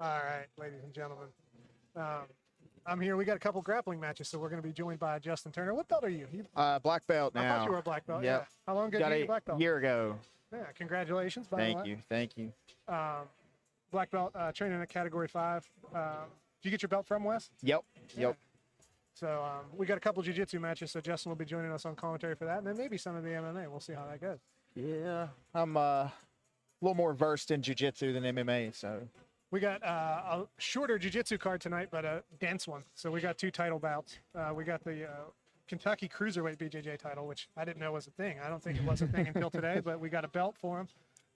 All right, ladies and gentlemen. I'm here. We got a couple grappling matches, so we're going to be joined by Justin Turner. What belt are you? Black belt now. I thought you were a black belt. Yep. Yeah. How long ago did you get a black belt? A year ago. Yeah. Congratulations. By the way. Thank you. Black belt, training at Category 5. Did you get your belt from Wes? Yep. So we got a couple jiu-jitsu matches, so Justin will be joining us on commentary for that, and then maybe some of the MMA. We'll see how that goes. Yeah, I'm a little more versed in jiu-jitsu than MMA, so. We got a shorter jiu-jitsu card tonight, but a dense one. So we got 2 title bouts. We got the Kentucky Cruiserweight BJJ title, which I didn't know was a thing. I don't think it was a thing until today, but we got a belt for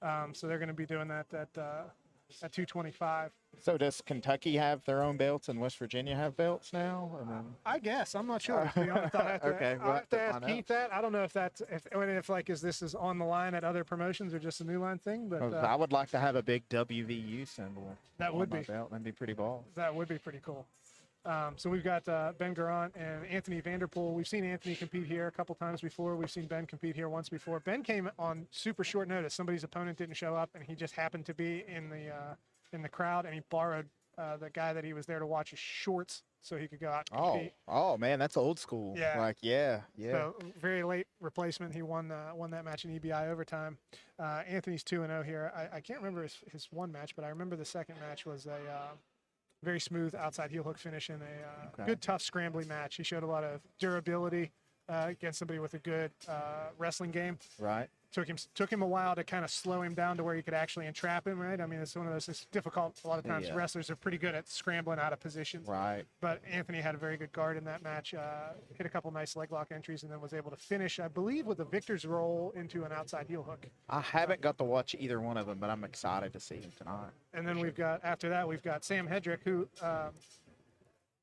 them. So they're going to be doing that at 225. So does Kentucky have their own belts and West Virginia have belts now? I guess. I'm not sure. To be honest. I'll have to ask Keith that. I don't know if that's if this is on the line at other promotions or just a New Line thing. But I would like to have a big WVU symbol. That would be. Belt. That'd be pretty ball. That would be pretty cool. So we've got Ben Garant and Anthony Vanderpool. We've seen Anthony compete here a couple times before. We've seen Ben compete here once before. Ben came on super short notice. Somebody's opponent didn't show up, and he just happened to be in the crowd, and he borrowed the guy that he was there to watch his shorts so he could go out and compete. Oh man, that's old school. Yeah. Yeah. So very late replacement. He won that match in EBI overtime. Anthony's 2-0 here. I can't remember his one match, but I remember the second match was a very smooth outside heel hook finish in a good, tough, scrambly match. He showed a lot of durability against somebody with a good wrestling game. Right. Took him a while to kind of slow him down to where you could actually entrap him, right? I mean, it's one of those, it's difficult. A lot of times wrestlers are pretty good at scrambling out of positions. Right. But Anthony had a very good guard in that match, hit a couple nice leg lock entries, and then was able to finish, I believe, with a victor's roll into an outside heel hook. I haven't got to watch either one of them, but I'm excited to see him tonight. And then after that, we've got Sam Hedrick, who it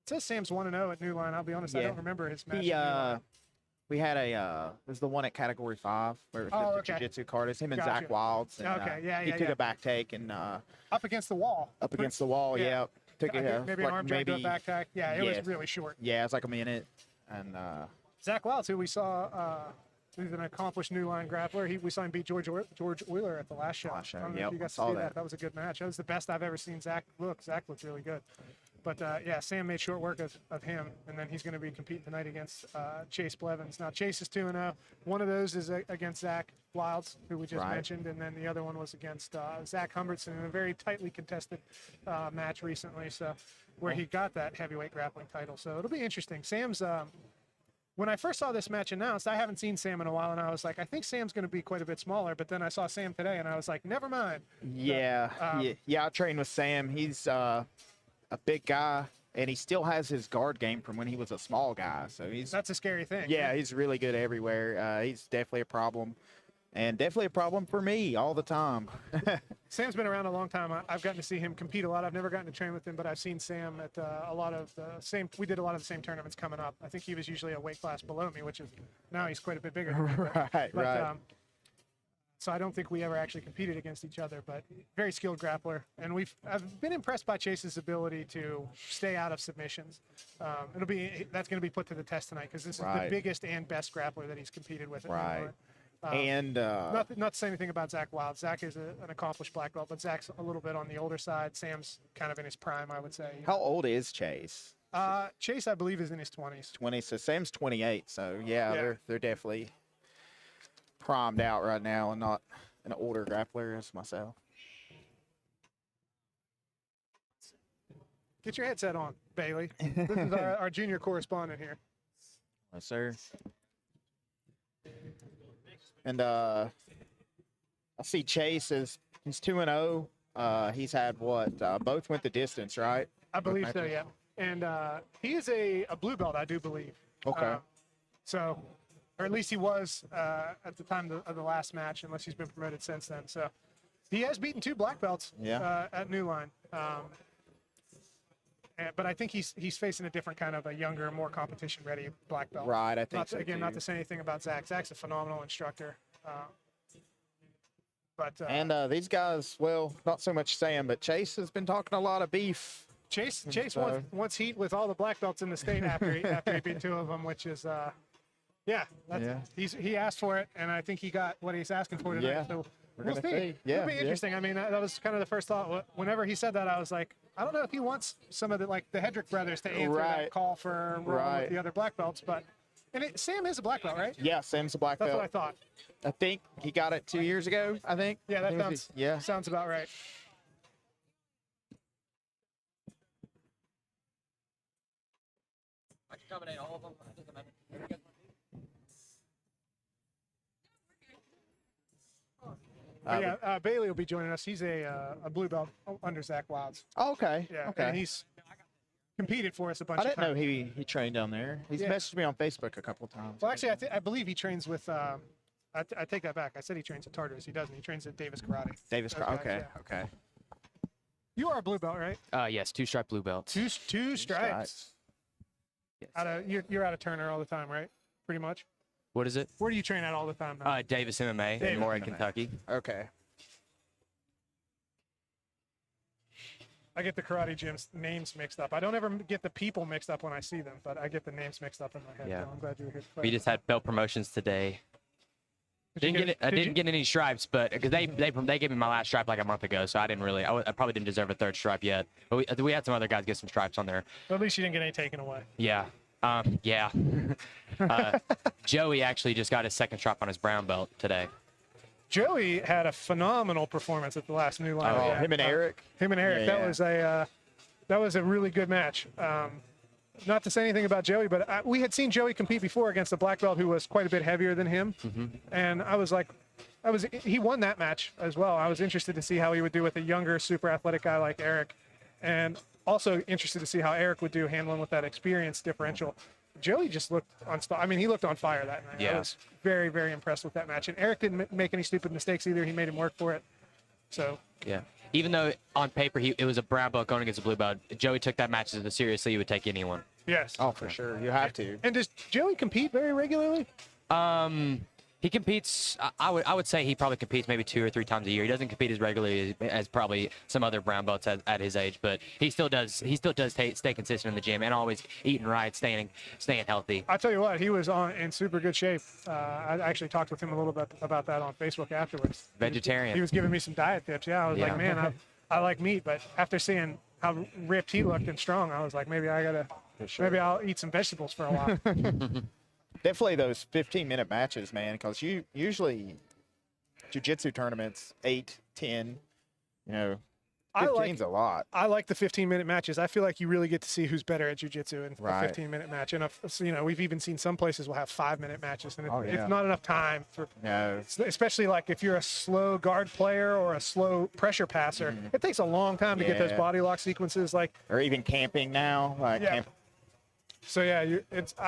says Sam's 1-0 at New Line. I'll be honest, I don't remember his match. We had it was the one at Category 5 where it was the jiu-jitsu card. It's him and Zach Wilds. And, he took a back take and up against the wall. Up against the wall, yeah. Took maybe an arm drag to a back tack. Yeah, it was really short. Yeah, it was like a minute. And Zach Wilds, who we saw, he's an accomplished New Line grappler. We saw him beat George Wheeler at the last show. I don't know if you guys saw that. That was a good match. That was the best I've ever seen Zach look. Zach looked really good. But, Sam made short work of him, and then he's going to be competing tonight against Chase Blevens. Now, Chase is 2-0. One of those is against Zach Wilds, who we just mentioned, and then the other one was against Zach Humbertson in a very tightly contested match recently, so where he got that heavyweight grappling title. So it'll be interesting. Sam's when I first saw this match announced, I haven't seen Sam in a while, and I was like, I think Sam's going to be quite a bit smaller, but then I saw Sam today, and I was like, never mind. Yeah, I trained with Sam. He's a big guy, and he still has his guard game from when he was a small guy. So that's a scary thing. Yeah, he's really good everywhere. He's definitely a problem, and definitely a problem for me all the time. Sam's been around a long time. I've gotten to see him compete a lot. I've never gotten to train with him, but I've seen Sam at a lot of the same. We did a lot of the same tournaments coming up. I think he was usually a weight class below me, which is now he's quite a bit bigger than me. Right. So I don't think we ever actually competed against each other, but very skilled grappler. And I've been impressed by Chase's ability to stay out of submissions. That's going to be put to the test tonight because this is the biggest and best grappler that he's competed with. And not to say anything about Zach Wild. Zach is an accomplished black belt, but Zach's a little bit on the older side. Sam's kind of in his prime, I would say. How old is Chase? Chase, I believe, is in his 20s. 20. So Sam's 28. So they're definitely primed out right now and not an older grappler as myself. Get your headset on, Bailey. This is our junior correspondent here. Yes, sir. And I see Chase he's 2-0. He's had both went the distance, right? I believe so, yeah. And he is a blue belt, I do believe. Okay. Or at least he was at the time of the last match, unless he's been promoted since then. So he has beaten 2 black belts at New Line. But I think he's facing a different kind of a younger, more competition-ready black belt. Right, I think not to say anything about Zach. Zach's a phenomenal instructor. These guys, well, not so much Sam, but Chase has been talking a lot of beef. Chase wants heat with all the black belts in the state after he beat 2 of them, which is he asked for it, and I think he got what he's asking for tonight. So we'll see. It'll be interesting. I mean, that was kind of the first thought. Whenever he said that, I was like, I don't know if he wants some of the Hedrick brothers to answer that call for rolling with the other black belts, but Sam is a black belt, right? Yeah, Sam's a black belt. That's what I thought. I think he got it 2 years ago. I think. Yeah, that sounds about right. I can accommodate all of them. It doesn't matter. Bailey will be joining us. He's a blue belt under Zach Wilds. Oh, okay. Yeah, okay. And he's competed for us a bunch of times. I didn't know he trained down there. He's messaged me on Facebook a couple of times. Well, actually, I believe he trains with. I take that back. I said he trains at Tartarus. He doesn't. He trains at Davis Karate. Davis Karate. Okay. Okay. You are a blue belt, right? Yes, 2-stripe blue belt. Two stripes. Yes. You're out of Turner all the time, right? Pretty much. What is it? Where do you train at all the time now? Davis MMA in Moore, Kentucky. Okay. I get the karate gym's names mixed up. I don't ever get the people mixed up when I see them, but I get the names mixed up in my head. Yeah. So I'm glad you were here. We just had belt promotions today. I didn't get any stripes, but because they gave me my last stripe like a month ago, so I probably didn't deserve a third stripe yet. But we had some other guys get some stripes on there. Well, at least you didn't get any taken away. Yeah. Yeah. Joey actually just got his second stripe on his brown belt today. Joey had a phenomenal performance at the last New Line. Oh, him and Eric. That was a really good match. Not to say anything about Joey, but we had seen Joey compete before against a black belt who was quite a bit heavier than him, and I was like, he won that match as well. I was interested to see how he would do with a younger, super athletic guy like Eric, and also interested to see how Eric would do handling with that experience differential. Joey just looked he looked on fire that night. Yeah. I was very, very impressed with that match. And Eric didn't make any stupid mistakes either. He made him work for it. So yeah, even though on paper it was a brown belt going against a blue belt, Joey took that match as seriously he would take anyone. Yes. Oh, for sure. You have to. And does Joey compete very regularly? He competes. I would say he probably competes maybe 2 or 3 times a year. He doesn't compete as regularly as probably some other brown belts at his age, but he still does. He still does stay consistent in the gym and always eating right, staying healthy. I tell you what, he was in super good shape. I actually talked with him a little bit about that on Facebook afterwards. Vegetarian. He was giving me some diet tips. Yeah, I was like, man, I like meat, but after seeing how ripped he looked and strong, I was like, maybe maybe I'll eat some vegetables for a while. Definitely those 15-minute matches, man, because you usually jiu-jitsu tournaments 8, 10, 15's a lot. I like the 15-minute matches. I feel like you really get to see who's better at jiu-jitsu in a 15-minute match. And we've even seen some places will have 5-minute matches, and it's not enough time for. No. Especially like if you're a slow guard player or a slow pressure passer, it takes a long time to get those body lock sequences. Or even camping now. So yeah,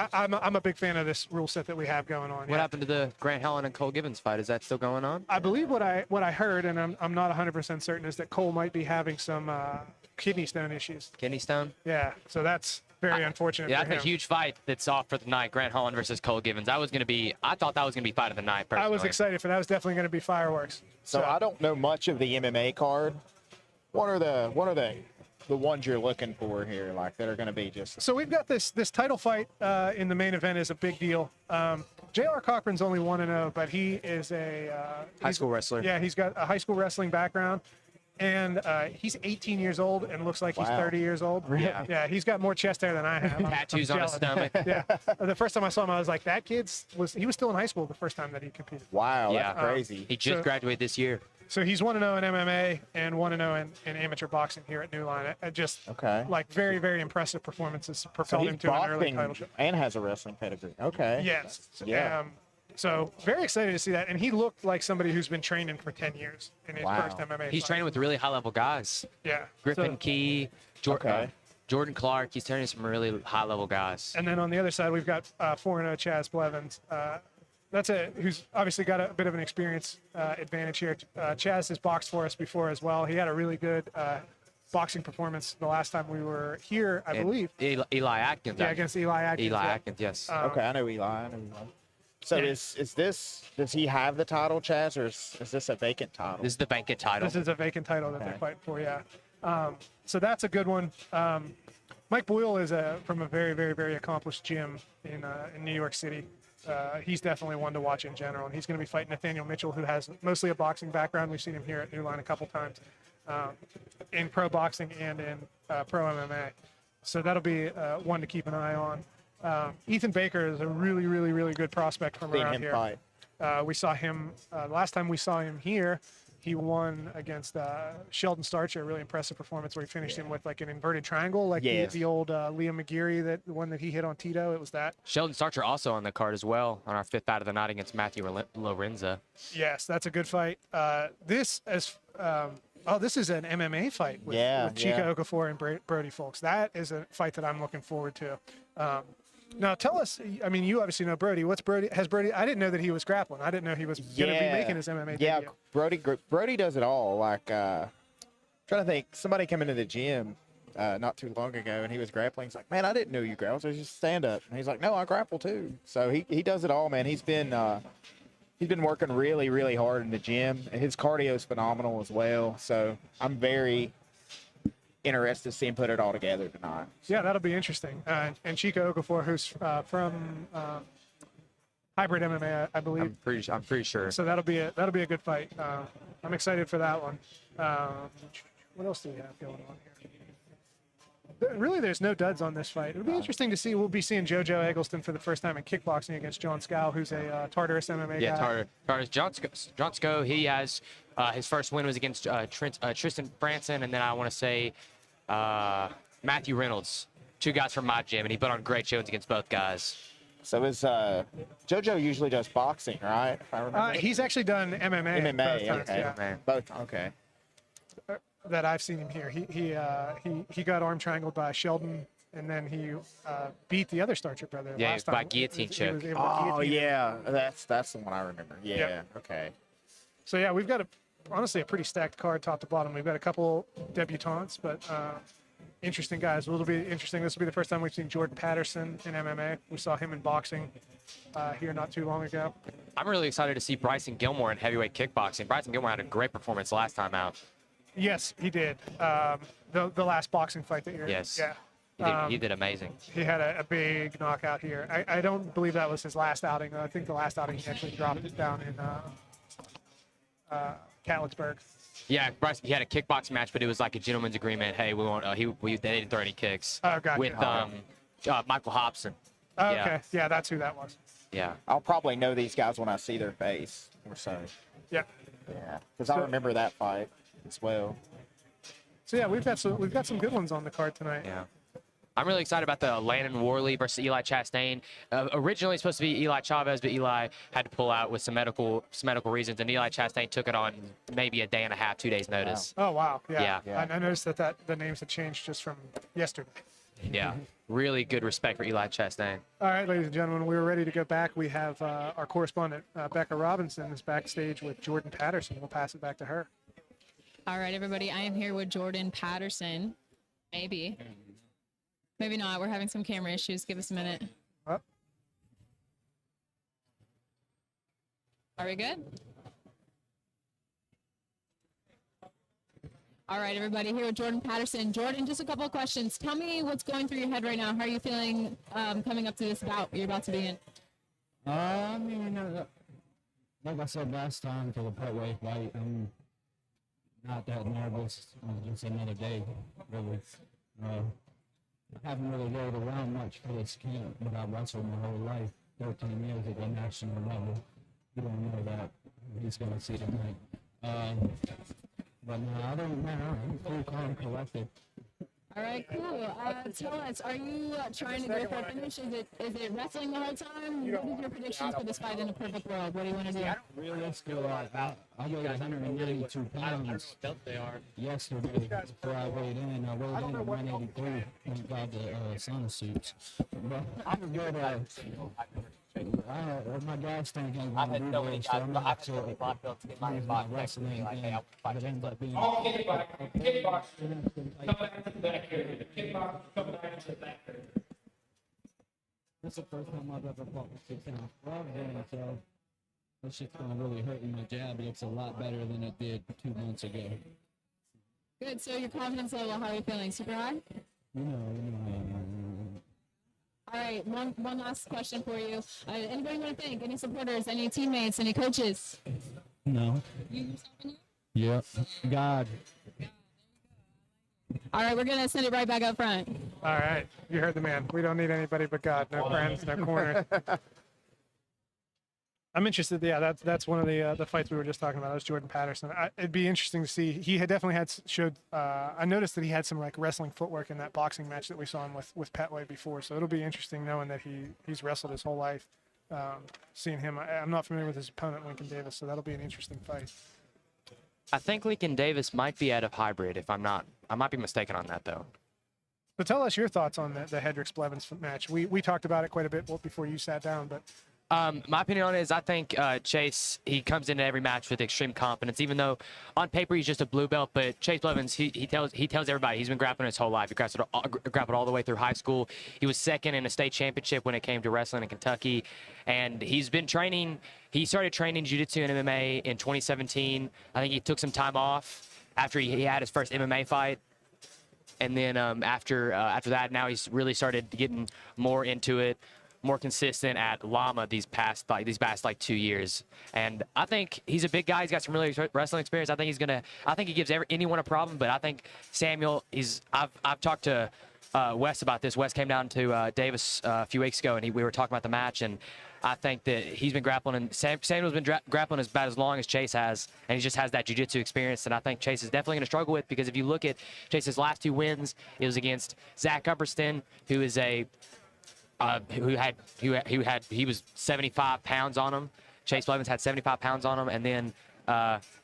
I'm a big fan of this rule set that we have going on. What happened to the Grant Helen and Cole Gibbons fight? Is that still going on? I believe what I heard, and I'm not 100% certain, is that Cole might be having some kidney stone issues. Kidney stone? Yeah, so that's very unfortunate. Yeah, for that's him. a huge fight that's off for the night. Grant Holland versus Cole Gibbons. I thought that was gonna be fight of the night. Personally. I was excited for that. It was definitely going to be fireworks. So I don't know much of the MMA card. What are the ones you're looking for here, like that are going to be just? So we've got this title fight in the main event is a big deal. J.R. Cochran's only 1-0, but he is a high school wrestler. Yeah, he's got a high school wrestling background, and he's 18 years old and looks like he's 30 years old. Yeah, yeah, he's got more chest hair than I have. Tattoos on his stomach. Yeah, the first time I saw him, I was like, that he was still in high school the first time that he competed. Wow, that's crazy. He just graduated this year. So he's 1-0 in MMA and 1-0 in amateur boxing here at New Line. Like very, very impressive performances propelled him to an early title shot. And has a wrestling pedigree. Okay. Yes. Yeah. So very excited to see that. And he looked like somebody who's been training for 10 years in his first MMA He's fight. training with really high-level guys. Yeah. Griffin Key, Jordan Clark. He's training some really high-level guys. And then on the other side, we've got 4-0 Chaz Blevens. Who's obviously got a bit of an experience advantage here. Chaz has boxed for us before as well. He had a really good boxing performance the last time we were here, I believe. Eli Atkins. Yeah, against Eli Atkins. Atkins, yes. Okay, I know Eli. So does he have the title, Chaz, or is this a vacant title? This is the vacant title. This is a vacant title that they're fighting for, yeah. So that's a good one. Mike Boyle is from a very, very, very accomplished gym in New York City. He's definitely one to watch in general, and he's going to be fighting Nathaniel Mitchell, who has mostly a boxing background. We've seen him here at New Line a couple times. in pro boxing and in pro MMA. So that'll be one to keep an eye on. Ethan Baker is a really, really, really good prospect from around here. Fight. We saw him last time we saw him here. He won against Sheldon Starcher, a really impressive performance where he finished him with like an inverted triangle, like the old Liam McGeary, the one that he hit on Tito. It was that. Sheldon Starcher also on the card as well on our 5th out of the night against Matthew Lorenza. Yes, that's a good fight. This is an MMA fight with Chika Okafur and Brody Folks. That is a fight that I'm looking forward to. Now tell us, I mean, you obviously know Brody. What's Brody? I didn't know that he was grappling. I didn't know he was going to be making his MMA debut. Brody does it all. Like, trying to think, somebody came into the gym not too long ago, and he was grappling. He's like, man, I didn't know you grapple. So he's just stand up. And he's like, no, I grapple too. So he does it all, man. He's been working really, really hard in the gym, and his cardio is phenomenal as well. So I'm very interested to see him put it all together tonight. Yeah, that'll be interesting. And Chika Okafur, who's from Hybrid MMA, I believe. I'm pretty sure. So that'll be a good fight. I'm excited for that one. What else do we have going on here? Really, there's no duds on this fight. It'll be interesting to see. We'll be seeing JoJo Eggleston for the first time in kickboxing against John Scow, who's a Tartarus MMA guy. Tartarus. John Scow, he has his first win was against Tristan Franson, and then I want to say Matthew Reynolds, 2 guys from my gym, and he put on great shows against both guys. So is JoJo usually does boxing, right? If I remember. He's actually done MMA. Both times, okay. Yeah. Both, okay. That I've seen him here. He got arm triangled by Sheldon, and then he beat the other Starcher brother. Yeah, last time. by guillotine choke. That's the one I remember. Yeah. Okay. So yeah, we've got honestly a pretty stacked card top to bottom. We've got a couple debutantes, but interesting guys. It'll be interesting. This will be the first time we've seen Jordan Patterson in MMA. We saw him in boxing here not too long ago. I'm really excited to see Bryson Gilmore in heavyweight kickboxing. Bryson Gilmore had a great performance last time out. Yes, he did. The last boxing fight that year. Yes. Yeah. He did amazing. He had a big knockout here. I don't believe that was his last outing. I think the last outing he actually dropped it down in Catlettsburg. Yeah, Bryson, he had a kickboxing match, but it was like a gentleman's agreement. Hey, we won't. They didn't throw any kicks. Oh, gotcha. With Michael Hobson. Oh, okay. Yeah, that's who that was. Yeah. I'll probably know these guys when I see their face or so. Yeah. Yeah, because I remember that fight as well. So yeah, we've got some good ones on the card tonight. Yeah. I'm really excited about the Landon Warley versus Eli Chastain. Originally supposed to be Eli Chavez, but Eli had to pull out with some medical reasons, and Eli Chastain took it on maybe a day and a half, 2 days notice. Wow. Oh wow! Yeah. I noticed that the names had changed just from yesterday. Yeah. Really good respect for Eli Chastain. All right, ladies and gentlemen, we're ready to go back. We have our correspondent Becca Robinson is backstage with Jordan Patterson. We'll pass it back to her. All right, everybody. I am here with Jordan Patterson. Maybe not. We're having some camera issues. Give us a minute. Oh. Are we good? All right, everybody. Here with Jordan Patterson. Jordan, just a couple of questions. Tell me what's going through your head right now. How are you feeling coming up to this bout you're about to be in? I mean, like I said last time for the Pway fight, I'm not that nervous. It's just another day, really. I haven't really rolled around much for this camp, but I've wrestled my whole life, 13 years at the national level. You don't know that. He's going to see tonight. But no, I don't know. I'm pretty calm and collected. All right, cool. Tell us, are you trying to go for a finish? Is it wrestling the whole time? What is your predictions for this fight in a perfect world? What do you want to do? Realistically, I weighed 192 pounds yesterday before I weighed in. I weighed in at 183. Thank God the sauna suits. But I'm good at my gas tank ain't going to do this, so I'm not sure use my wrestling thing. But it ends up being... This is the first time I've ever fought with 6 ounce club then, so this shit's going to really hurt me. My jab looks a lot better than it did 2 months ago. Good, so your confidence level, how are you feeling? Super high? You know. All right, one last question for you. Anybody want to thank? Any supporters, any teammates, any coaches? No. You yourself in here? Yep. God. All right, we're going to send it right back up front. All right. You heard the man. We don't need anybody but God. No friends, no corner. I'm interested. Yeah, that's one of the fights we were just talking about. That was Jordan Patterson. It'd be interesting to see. He had definitely showed. I noticed that he had some like wrestling footwork in that boxing match that we saw him with Pway before. So it'll be interesting knowing that he's wrestled his whole life. Seeing him, I'm not familiar with his opponent, Lincoln Davis. So that'll be an interesting fight. I think Lincoln Davis might be out of hybrid. If I'm not, I might be mistaken on that though. But tell us your thoughts on the Hedrick Blevens match. We talked about it quite a bit before you sat down, but. My opinion on it is I think Chase, he comes into every match with extreme confidence, even though on paper he's just a blue belt. But Chase Blevens, he tells everybody he's been grappling his whole life. He grappled all the way through high school. He was second in a state championship when it came to wrestling in Kentucky. And he's been training. He started training jiu-jitsu and MMA in 2017. I think he took some time off after he had his first MMA fight. And then after that, now he's really started getting more into it, more consistent at Llama these past like 2 years. And I think he's a big guy. He's got some really wrestling experience. I think he gives anyone a problem, but I think Samuel I've talked to Wes about this. Wes came down to Davis a few weeks ago, and we were talking about the match, and I think that he's been grappling, and Samuel's been grappling about as long as Chase has, and he just has that jiu-jitsu experience, and I think Chase is definitely going to struggle with, because if you look at Chase's last 2 wins, it was against Zach Upperston, who is he was 75 pounds on him. Chase Blevens had 75 pounds on him, and then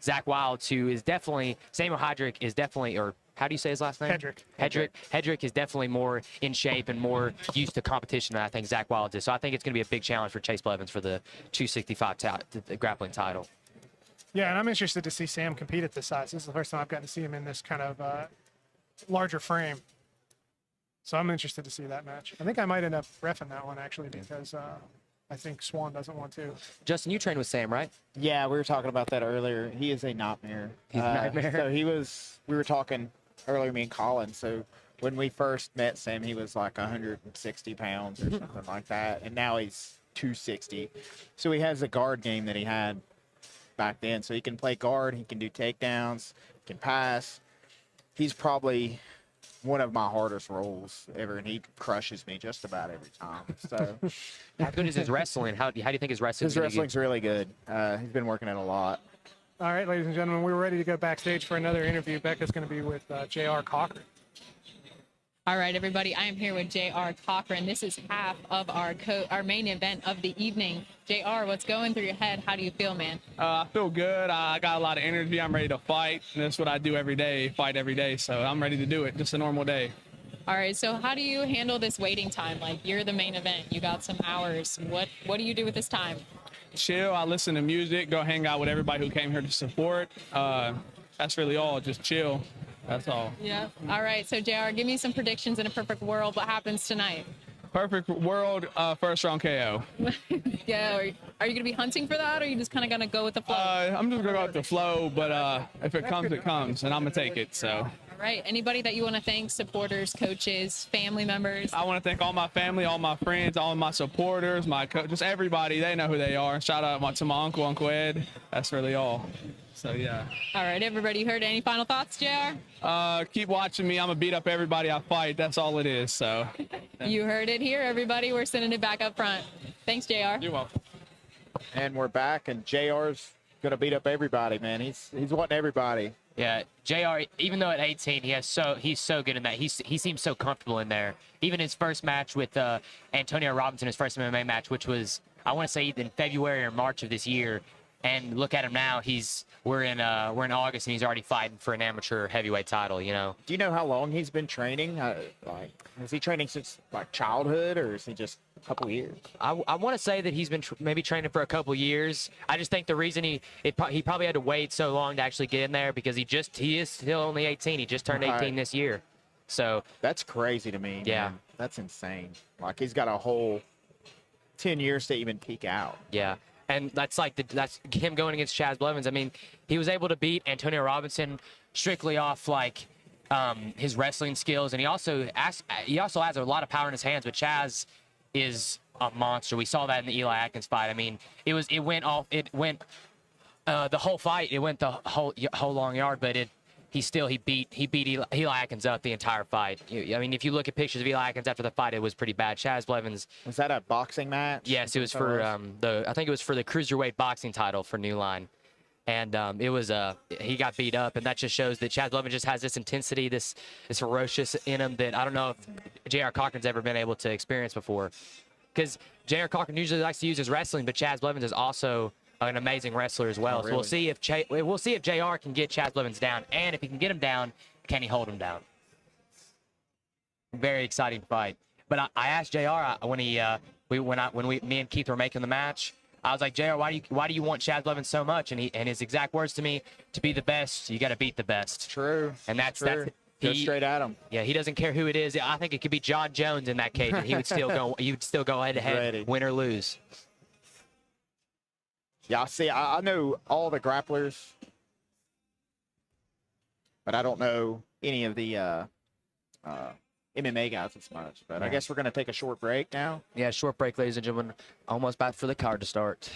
Zach Wilds, who is definitely, Samuel Hedrick is definitely, or how do you say his last name? Hedrick is definitely more in shape and more used to competition than I think Zach Wilds is. So I think it's going to be a big challenge for Chase Blevens for the 265 the grappling title. Yeah, and I'm interested to see Sam compete at this size. This is the first time I've gotten to see him in this kind of larger frame. So I'm interested to see that match. I think I might end up reffing that one, actually, because I think Swan doesn't want to. Justin, you trained with Sam, right? Yeah, we were talking about that earlier. He is a nightmare. He's a nightmare. So we were talking earlier, me and Colin. So when we first met Sam, he was like 160 pounds or something like that. And now he's 260. So he has the guard game that he had back then. So he can play guard. He can do takedowns. He can pass. He's probably one of my hardest roles ever, and he crushes me just about every time. So, how good is his wrestling? How do you think his wrestling? His wrestling's really good. He's been working it a lot. All right, ladies and gentlemen, we're ready to go backstage for another interview. Becca's going to be with J.R. Cochran. All right, everybody, I am here with J.R. Cochran. This is half of our main event of the evening. J.R., what's going through your head? How do you feel, man? I feel good. I got a lot of energy. I'm ready to fight. And that's what I do every day, fight every day. So I'm ready to do it. Just a normal day. All right, so how do you handle this waiting time? Like, you're the main event. You got some hours. What do you do with this time? Chill. I listen to music, go hang out with everybody who came here to support. That's really all. Just chill. That's all. Yeah. All right. So, JR, give me some predictions in a perfect world. What happens tonight? Perfect world, first round KO. Yeah. Are you going to be hunting for that, or are you just kind of going to go with the flow? I'm just going to go with the flow, but if it comes, it comes, and I'm going to take it. So. All right. Anybody that you want to thank? Supporters, coaches, family members? I want to thank all my family, all my friends, all my supporters, my just everybody. They know who they are. Shout out to my Uncle Ed. That's really all. So, yeah. All right, everybody, heard any final thoughts, JR? Keep watching me. I'm going to beat up everybody I fight. That's all it is. So. You heard it here, everybody. We're sending it back up front. Thanks, JR. You're welcome. And we're back, and JR's going to beat up everybody, man. He's wanting everybody. Yeah, JR, even though at 18, he's so good in that. He seems so comfortable in there. Even his first match with Antonio Robinson, his first MMA match, which was, I want to say, in February or March of this year. And look at him now. We're in August, and he's already fighting for an amateur heavyweight title. You know. Do you know how long he's been training? Is he training since childhood, or is he just a couple years? I want to say that he's been maybe training for a couple years. I just think the reason he probably had to wait so long to actually get in there because he is still only 18. He just turned 18 this year. So that's crazy to me. Yeah, man. That's insane. Like he's got a whole 10 years to even peak out. Yeah. And that's him going against Chaz Blevens. I mean, he was able to beat Antonio Robinson strictly off his wrestling skills, and he also has a lot of power in his hands. But Chaz is a monster. We saw that in the Eli Atkins fight. I mean, the whole fight. It went the whole long yard, but he beat Eli Atkins up the entire fight. I mean, if you look at pictures of Eli Atkins after the fight, it was pretty bad. Chaz Blevens. Was that a boxing match? Yes, it was for I think it was for the cruiserweight boxing title for New Line. And it was he got beat up, and that just shows that Chaz Blevins just has this intensity, this ferocious in him that I don't know if J.R. Cochran's ever been able to experience before. Because J.R. Cochran usually likes to use his wrestling, but Chaz Blevins is also an amazing wrestler as well. Oh, really? So we'll see if J.R. can get Chaz Blevins down, and if he can get him down, can he hold him down? Very exciting fight. But I asked J.R. when me and Keith were making the match. I was like, JR, why do you want Chaz Blevins so much? And his exact words to me, to be the best, you got to beat the best. True. And that's Go straight at him. Yeah, he doesn't care who it is. I think it could be John Jones in that case, and he would still go. He would still go head to head, win or lose. Yeah, see, I know all the grapplers, but I don't know any of the MMA guys as much. But I guess we're going to take a short break now. Yeah, short break, ladies and gentlemen. Almost back for the card to start.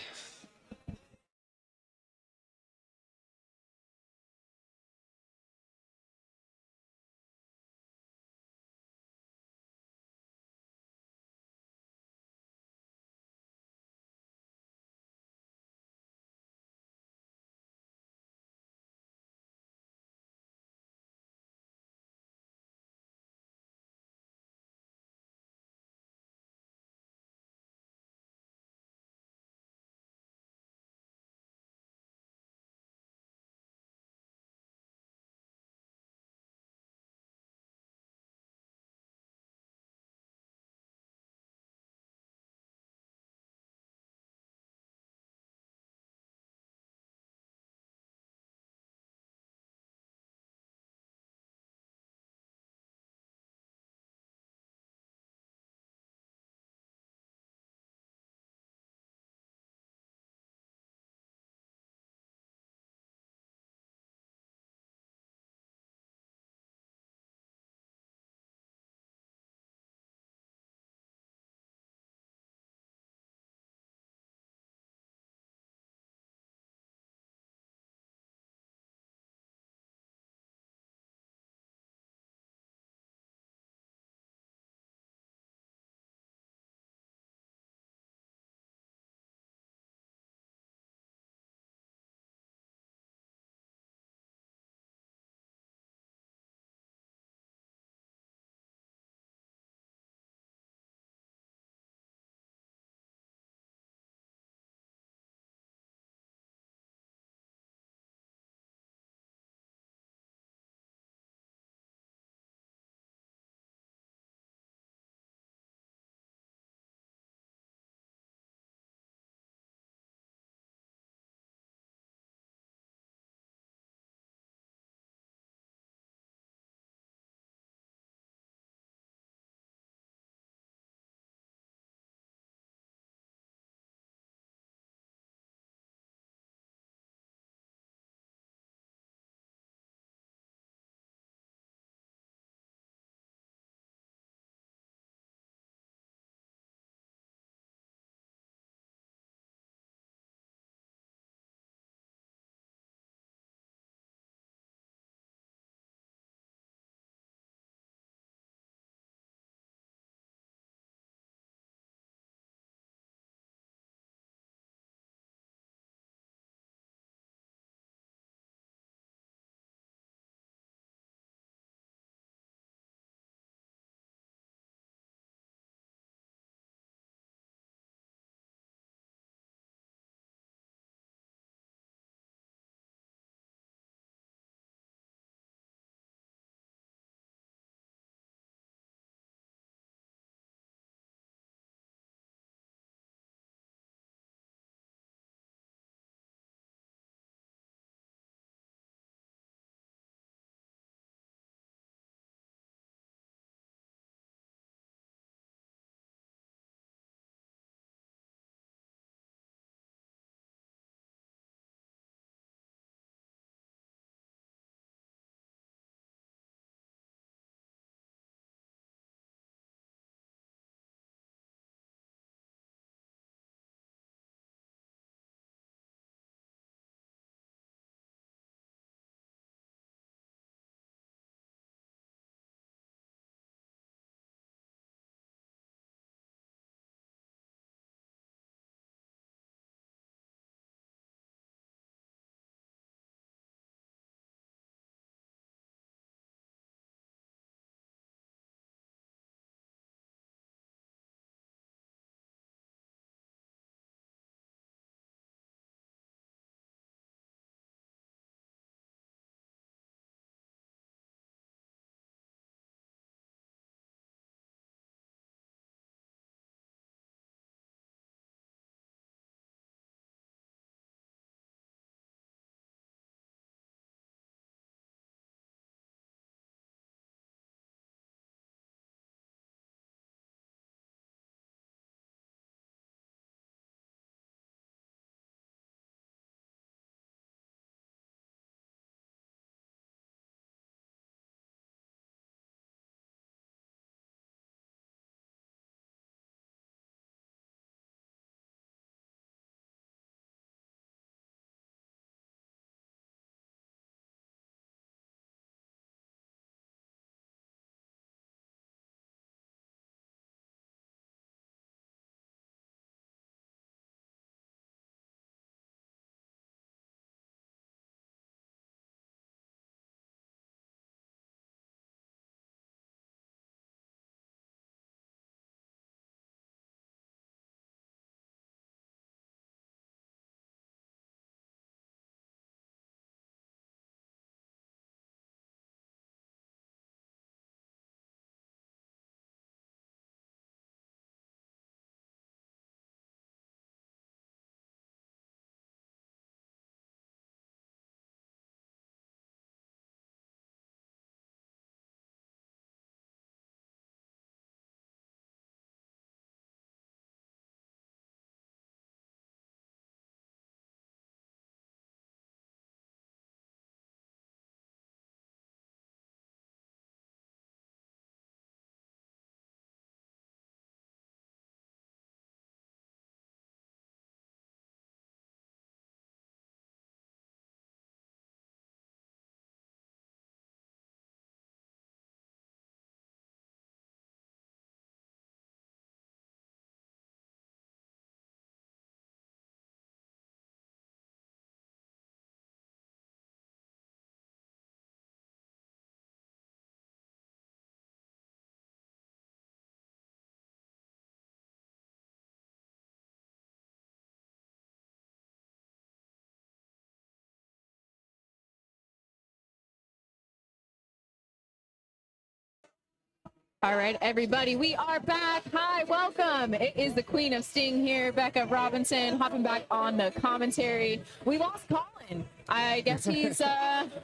All right, everybody, we are back. Hi, welcome. It is the Queen of Sting here, Becca Robinson, hopping back on the commentary. We lost Colin. I guess he's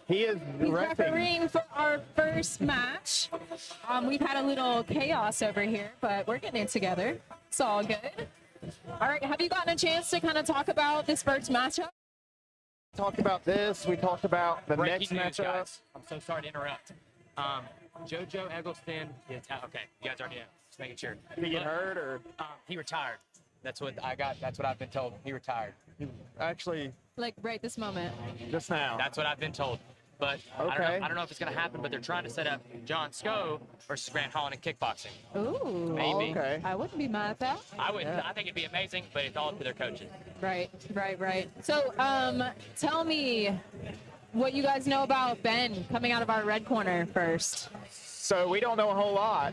he's refereeing for our first match. We've had a little chaos over here, but we're getting it together. It's all good. All right, have you gotten a chance to kind of talk about this first matchup? Talked about this. We talked about the Breaking next news, matchup. guys. I'm so sorry to interrupt. JoJo Eggleston is out. Okay, you guys already know. Just making sure. Did he get hurt or? He retired. That's what I got. That's what I've been told. He retired. Actually, Like right this moment. just now. That's what I've been told. But Okay. I don't know if it's going to happen, but they're trying to set up John Scoe versus Grant Holland in kickboxing. Ooh. Maybe. Okay. I wouldn't be mad at that. I would. I think it'd be amazing, but it's all up to their coaches. Right. So, tell me what you guys know about Ben coming out of our red corner first. So we don't know a whole lot.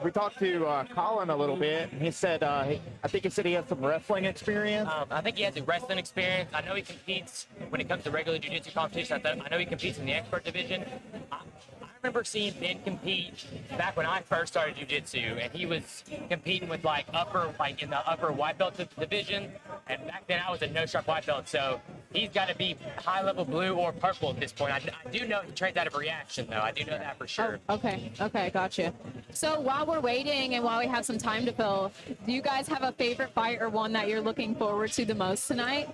We talked to Colin a little bit, and he said, I think he said he has some wrestling experience. I think he has a wrestling experience. I know he competes when it comes to regular jiu-jitsu competition. I know he competes in the expert division. I remember seeing Ben compete back when I first started jiu-jitsu, and he was competing with in the upper white belt division. And back then I was a no-strap white belt, so he's got to be high-level blue or purple at this point. I do know he trains out of Reaction, though. I do know that for sure. Oh, okay, gotcha. So while we're waiting and while we have some time to fill, do you guys have a favorite fight or one that you're looking forward to the most tonight?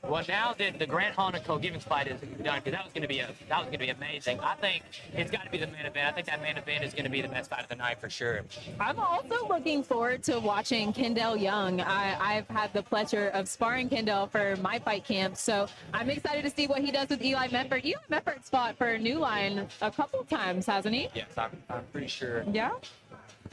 Well, now that the Grant Holland and Cole Givens fight is done, because that was going to be amazing. I think it's got to be the main event. I think that main event is going to be the best fight of the night for sure. I'm also looking forward to watching Kendall Young. I've had the pleasure of sparring Kendall for my fight camp, so I'm excited to see what he does with Eli Meford. Eli Meford's fought for New Line a couple times, hasn't he? Yes, I'm pretty sure. Yeah.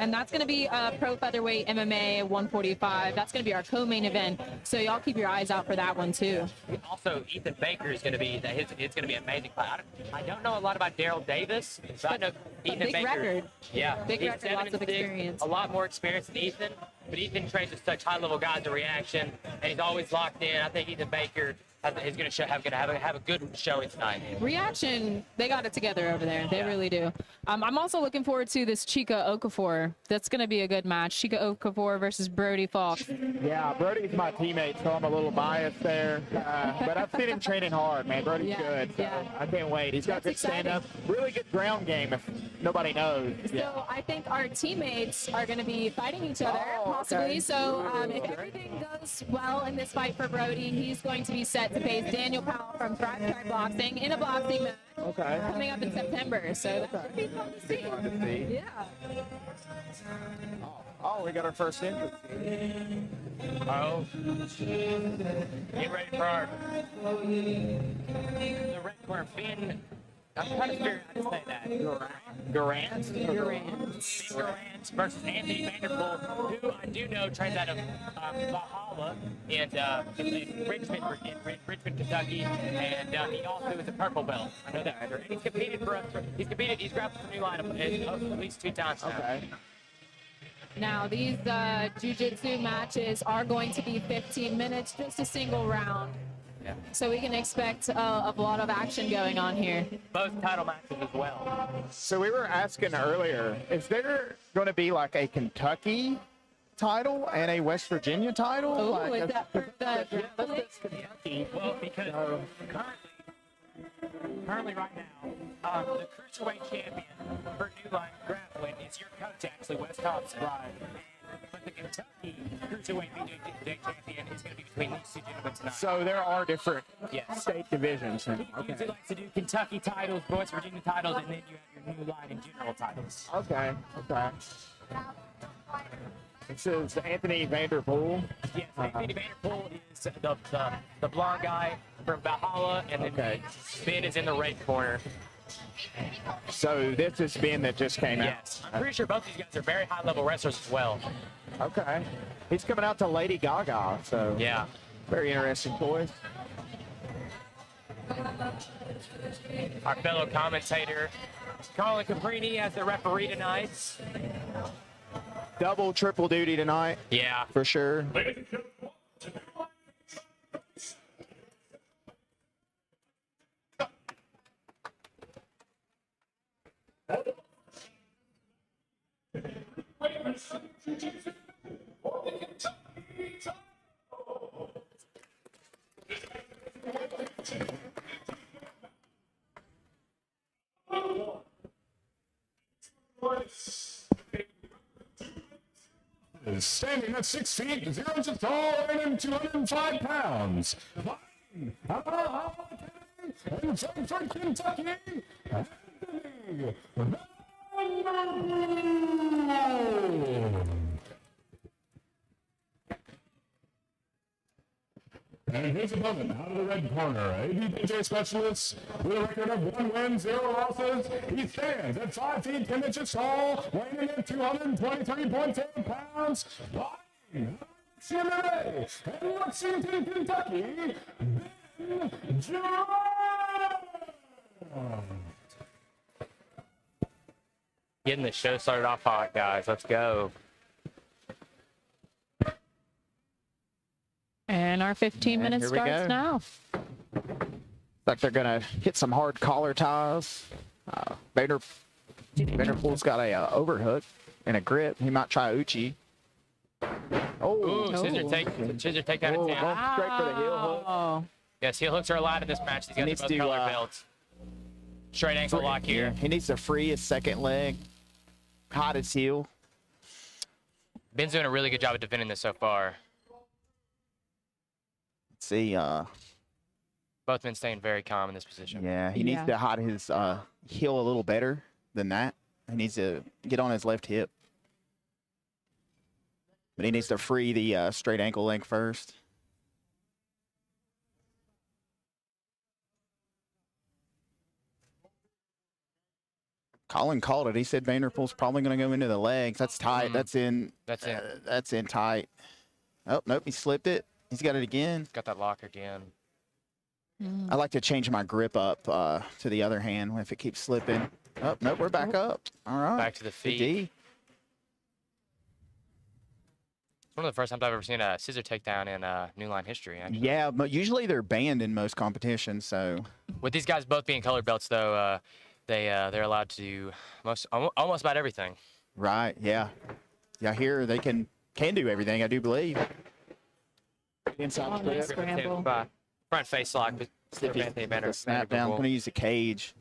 And that's going to be pro featherweight MMA 145. That's going to be our co-main event. So y'all keep your eyes out for that one too. Also, Ethan Baker is going to be it's going to be an amazing fight. I don't know a lot about Daryl Davis, but I know Ethan big Baker. record. Yeah, Big he's record, lots of 7-6, experience. A lot more experience than Ethan, but Ethan trains with such high-level guys in Reaction, and he's always locked in. I think Ethan Baker is going to have a good showing tonight. Reaction, they got it together over there. They really do. I'm also looking forward to this Chica Okafur. That's going to be a good match. Chica Okafur versus Brody Falk. Yeah, Brody's my teammate, so I'm a little biased there. But I've seen him training hard, man. Brody's good. So I can't wait. He's got good stand-up, really good ground game if nobody knows. So I think our teammates are going to be fighting each other, possibly. Okay. So if everything goes well in this fight for Brody, he's going to be set to face Daniel Powell from Thrive Tribe Boxing in a boxing match coming up in September. So that should be fun to see. Yeah. Oh, we got our first entrance. Oh, get ready for our the red corner. Ben, I'm trying to figure out how to say that. Garant versus Anthony Vanderpool, who I do know trains out of Valhalla in Richmond, Kentucky, and he also is a purple belt. I know that. And he's competed for us. He's grappled for New Line at least 2 times now. Okay. Now, these jiu-jitsu matches are going to be 15 minutes, just a single round. Yeah. So we can expect a lot of action going on here. Both title matches as well. So we were asking earlier, is there going to be like a Kentucky title and a West Virginia title? Oh, like, is that for the Kentucky. Well, because currently right now, the cruiserweight champion for New Line Grappling is your coach, actually, Wes Thompson. Right. But the Kentucky cruiserweight BJJ champion is going to be between these two gentlemen tonight. So there are different Yes. state divisions. He usually likes to do Kentucky titles, West Virginia titles, and then you have your New Line and general titles. Okay. This is Anthony Vanderpool. Yes, Anthony Vanderpool is the blonde guy from Valhalla, and then Ben is in the red corner. So this is Ben that just came Yes, I'm pretty sure both these guys are very high-level wrestlers as well. out. Okay. He's coming out to Lady Gaga, so Yeah. very interesting choice. Our fellow commentator, Colin Cabrini, as the referee tonight. Double, triple duty tonight, Yeah. for sure. Standing at 6 feet, 0 inches tall, and 205 pounds. And from Kentucky, Anthony Vanderpool. And his opponent out of the red corner, ABPJ specialist with a record of 1 win, 0 losses. He stands at 5 feet 10 inches tall, weighing in at 223.10 pounds. CMA in Lexington, Kentucky, Ben Jones. Getting the show started off hot, guys. Let's go. And our 15 minutes here we starts go. now. Like they're gonna hit some hard collar ties. Vanderpool's got a overhook and a grip. He might try Uchi. Ooh, scissor take out of Going town. straight for the heel hook. Oh, Yes, heel hooks are allowed in this match. These guys needs are both to, color belts. Straight ankle lock here. He needs to free his second leg, hide his heel. Ben's doing a really good job of defending this so far. Let's see, Both men staying very calm in this position. yeah, he needs to hide his heel a little better than that. He needs to get on his left hip. But he needs to free the straight ankle leg first. Colin called it. He said Vanderpool's probably going to go into the legs. That's tight. That's in. That's in. That's in tight. Oh, nope. He slipped it. He's got it again. Got that lock again. I like to change my grip up to the other hand if it keeps slipping. Oh, nope. We're back up. All right. Back to the feet. D. It's one of the first times I've ever seen a scissor takedown in New Line history. Actually. Yeah, but usually they're banned in most competitions. So With these guys both being colored belts, though, they're allowed to do almost about everything. right, yeah, yeah. Here they can do everything. I do believe. Inside nice grip. scramble. Front face lock. Snap down. I'm going to use the cage.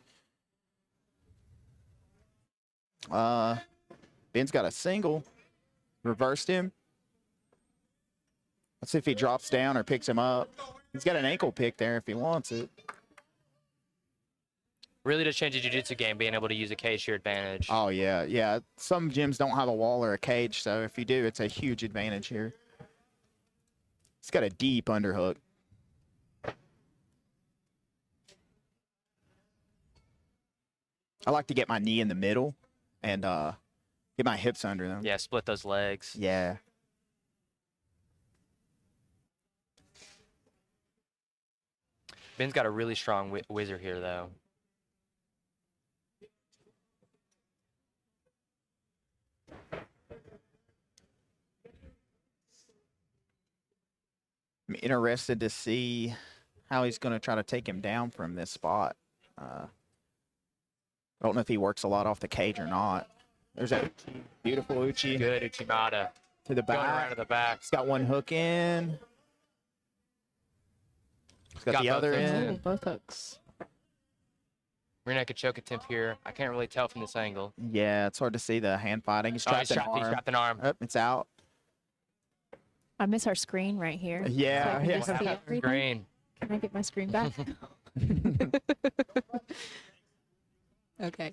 Ben's got a single. Reversed him. Let's see if he drops down or picks him up. He's got an ankle pick there if he wants it. Really does change the jiu-jitsu game, being able to use a cage to your advantage. Oh, yeah, yeah. Some gyms don't have a wall or a cage, so if you do, it's a huge advantage here. He's got a deep underhook. I like to get my knee in the middle and get my hips under them. Yeah, split those legs. Yeah. Ben's got a really strong whizzer here, though. I'm interested to see how he's going to try to take him down from this spot. I don't know if he works a lot off the cage or not. There's a beautiful Uchi. Good Uchimata. To the Going around back. to the back. He's got one hook in. He's got the both other hooks in. Ooh, both hooks. Rear naked choke attempt here. I can't really tell from this angle. Yeah, it's hard to see the hand fighting. He's Oh, trapped he's an arm. strapped an arm. Oh, it's out. I miss our screen right here. Yeah, So I can yeah. just see everything. Green. Can I get my screen back? Okay.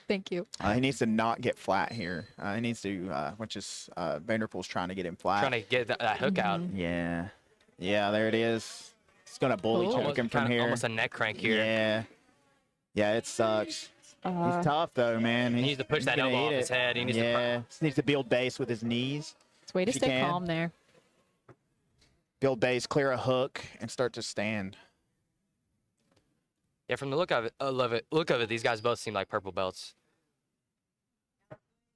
Thank you. He needs to not get flat here. He needs to, which is Vanderpool's trying to get him flat. Trying to get that hook out. Yeah. Yeah, there it is. He's going to bully choke him from here. Almost a neck crank here. Yeah. Yeah, it sucks. He's tough, though, man. He needs to push he's that gonna elbow eat off his it. head. He needs to Yeah. He needs to build base with his knees. It's way to If you stay can. calm there. Build base, clear a hook, and start to stand. Yeah, from the look of it, these guys both seem like purple belts.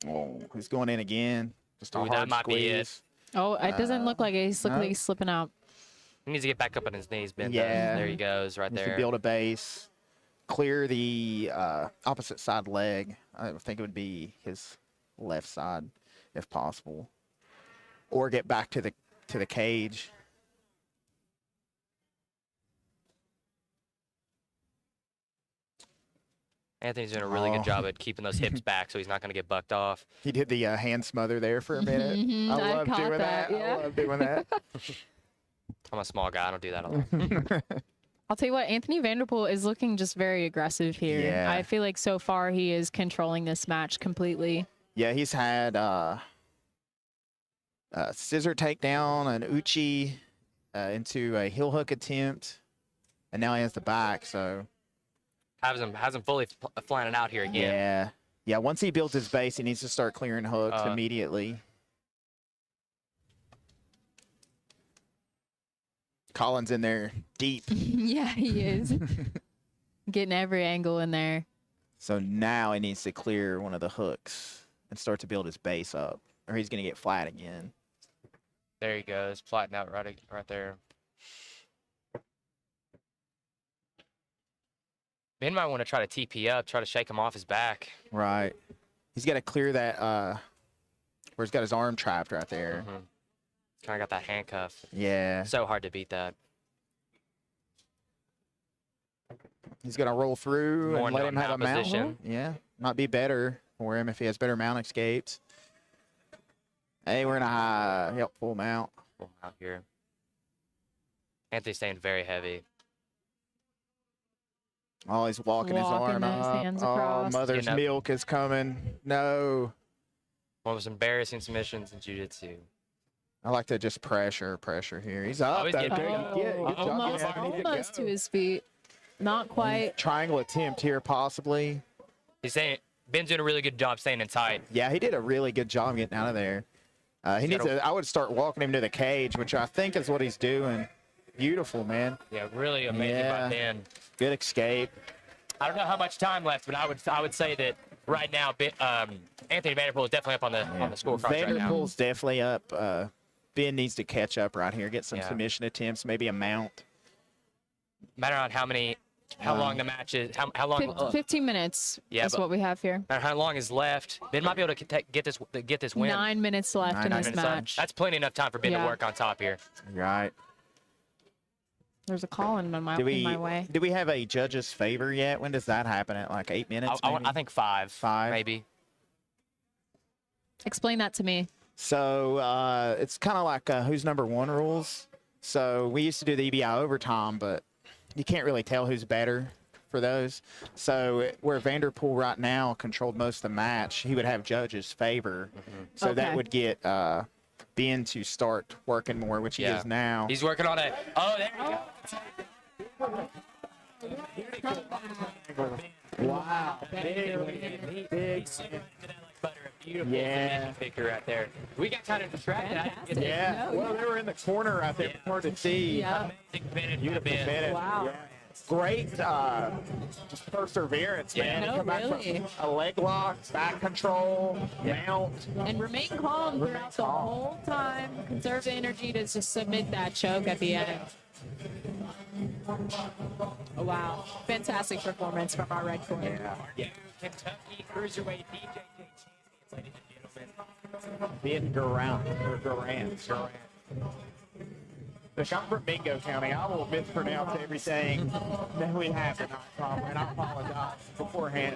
Oh, he's going in again. Just a Ooh, hard that might be it. squeeze. Oh, it doesn't look like it. He's looking no. like he's slipping out. He needs to get back up on his knees, Ben. Yeah. There he goes, right Needs there. to build a base, clear the opposite side leg. I think it would be his left side. if possible, or get back to the cage. Anthony's doing a really good job at keeping those hips back, so he's not going to get bucked off. He did the hand smother there for a minute. I love caught doing that, that. yeah. I love doing that. I'm a small guy. I don't do that a lot. I'll tell you what, Anthony Vanderpool is looking just very aggressive here. Yeah. I feel like so far he is controlling this match completely. Yeah, he's had a scissor takedown, an uchi into a heel hook attempt, and now he has the back. So Has him fully flying out here again. yeah. Once he builds his base, he needs to start clearing hooks immediately. Colin's in there deep. Yeah, he is. Getting every angle in there. So now he needs to clear one of the hooks and start to build his base up, or he's going to get flat again. There he goes, flattening out right there. Ben might want to try to TP up, try to shake him off his back. Right. He's got to clear that where he's got his arm trapped right there. Kind of got that handcuff. Yeah. So hard to beat that. He's going to roll through More and let into him have a mount position. hold. Yeah. Might be better for him if he has better mount escapes. Hey, we're in a high, full mount. Full out here. Anthony's staying very heavy. Oh, he's walking his arm those up. hands Oh, across. mother's Getting up. milk is coming. No. One of those embarrassing submissions in jiu-jitsu. I like to just pressure here. He's up. he's though. getting Good job. Almost, Yeah, we need almost go. to his feet. Not quite. Triangle attempt here, possibly. He's saying Ben's doing a really good job staying inside. Yeah, he did a really good job getting out of there. He needs to, I would start walking him to the cage, which I think is what he's doing. Beautiful, man. Yeah, really amazing by Ben. Good escape. I don't know how much time left, but I would say that right now, Anthony Vanderpool is definitely up on the scorecard right now. Vanderpool's definitely up. Ben needs to catch up right here, get some Yeah. submission attempts, maybe a mount. Matter on how long the match is, how long. 15 minutes Yeah, is but- what we have here. Matter how long is left. Ben might be able to get this win. 9 minutes left in 9 this minutes left. match. That's plenty enough time for Ben Yeah. to work on top here. Right. There's a call in my way. Do we have a judge's favor yet? When does that happen? At like 8 minutes? I think 5. 5? Maybe. Explain that to me. So it's kind of like who's number one rules. So we used to do the EBI overtime, but you can't really tell who's better for those. So where Vanderpool right now controlled most of the match, he would have judges' favor. So that Okay. would get Ben to start working more, which he is now. He's working on it. Oh, there you go. Wow. Yeah. Picker right there. We got kind of distracted. I didn't get Yeah. Well, they were in the corner out there. It's hard to see. Yeah. Amazing finish. Beautiful Ben. finish. Wow. Yeah. Great just perseverance, man. Yeah. To come back from Really. a leg lock, back control, mount. And remain calm throughout the whole time. Conserve the energy to just submit that choke at the end. Oh, wow. Fantastic performance from our red corner. Yeah. Kentucky Cruiserweight DJJ champions, ladies and gentlemen. Ben Garant. Or Garant. Look, I'm from Mingo County. I will mispronounce everything that we have tonight, probably, and I apologize beforehand.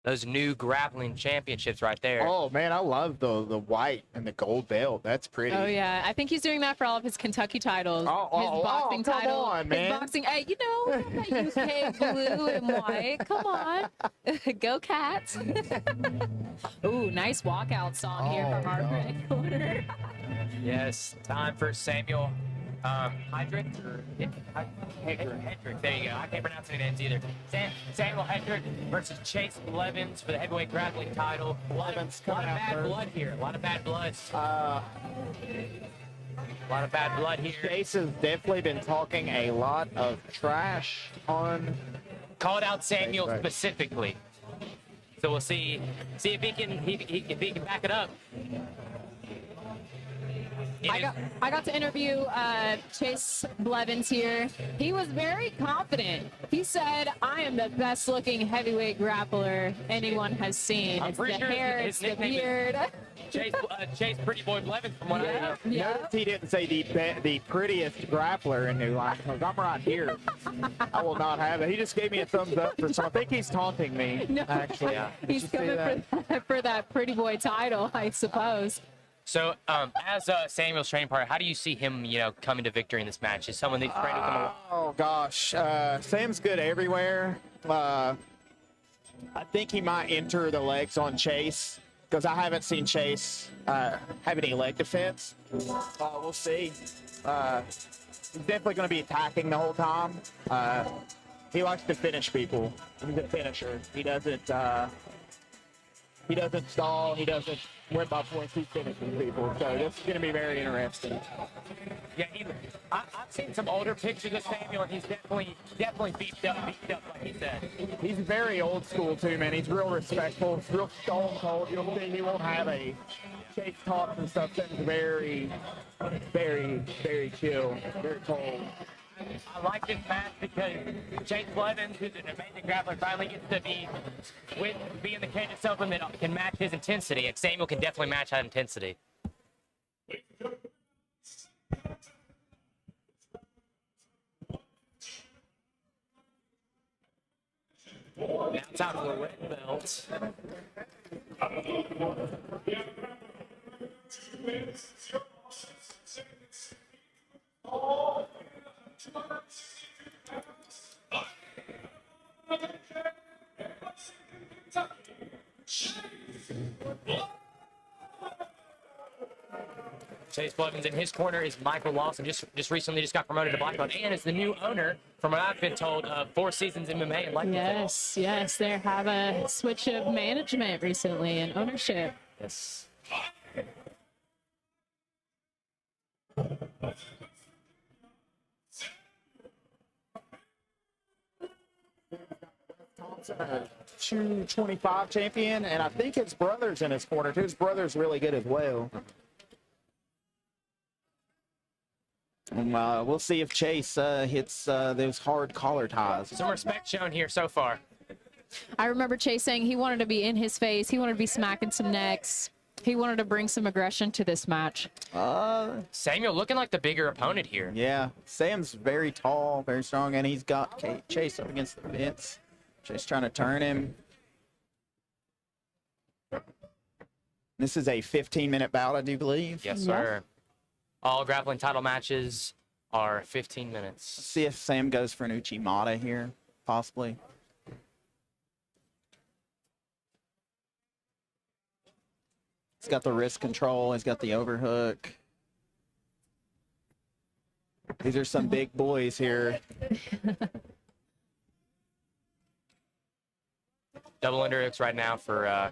Those new grappling championships right there. Oh, man, I love the white and the gold belt. That's pretty. Oh, yeah. I think he's doing that for all of his Kentucky titles. His boxing come title. on, man. His boxing. Hey, you know, that UK blue and white. Come on. Go Cats. Ooh, nice walkout song here from our red corner. Yes, time for Samuel Hedrick or Hedrick. There you go. I can't pronounce any names either. Samuel Hedrick versus Chase Blevens for the heavyweight grappling title. A lot of bad blood here. A lot of bad blood. A lot of bad blood here. Chase has definitely been talking a lot of trash on. Called out Samuel specifically. So we'll see if he can back it up. I got to interview Chase Blevens here. He was very confident. He said, "I am the best looking heavyweight grappler anyone has seen. I'm It's the pretty sure hair, his it's the nickname is beard." Chase Pretty Boy Blevins from what I know. Yeah. Notice he didn't say the prettiest grappler in New Line, because I'm right here. I will not have it. He just gave me a thumbs up for some. I think he's taunting me, No. actually. Yeah. He's coming for that pretty boy title, I suppose. So, as Samuel's training partner, how do you see him, coming to victory in this match? Is someone that you've trained with him a lot? Oh, gosh. Sam's good everywhere. I think he might enter the legs on Chase, because I haven't seen Chase have any leg defense. We'll see. He's definitely going to be attacking the whole time. He likes to finish people. He's a finisher. He doesn't stall. He doesn't win by points. He's finishing people. So this is going to be very interesting. Yeah, I've seen some older pictures of Samuel, and he's definitely beefed up, like he said. He's very old school too, man. He's real respectful, real stone cold. You'll see he won't have a Chase talks and stuff. That's very, very, very chill, very cold. I like this match because Chase Blevins, who's an amazing grappler, finally gets to be in the cage of someone that can match his intensity, and Samuel can definitely match that intensity. Now time for the red belt. Chase Blevins in his corner is Michael Lawson. Just recently got promoted to black belt and is the new owner, from what I've been told, of 4 Seasons MMA in Lexington. Yes, they have a switch of management recently and ownership. Yes. Thompson, a 225 champion, and I think his brother's in his corner too. His brother's really good as well. And, we'll see if Chase hits those hard collar ties. Some respect shown here so far. I remember Chase saying he wanted to be in his face. He wanted to be smacking some necks. He wanted to bring some aggression to this match. Samuel looking like the bigger opponent here. Yeah, Sam's very tall, very strong, and he's got Chase up against the fence. Chase trying to turn him. This is a 15-minute bout, I do believe. Yes, sir. All grappling title matches are 15 minutes. Let's see if Sam goes for an Uchimata here, possibly. He's got the wrist control. He's got the overhook. These are some big boys here. Double underhooks right now for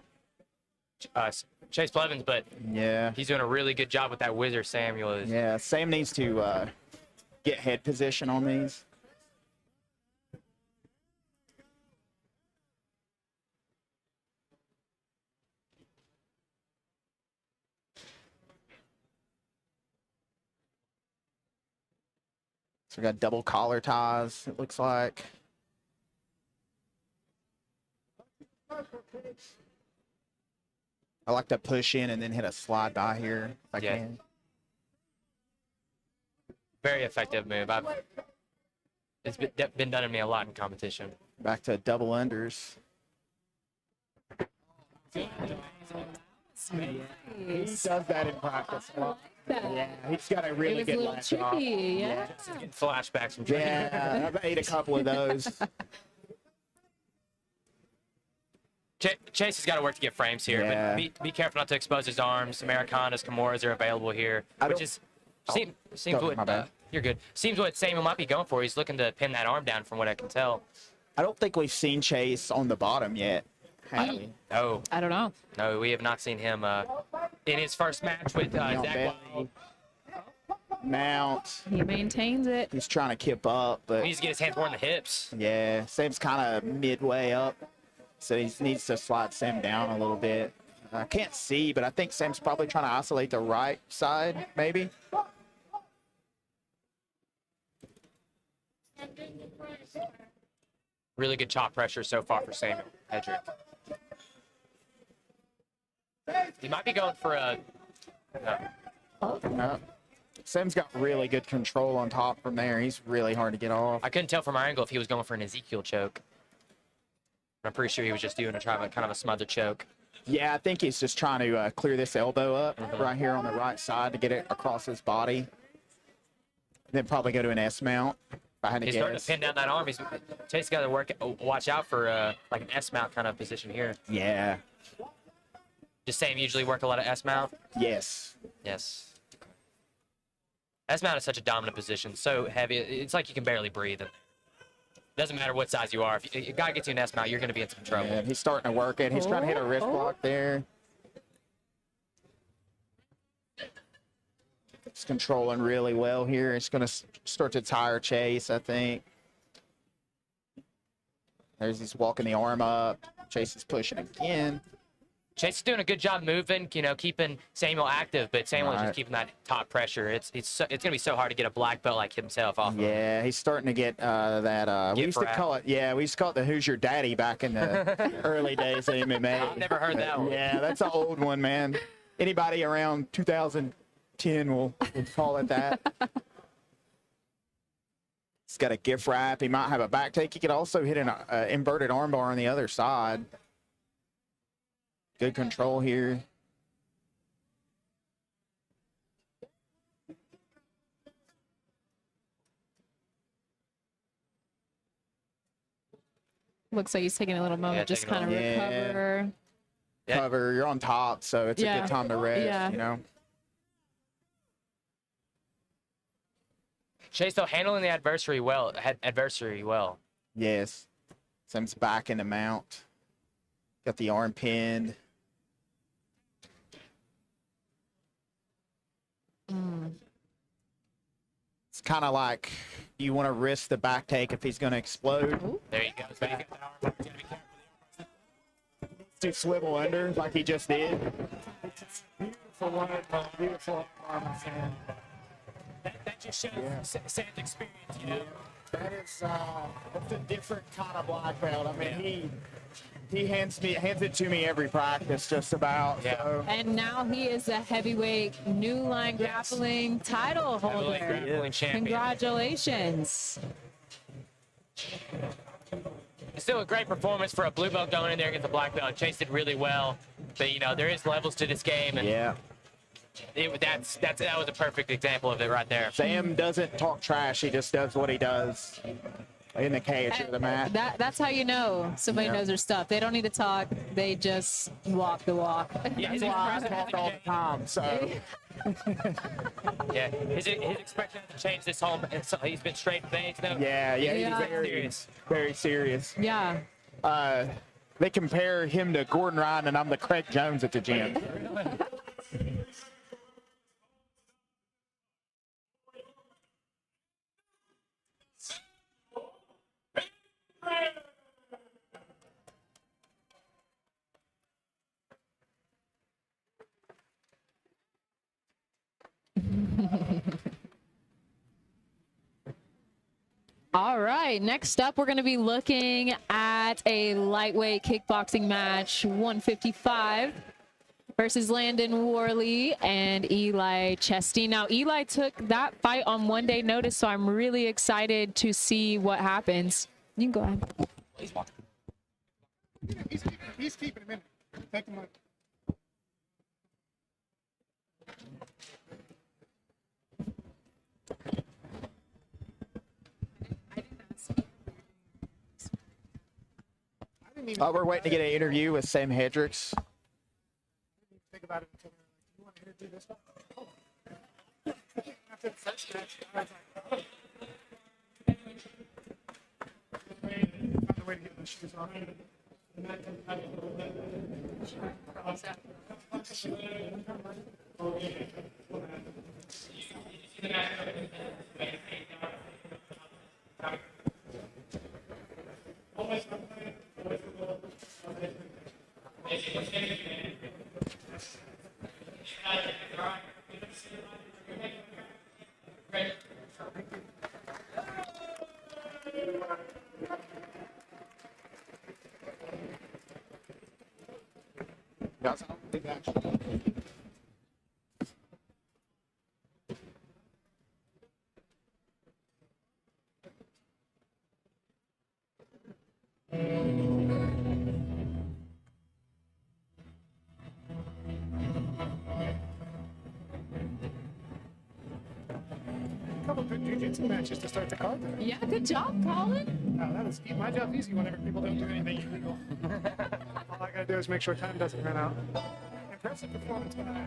Chase Blevins, but yeah, he's doing a really good job with that whizzer. Samuel is. Yeah, Sam needs to get head position on these. So we got double collar ties, it looks like. I like to push in and then hit a slide by here if I can. Very effective move. It's been done to me a lot in competition. Back to double unders. He does that in practice a lot. Yeah, he's got a really good latch off. Yeah. Flashbacks from training. Yeah, I've ate a couple of those. Chase has got to work to get frames here, but be careful not to expose his arms. Americanas, Kimuras are available here, which is seem my bad. You're good. Seems what Samuel might be going for. He's looking to pin that arm down from what I can tell. I don't think we've seen Chase on the bottom yet, have we? No. I don't know. No, we have not seen him in his first match with Zach Wild. Mount. He maintains it. He's trying to kip up, but He needs to get his hands more in the hips. yeah, Sam's kind of midway up, so he needs to slide Sam down a little bit. I can't see, but I think Sam's probably trying to isolate the right side, maybe. Really good chop pressure so far for Samuel Hedrick. He might be going for a... No. Sam's got really good control on top from there. He's really hard to get off. I couldn't tell from our angle if he was going for an Ezekiel choke. I'm pretty sure he was just doing a kind of a smothered choke. Yeah, I think he's just trying to clear this elbow up right here on the right side to get it across his body. Then probably go to an S mount. If I had to He's guess. starting to pin down that arm. Chase got to watch out for like an S mount kind of position here. Yeah. Just Sam usually work a lot of S mount. Yes. Yes. S mount is such a dominant position, so heavy. It's like you can barely breathe. And doesn't matter what size you are. If a guy gets you an S mount, you're going to be in some trouble. Yeah, he's starting to work it. He's trying to hit a wrist block there. He's controlling really well here. It's going to start to tire Chase, I think. He's walking the arm up. Chase is pushing again. Chase is doing a good job moving, keeping Samuel active, but Samuel is just keeping that top pressure. It's going to be so hard to get a black belt like himself off. Yeah, he's starting to get that. We used to call it. Yeah, we used to call it the "Who's Your Daddy" back in the early days of MMA. I've never heard that one. Yeah, that's an old one, man. Anybody around 2010 will call it that. He's got a gift wrap. He might have a back take. He could also hit an inverted armbar on the other side. Good control here. Looks like he's taking a little moment, just kind of recover. Yeah. Cover. You're on top, so it's a good time to rest, Yeah. Chase, though, handling the adversary well. Yes. Sam's back in the mount. Got the arm pinned. It's kind of like you want to risk the back take if he's going to explode. There you go. So you get that arm up. He's gonna be careful. To swivel under like he just did. Beautiful one, beautiful arm. That just shows Sam's experience, That's a different kind of black belt. I mean, he hands it to me every practice, just about. Yeah. So. And now he is a heavyweight New Line Grappling title holder. Grappling champion. Congratulations. It's still a great performance for a blue belt going in there against a black belt. Chase did really well, but there is levels to this game, and that was a perfect example of it right there. Sam doesn't talk trash. He just does what he does in the cage or the mat. That's how you know somebody knows their stuff. They don't need to talk. They just walk the walk. Yeah, That's why I talk all the time. So. Yeah, his expression hasn't changed this whole. He's been straight faced. Yeah, he's very serious. Very serious. Yeah. They compare him to Gordon Ryan, and I'm the Craig Jones at the gym. All right, next up, we're going to be looking at a lightweight kickboxing match, 155 versus Landon Warley and Eli Chastain. Now, Eli took that fight on one-day notice, so I'm really excited to see what happens. You can go ahead. He's keeping him in. Take him out. We're waiting to get an interview with Sam Hedrick. Think about it until you want to interview this one. after the first match, I was like, found a way to get the shoes off. Couple good jiu-jitsu matches to start the card there. Yeah, good job, Colin. That was my job's easy whenever people don't do anything illegal. All I gotta do is make sure time doesn't run out. Impressive performance by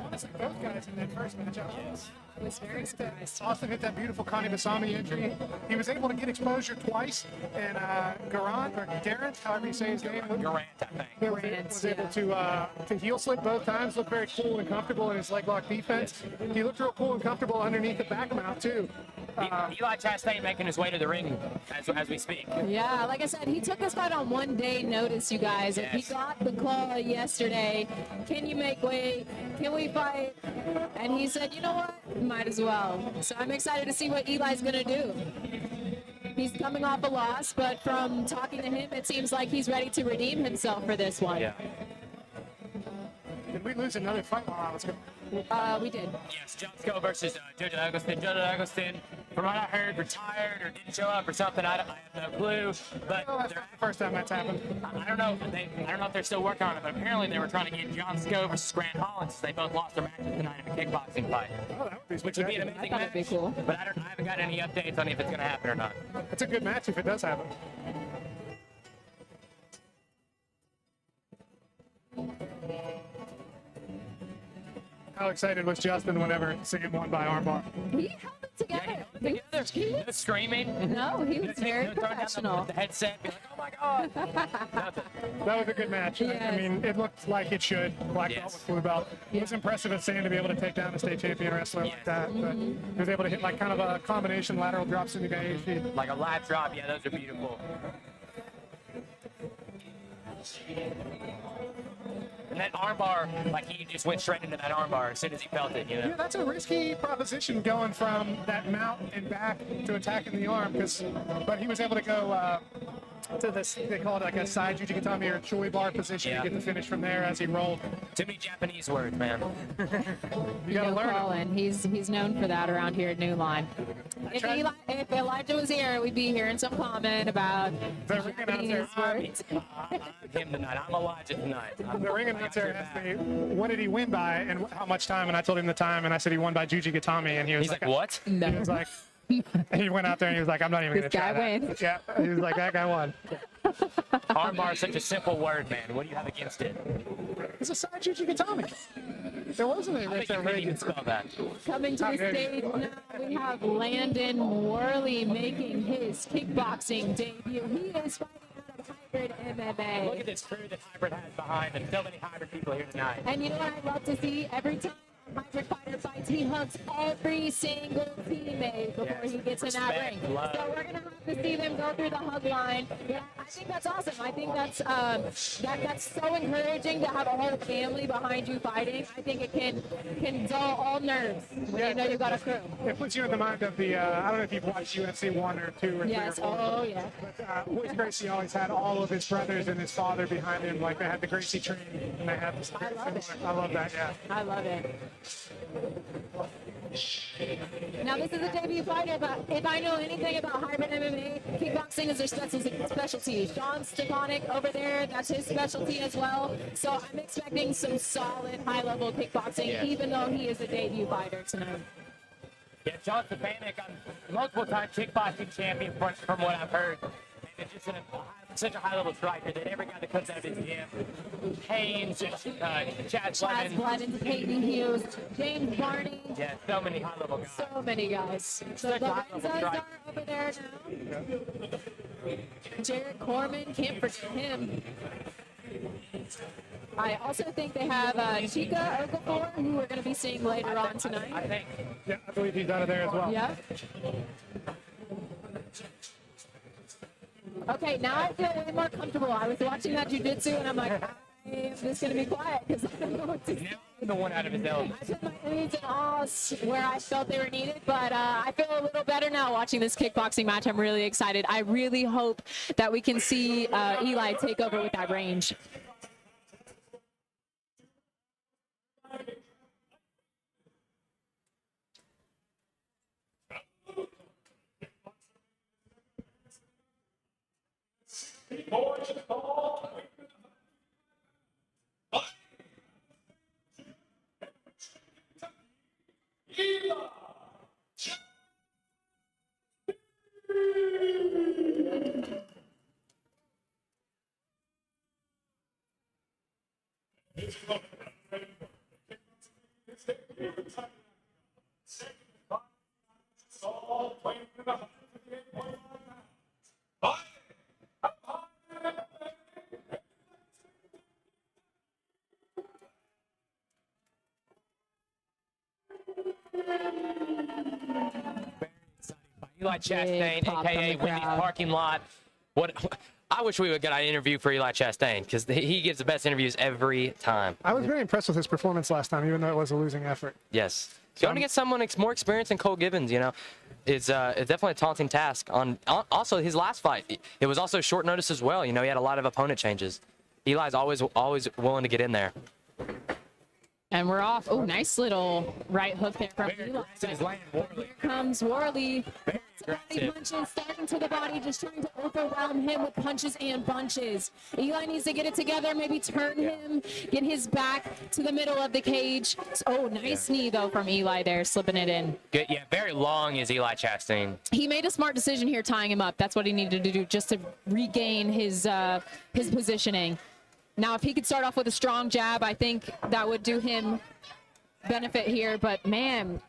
honestly both guys in that first match. I was very surprised. Austin hit that beautiful Connie Basami entry. He was able to get exposure twice, and Garant, or Darren, however you say his name, Garant, I think. was able to heel slip both times, looked very cool and comfortable in his leg lock defense. He looked real cool and comfortable underneath the back mount, too. Eli Chastain making his way to the ring as we speak. Yeah, like I said, he took his fight on 1 day notice, you guys. If he got the call yesterday, can you make weight? Can we fight? And he said, you know what? Might as well. So I'm excited to see what Eli's going to do. He's coming off a loss, but from talking to him, it seems like he's ready to redeem himself for this one. Yeah. Did we lose another fight while I was going? We did. Yes, Johnsko versus Jojo Agustin. Jojo Agustin, from what I heard, retired or didn't show up or something. I have no clue. But That's the first time that's happened. I don't know. I don't know if they're still working on it, but apparently they were trying to get Johnsko versus Grant Hollins. They both lost their matches tonight in a kickboxing fight. Oh, that would be Which would be an amazing I thought it'd be match. cool. But I haven't got any updates on if it's going to happen or not. It's a good match if it does happen. How excited was Justin whenever Sam won by armbar? He held it together. No screaming. No, he was very Throwing down professional. the headset, be like, oh my God. Nothing. That was a good match. I Yes. mean, it looked like it should. Black belt Yes. with blue belt. It was impressive of Sam to be able to take down a state champion wrestler like that. But he was able to hit like kind of a combination lateral drops into the Like a lap drop. Yeah, those are beautiful. And that armbar, like he just went straight into that armbar as soon as he felt it, you know? Yeah, that's a risky proposition going from that mount and back to attacking the arm. But he was able to go to this, they call it like a side Jujigatami or Choi bar position to get the finish from there as he rolled. Too many Japanese words, man. You gotta learn it. Colin, he's known for that around here at New Line. If Elijah was here, we'd be hearing some comment about The ring announcer, Japanese words. I'm him tonight. I'm Elijah tonight. the ring announcer asked me, what did he win by and how much time? And I told him the time, and I said he won by Jujigatami, and he was He's like, what? He was like, he went out there and he was like, I'm not even going to This try guy that. wins. Yeah, he was like, that guy won. Armbar is such a simple word, man. What do you have against it? It's a side Jujigatami. There wasn't any I right think you there. couldn't even spell that. Coming to the stage now, we have Landon Warley making his kickboxing debut. He is fighting out of Hybrid MMA. Look at this crew that Hybrid has behind them. So many Hybrid people here tonight. And you know what I love to see? Every time Hybrid Fighter fights, he hugs every single teammate before he gets in that Respect, ring. love. So we're gonna have to see them go through the hug line. Yeah, I think that's awesome. I think that's so encouraging to have a whole family behind you fighting. I think it can dull all nerves when you know you've got a crew. It puts you in the mind of the, I don't know if you've watched UFC 1 or 2 or 3 Yes. or 4. Oh yeah. But Royce Gracie always had all of his brothers and his father behind him. Like they had the Gracie train and they had this. I love it. I love that, yeah. I love it. Now this is a debut fighter, but if I know anything about Hybrid MMA, kickboxing is their specialty. Sean Stefanik over there, that's his specialty as well. So I'm expecting some solid high-level kickboxing, even though he is a debut fighter tonight. Yeah, John Stefanik, I'm multiple-time kickboxing champion from what I've heard. And it's just a such a high-level striker that every guy that comes out of his gym, Haynes, Chad Blevens, Peyton Hughes, James Barney. Yeah, so many high-level guys. So many guys. So Such a Lorenzas high-level are over there now. Jared Corman, can't forget him. I also think they have Chica Okafur, who we're going to be seeing later on tonight. I think. Yeah, I believe he's out of there as well. Yeah. Okay, now I feel way more comfortable. I was watching that jiu-jitsu and I'm like, I'm just going to be quiet because I don't know what to say. The one out of his element. I put my E's and O's where I felt they were needed, but I feel a little better now watching this kickboxing match. I'm really excited. I really hope that we can see Eli take over with that range. Eli Chastain, aka Wendy's parking lot. I wish we would get an interview for Eli Chastain because he gives the best interviews every time. I was very impressed with his performance last time, even though it was a losing effort. Yes. Going to get someone more experienced than Cole Gibbons, you know, it's definitely a taunting task. Also, his last fight, it was also short notice as well. You know, he had a lot of opponent changes. Eli's always willing to get in there. And we're off. Oh, nice little right hook there from Eli. Here comes Warley. Body punches, starting to the body, just trying to overwhelm him with punches and bunches. Eli needs to get it together, maybe turn him, get his back to the middle of the cage. Oh, nice knee, though, from Eli there, slipping it in. Good, yeah, very long is Eli Chastain. He made a smart decision here, tying him up. That's what he needed to do, just to regain his positioning. Now, if he could start off with a strong jab, I think that would do him benefit here. But, man,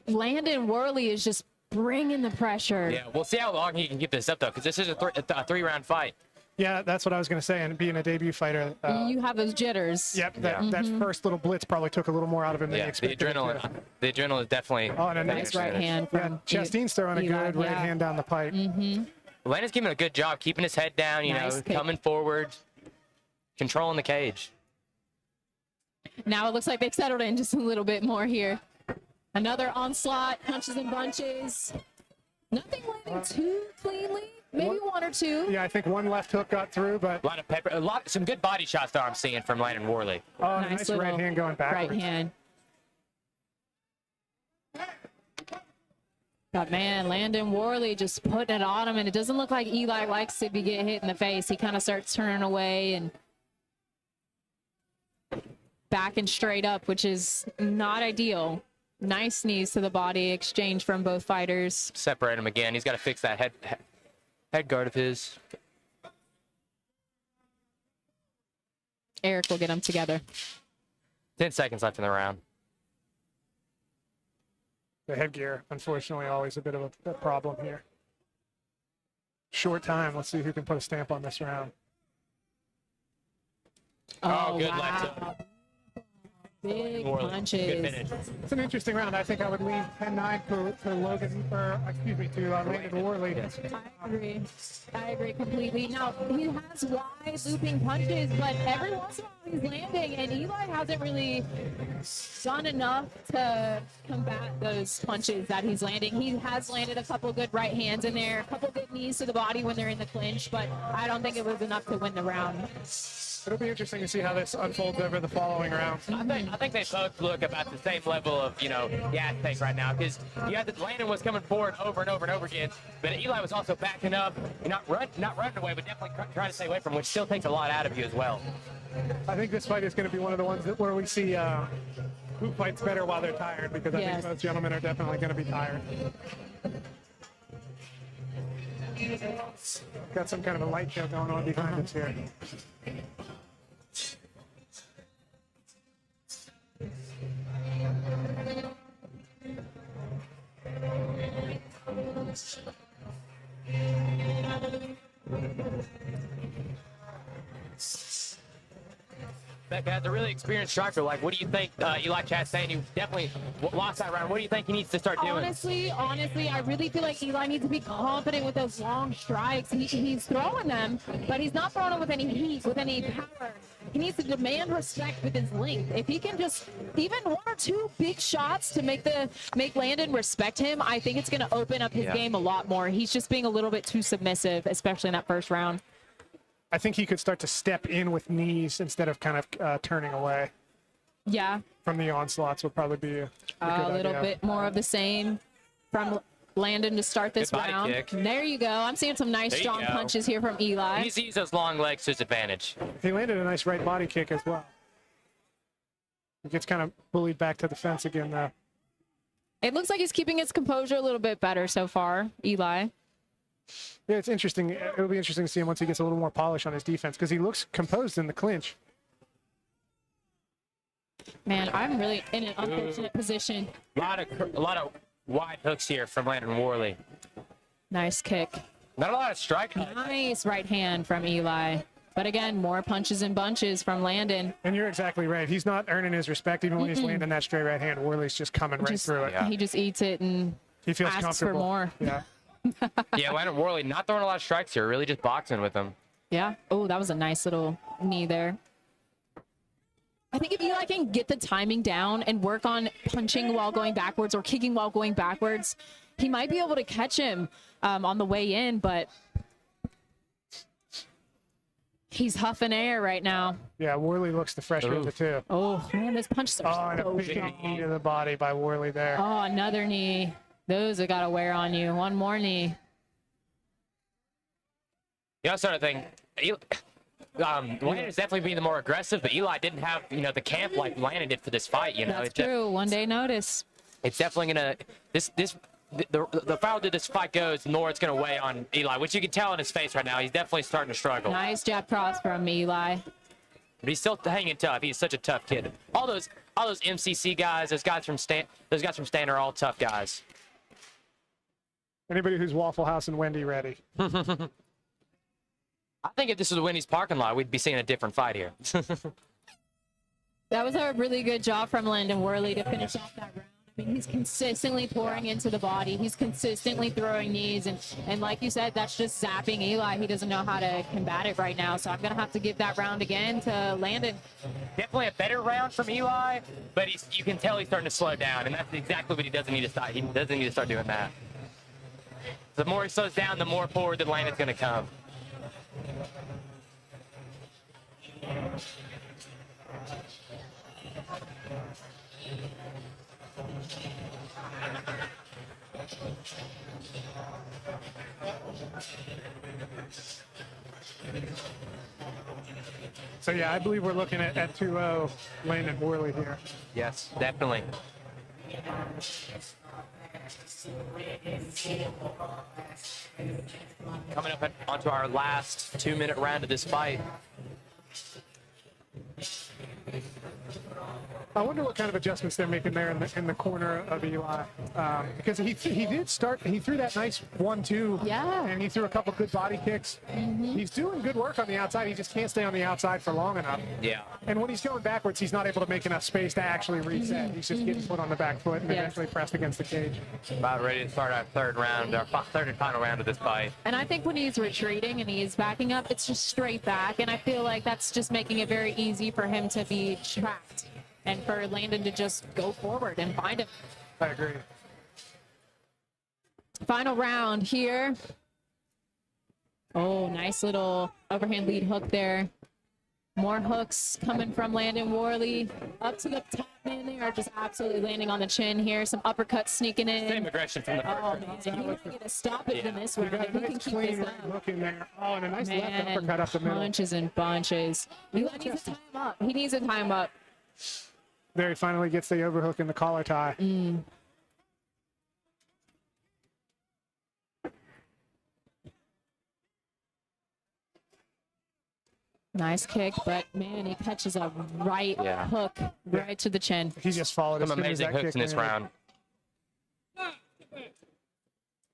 Landon Warley is just bringing the pressure. Yeah, we'll see how long he can keep this up, though, because this is a three-round fight. Yeah, that's what I was going to say. And being a debut fighter, you have those jitters. Yep, that first little blitz probably took a little more out of him than he The expected. The adrenaline is definitely. Oh, and a Nice right hand. Yeah, Chastain's throwing a good right hand down the pipe. Landon's giving a good job keeping his head down, you know, coming forward, controlling the cage. Now it looks like they've settled in just a little bit more here. Another onslaught, punches and bunches. Nothing landing too cleanly. Maybe one or two. Yeah, I think one left hook got through, but A lot of pepper, some good body shots there I'm seeing from Landon Warley. oh, nice right hand going backwards. Right hand. But man, Landon Warley just putting it on him, and it doesn't look like Eli likes to be getting hit in the face. He kind of starts turning away and backing straight up, which is not ideal. Nice knees to the body exchange from both fighters. Separate him again. He's got to fix that head guard of his. Eric will get them together. 10 seconds left in the round. The headgear, unfortunately, always a bit of a problem here. Short time. Let's see who can put a stamp on this round. Oh, good left hook. Big Warley. punches. Good finish. It's an interesting round. I think I would lean 10-9 to Logan, or excuse me, to Landon Warley. Yes. I agree completely. Now, he has wide looping punches, but every once in a while he's landing, and Eli hasn't really done enough to combat those punches that he's landing. He has landed a couple good right hands in there, a couple good knees to the body when they're in the clinch, but I don't think it was enough to win the round. It'll be interesting to see how this unfolds over the following rounds. I think they both look about the same level of, you know, gas tank right now, because Landon was coming forward over and over and over again, but Eli was also backing up, not running away, but definitely trying to stay away from, which still takes a lot out of you as well. I think this fight is going to be one of the ones where we see who fights better while they're tired, because I think those gentlemen are definitely going to be tired. Got some kind of a light show going on behind us here. Becca, as a really experienced striker, like, what do you think Eli Chastain, who definitely lost that round, what do you think he needs to start doing? Honestly, I really feel like Eli needs to be confident with those long strikes. He's throwing them, but he's not throwing them with any heat, with any power. He needs to demand respect with his length. If he can just even 1 or 2 big shots to make Landon respect him, I think it's going to open up his game a lot more. He's just being a little bit too submissive, especially in that first round. I think he could start to step in with knees instead of kind of turning away. Yeah. From the onslaughts would probably be a little bit more of the same from Landon to start this round. Kick. There you go. I'm seeing some nice strong punches here from Eli. He's used those long legs to his advantage. He landed a nice right body kick as well. He gets kind of bullied back to the fence again, though. It looks like he's keeping his composure a little bit better so far, Eli. Yeah, it's interesting. It'll be interesting to see him once he gets a little more polish on his defense because he looks composed in the clinch. Man, I'm really in an unfortunate position. A lot of wide hooks here from Landon Warley. Nice kick. Not a lot of strike. Nice right hand from Eli. But again, more punches and bunches from Landon. And you're exactly right. He's not earning his respect even when he's landing that straight right hand. Warley's just coming right through it. He just eats it and he feels asks comfortable. for more. Yeah. Yeah, Landon Warley not throwing a lot of strikes here, really just boxing with him. Yeah. Oh, that was a nice little knee there. I think if Eli can get the timing down and work on punching while going backwards or kicking while going backwards, he might be able to catch him on the way in, but he's huffing air right now. Yeah, Warley looks the fresher of the two. Oh, man, those punches are and a big knee to the body by Warley there. Oh, another knee. Those have got to wear on you. One more knee. You know, sort of thing. Landon's definitely being the more aggressive, but Eli didn't have, the camp like Landon did for this fight. That's true. 1 day notice. It's definitely gonna the farther this fight goes, the more it's gonna weigh on Eli, which you can tell in his face right now. He's definitely starting to struggle. Nice jab cross from Eli. But he's still hanging tough. He's such a tough kid. All those MCC guys, those guys from Stan are all tough guys. Anybody who's Waffle House and Wendy ready. I think if this was a Wendy's parking lot, we'd be seeing a different fight here. That was a really good job from Landon Warley to finish off that round. I mean, he's consistently pouring into the body. He's consistently throwing knees. And like you said, that's just zapping Eli. He doesn't know how to combat it right now. So I'm going to have to give that round again to Landon. Definitely a better round from Eli, but you can tell he's starting to slow down. And that's exactly what he doesn't need to start. He doesn't need to start doing that. The more he slows down, the more forward that Landon's going to come. So yeah, I believe we're looking at 2-0 Landon Warley here. Yes, definitely. Coming up onto our last 2-minute round of this fight. I wonder what kind of adjustments they're making there in the corner of Eli, because he did start. He threw that nice 1-2, and he threw a couple good body kicks. He's doing good work on the outside. He just can't stay on the outside for long enough. Yeah. And when he's going backwards, he's not able to make enough space to actually reset. He's just getting put on the back foot and eventually pressed against the cage. About ready to start our third and final round of this fight. And I think when he's retreating and he's backing up, it's just straight back, and I feel like that's just making it very easy for him to be tracked. And for Landon to just go forward and find him. I agree. Final round here. Oh, nice little overhand lead hook there. More hooks coming from Landon Warley. Up to the top, man. They are just absolutely landing on the chin here. Some uppercuts sneaking in. Same aggression from the first. Oh, man. He might get a stop it in this round. You got a If he can nice keep clean this right up. hook in there. Oh, and a nice left Man, uppercut up the middle. punches and bunches. Eli needs to time him up. He needs to time him up. There he finally gets the overhook in the collar tie. Nice kick, but man, he catches a right hook right to the chin. He just followed Some amazing hooks in this round.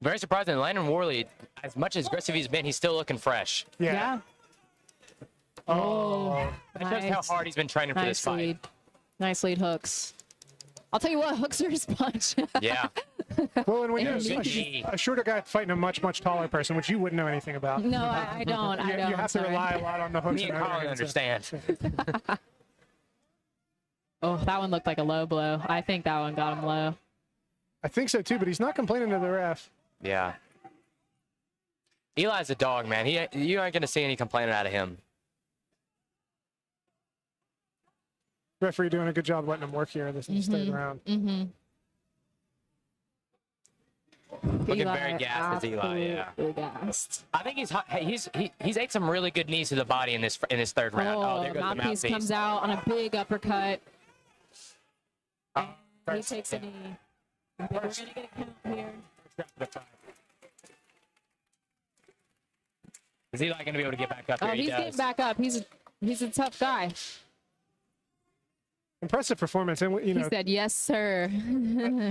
Very surprising. Landon Warley, as much as aggressive he's been, he's still looking fresh. Yeah. Oh, That shows how hard he's been training for this fight. Nice lead hooks. I'll tell you what, hooks are his punch. Yeah. Well, and when you're a shorter guy fighting a much taller person, which you wouldn't know anything about. No, I don't. You have to rely a lot on the hooks. Me and Colin understand. Oh, that one looked like a low blow. I think that one got him low. I think so too, but he's not complaining to the ref. Yeah. Eli's a dog, man. You aren't going to see any complaining out of him. Referee doing a good job letting him work here in this third round. Looking very gassed as Eli. Yeah. Gassed. I think he's ate some really good knees to the body in this third round. Oh, there goes the mouthpiece comes out on a big uppercut. He takes a knee. We're gonna get a count here. Is Eli going to be able to get back up here? Oh, he's getting back up. He's a tough guy. Impressive performance, and He said, "Yes, sir."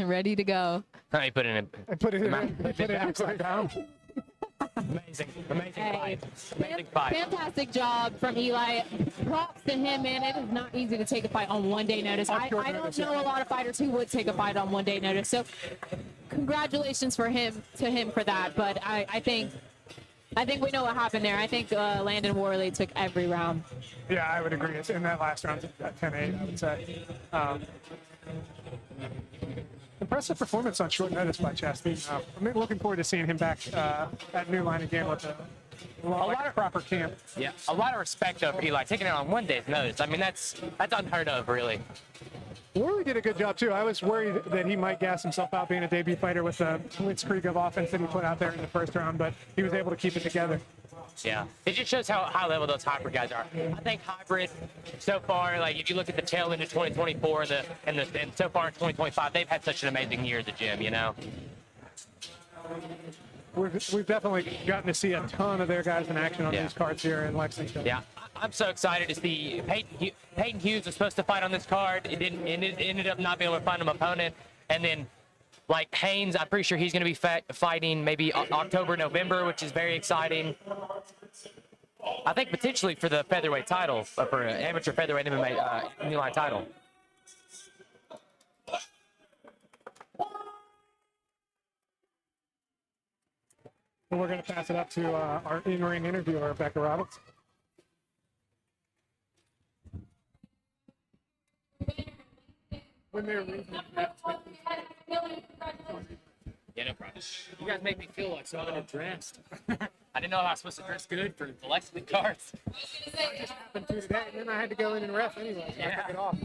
Ready to go. He put it in. I put it upside down. Amazing fight. Amazing Fan- fight. Fantastic job from Eli. Props to him, man. It is not easy to take a fight on 1 day notice. I don't know a lot of fighters who would take a fight on 1 day notice. So congratulations to him for that. But I think we know what happened there. I think Landon Warley took every round. Yeah, I would agree. It's in that last round at 10-8, I would say. Impressive performance on short notice by Chastain. I'm looking forward to seeing him back at New Line again with a lot of proper camp. Yeah, a lot of respect of Eli taking it on 1 day's notice. I mean, that's unheard of, really. Warley did a good job too. I was worried that he might gas himself out being a debut fighter with the blitzkrieg of offense that he put out there in the first round, but he was able to keep it together. Yeah, it just shows how high level those hybrid guys are. I think hybrid so far, like if you look at the tail end of 2024 and so far in 2025, they've had such an amazing year at the gym. You know. We've definitely gotten to see a ton of their guys in action on these cards here in Lexington. Yeah, I'm so excited to see Peyton Hughes was supposed to fight on this card. It ended up not being able to find an opponent, and then. Like Haynes, I'm pretty sure he's going to be fighting maybe October, November, which is very exciting. I think potentially for the featherweight title, for amateur featherweight MMA New Line title. And we're going to pass it up to our in-ring interviewer, Rebecca Roberts. When they're Yeah, no problem. You guys make me feel like so underdressed. I didn't know I was supposed to dress good for the Lexington cards. It just happened to today, and then I had to go in and ref anyway, so I took it off.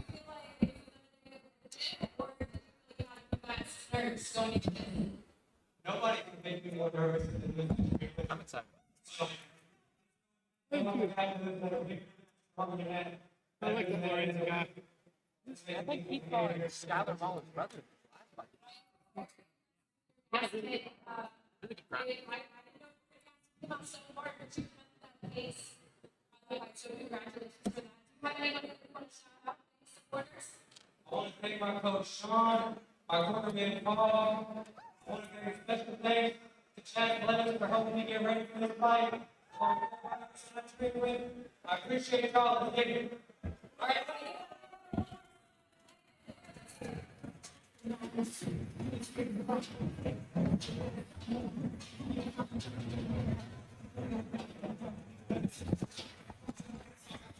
Nobody can make me more nervous than this. I'm excited. I like the Lorenza guy. I think he fought Skylar Mullen's brother. I want to thank my coach Sean, my quarterman Paul. I want to give a special thanks to Chad Blevens for helping me get ready for this fight. I appreciate y'all. Thank you. All right.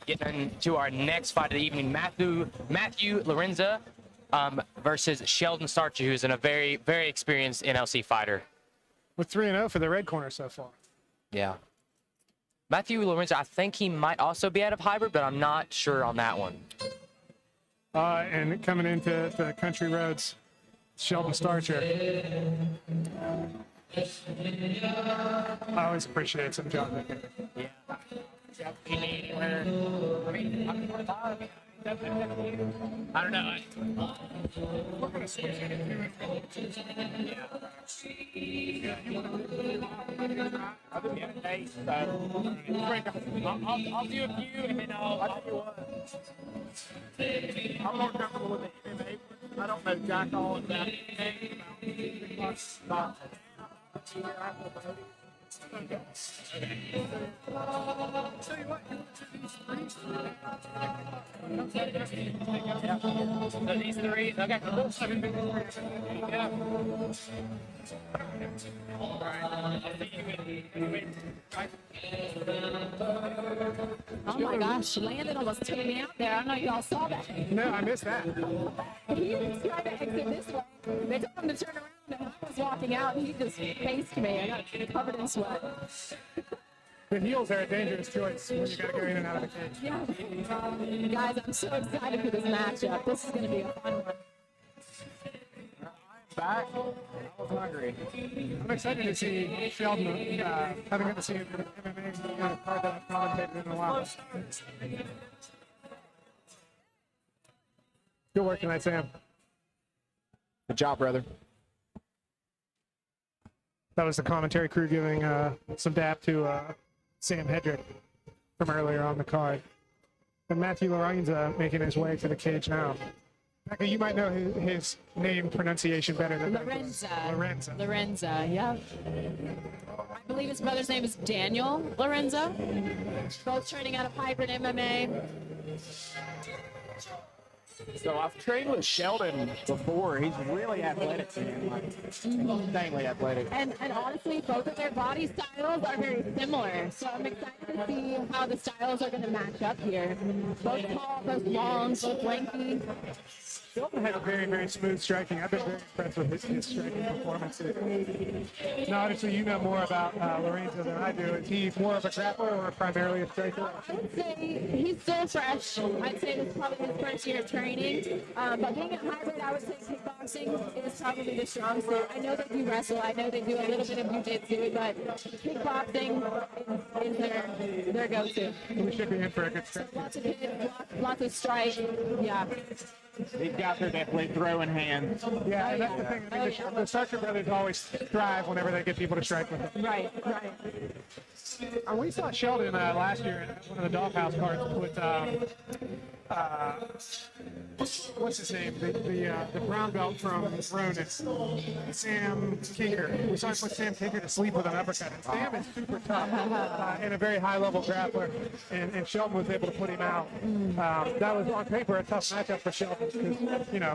Getting into our next fight of the evening, Matthew Lorenza versus Sheldon Starcher, who's a very, very experienced NLC fighter. With 3-0 for the red corner so far. Yeah. Matthew Lorenza, I think he might also be out of hybrid, but I'm not sure on that one. And coming into the country roads, Sheldon Starcher. I always appreciate some John McKinnon. Yeah. I don't know. We're going to switch it. I'll do a date, so I'll do a few, and then I'll tell you what. I'm more comfortable with the MMA. I don't know jack all about These three, okay. Oh my gosh, Landon almost took me out there. I don't know if y'all saw that. No, I missed that. He was trying to exit this way. They told him to turn around, and I was walking out, and he just faced me. I got covered in sweat. The heels are a dangerous choice when you got to go in and out of the cage. Yeah. Guys, I'm so excited for this matchup. This is going to be a fun one. back. I was hungry. I'm excited to see Sheldon, having got to see him in the MMA card that I've commentated in a while. Good work tonight, Sam. Good job, brother. That was the commentary crew giving some dap to Sam Hedrick from earlier on the card. And Matthew Lorenza making his way to the cage now. Becca, you might know his name pronunciation better than Lorenza. Lorenza. Lorenza, yeah. I believe his brother's name is Daniel Lorenza. Both training out of Hybrid MMA. So I've trained with Sheldon before. He's really athletic, man. Like, insanely athletic. And honestly, both of their body styles are very similar. So I'm excited to see how the styles are going to match up here. Both tall, both long, both lengthy. Sheldon has a very, very smooth striking. I've been very impressed with his striking performances. Now, obviously, you know more about Lorenzo than I do. Is he more of a grappler or primarily a striker? I would say he's still fresh. I'd say this is probably his first year of training. But being a hybrid, I would say kickboxing is probably the strong suit. I know they do wrestle. I know they do a little bit of jiu-jitsu, but kickboxing is their go-to. We should be in for a good So strike. lots of hit, lots of strike. Yeah. These guys are definitely throwing hands. Yeah, and that's the thing. I mean, the Starker brothers always thrive whenever they get people to strike with them. Right, right. We saw Sheldon last year in one of the Doghouse cards with what's his name? The brown belt from Ronan, Sam Kinker. We saw him put Sam Kinker to sleep with an uppercut. And Sam is super tough and a very high-level grappler, and Sheldon was able to put him out. That was on paper a tough matchup for Sheldon because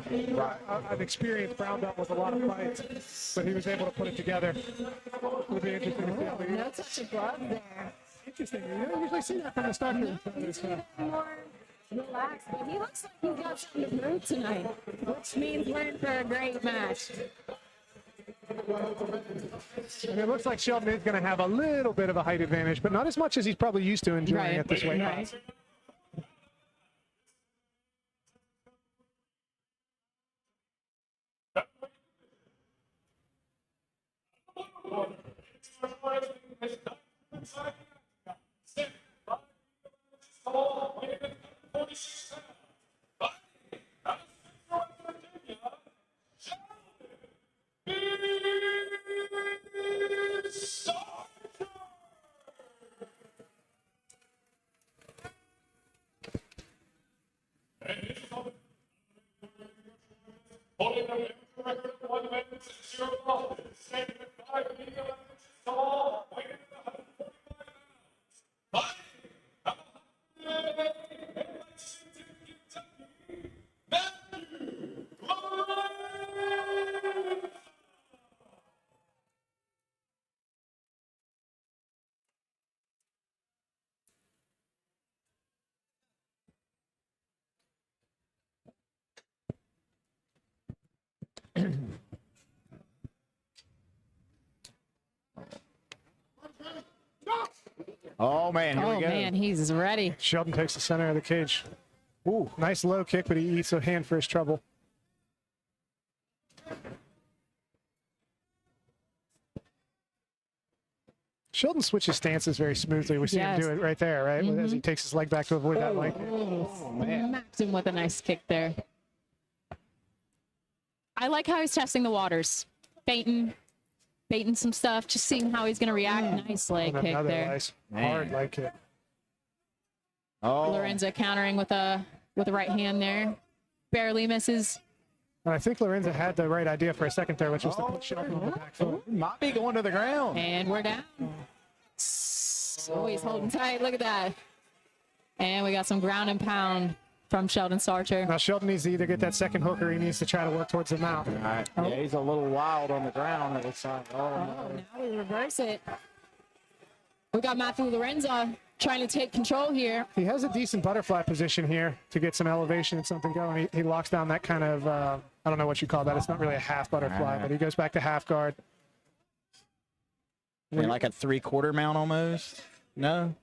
an experienced brown belt with a lot of fights, but he was able to put it together. It would be interesting to see how he. No touch of glove there. Interesting. You don't usually see that from the Starker brothers. More relaxed, but he looks like he's got something to prove tonight, which means we're in for a great match. And it looks like Sheldon is going to have a little bit of a height advantage, but not as much as he's probably used to enjoying at this weight class. Oh, man, here we Oh go. man, he's ready. Sheldon takes the center of the cage. Ooh, nice low kick, but he eats a hand for his trouble. Sheldon switches stances very smoothly. We see him do it right there, right? As he takes his leg back to avoid that leg kick. Smacked him with a nice kick there. I like how he's testing the waters. Feinting, baiting some stuff, just seeing how he's going to react. Nice leg kick Another there. nice hard leg kick. Oh, Lorenza countering with the right hand there. Barely misses. And I think Lorenza had the right idea for a second there, which was to put Sheldon on the back foot. might be going to the ground. And we're down. Oh, he's holding tight. Look at that. And we got some ground and pound from Sheldon Sarcher. Now Sheldon needs to either get that second hook or he needs to try to work towards the mount. All right. Yeah, he's a little wild on the ground. It looks like. Oh, now we reverse it. We got Matthew Lorenza trying to take control here. He has a decent butterfly position here to get some elevation and something going. He locks down that kind of, I don't know what you call that. It's not really a half butterfly, but he goes back to half guard. I mean, like a 3/4 mount almost. No.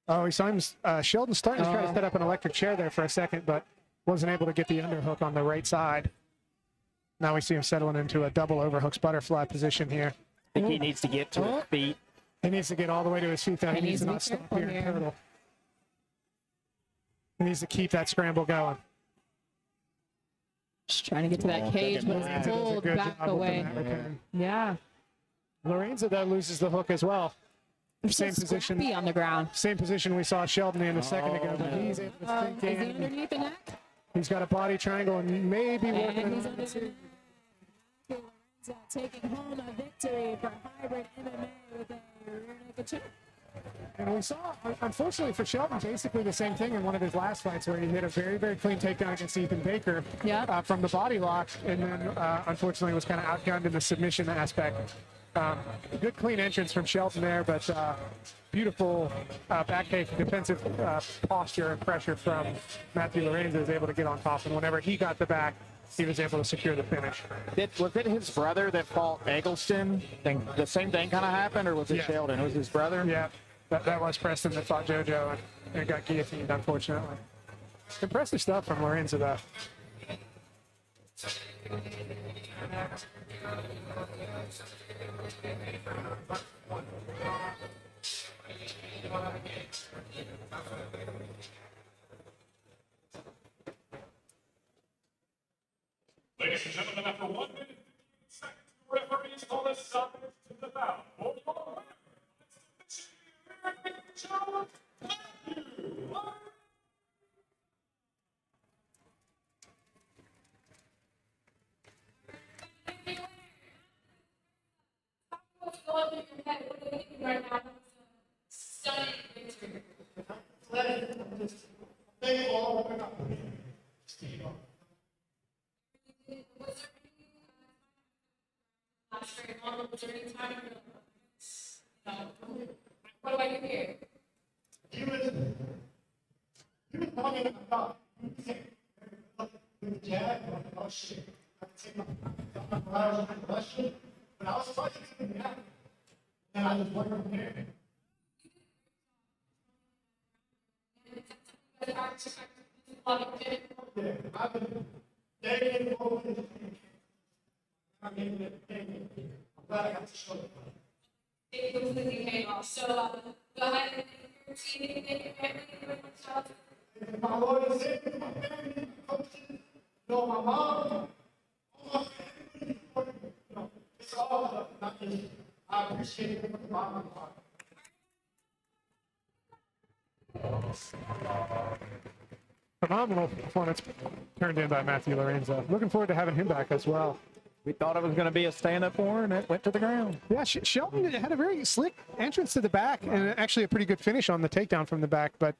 Oh, he saw him. Sheldon starting to try to set up an electric chair there for a second, but wasn't able to get the underhook on the right side. Now we see him settling into a double overhooks butterfly position here. I think he needs to get to his feet. He needs to get all the way to his feet. Though. He needs to not stop here and turtle. He needs to keep that scramble going. Just trying to get to that cage, but it's pulled back away. Yeah. Lorenza, though, loses the hook as well. Same position on the ground. Same position we saw Sheldon in a second ago, but he's able to think is he underneath the neck? He's got a body triangle and maybe working he's underneath. Taking home a victory for hybrid MMA with a rear naked choke. And we saw, unfortunately for Sheldon, basically the same thing in one of his last fights where he hit a very, very clean takedown against Ethan Baker from the body lock, and then unfortunately was kind of outgunned in the submission aspect. Good clean entrance from Sheldon there, but beautiful back take defensive posture and pressure from Matthew Lorenza is able to get on top, and whenever he got the back, he was able to secure the finish. Was it his brother that fought Eggleston? The same thing kind of happened, or was it Sheldon? It was his brother? Yeah, that was Preston that fought JoJo and got guillotined, unfortunately. Impressive stuff from Lorenza, though. Ladies and gentlemen, after 1 minute and 15 seconds, the referees call a stoppage to the bout. What's going on in your head? What are you thinking right now? Stunning victory. What do I do here? He was talking about the jab, oh shit. I take my question, but I was fighting him now. And I just went from there. Yeah, I've been dating over the I'm glad I got to show it. It completely paid off. So go ahead and your team, your family, my lawyer said, my family, my coaches, my mom, all my family, it's all not just, I appreciate it from the bottom of my heart. Phenomenal performance turned in by Matthew Lorenza. Looking forward to having him back as well. We thought it was going to be a stand-up for her, and it went to the ground. Yeah, Sheldon had a very slick entrance to the back and actually a pretty good finish on the takedown from the back, but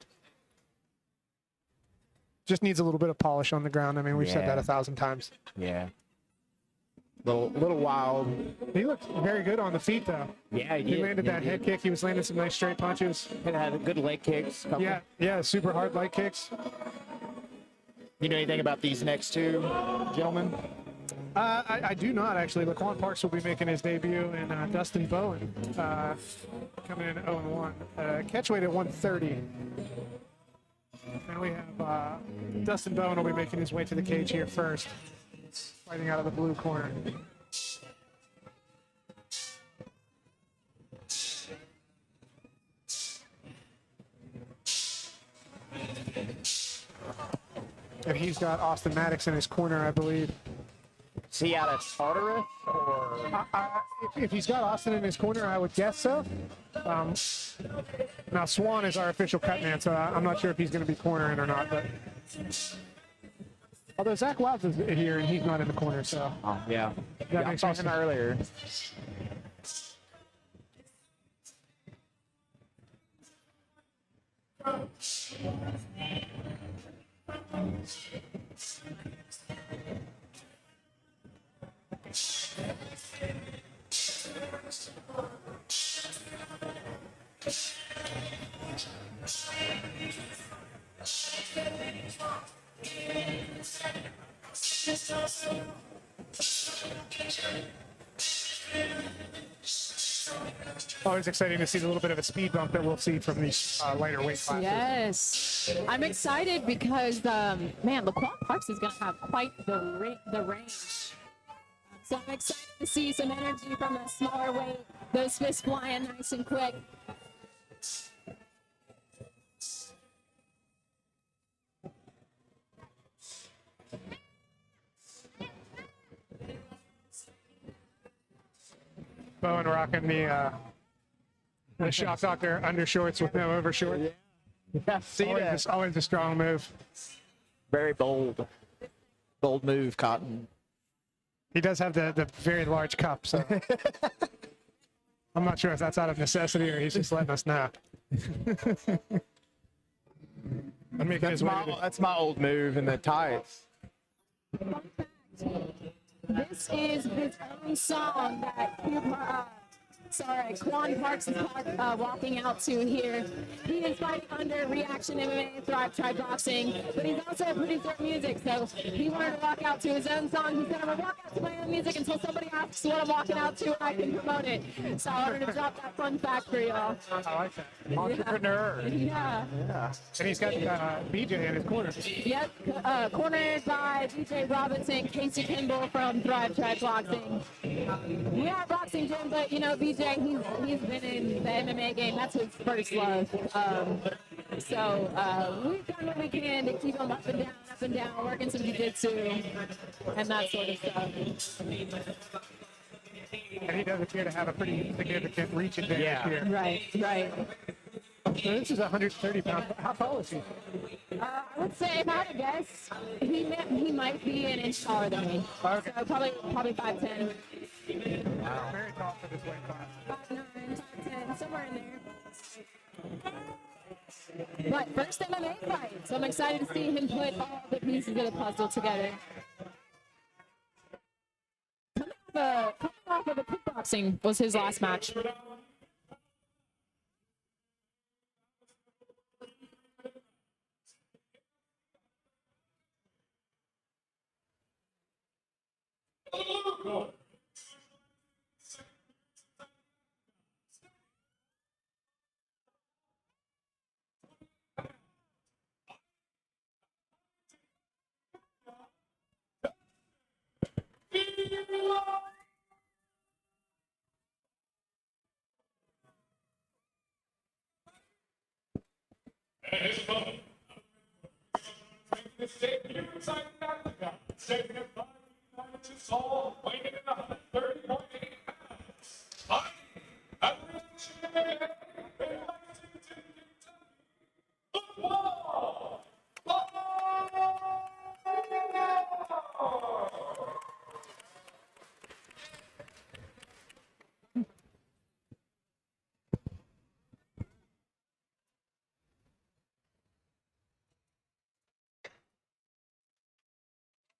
just needs a little bit of polish on the ground. I mean, we've said that 1,000 times. Yeah. Little wild. He looked very good on the feet, though. Yeah, he landed that head kick. He was landing some nice straight punches. He had good leg kicks. Yeah, super hard leg kicks. You know anything about these next two gentlemen? I do not, actually. Laquan Parks will be making his debut, and Dustin Bowen coming in at 0-1. Catchweight at 130. And we have Dustin Bowen will be making his way to the cage here first, fighting out of the blue corner. and he's got Austin Maddox in his corner, I believe. Is he out of Tartarus? Or? If he's got Austin in his corner, I would guess so. Now, Swan is our official cut man, so I'm not sure if he's going to be cornering or not. But although Zach Wilds is here and he's not in the corner, so Yeah, that I makes saw sense. him earlier. Always exciting to see the little bit of a speed bump that we'll see from these lighter weight classes. Yes, I'm excited because man, Laquan Parks is going to have quite the range. So I'm excited to see some energy from the smaller weight. Those fists flying nice and quick. Bowen rocking the Shock Doctor undershorts with no overshort. Yeah, see that. Always a strong move. Very bold. Bold move, Cotton. He does have the very large cup, so I'm not sure if that's out of necessity or he's just letting us know. I'm making his way to That's my old move in the tights. This is his own song that Quan Parks is walking out to here. He is fighting under Reaction MMA, Thrive Tribe Boxing, but he's also a producer of music, so he wanted to walk out to his own song. He said, I'm going to walk out to my own music until somebody asks what I'm walking out to and I can promote it. So I wanted to drop that fun fact for y'all. I like that. Entrepreneur. Yeah. And he's got BJ in his corner. Yep, cornered by DJ Robinson, Casey Kimball from Thrive Tribe Boxing. We are a boxing gym, but you know, BJ, he's been in the MMA game. That's his first love. So we've done what we can to keep him up and down, working some jiu-jitsu and that sort of stuff. And he does appear to have a pretty significant reach advantage here. Right. So this is 130 pounds. How tall is he? I would say, if I had to guess, he might be an inch taller than me. Okay. So probably 5'10". Wow. Very tall for this weight class. 5'9", 5'10", somewhere in there. But first MMA fight, so I'm excited to see him put all the pieces of the puzzle together. Coming off of the kickboxing was his last match.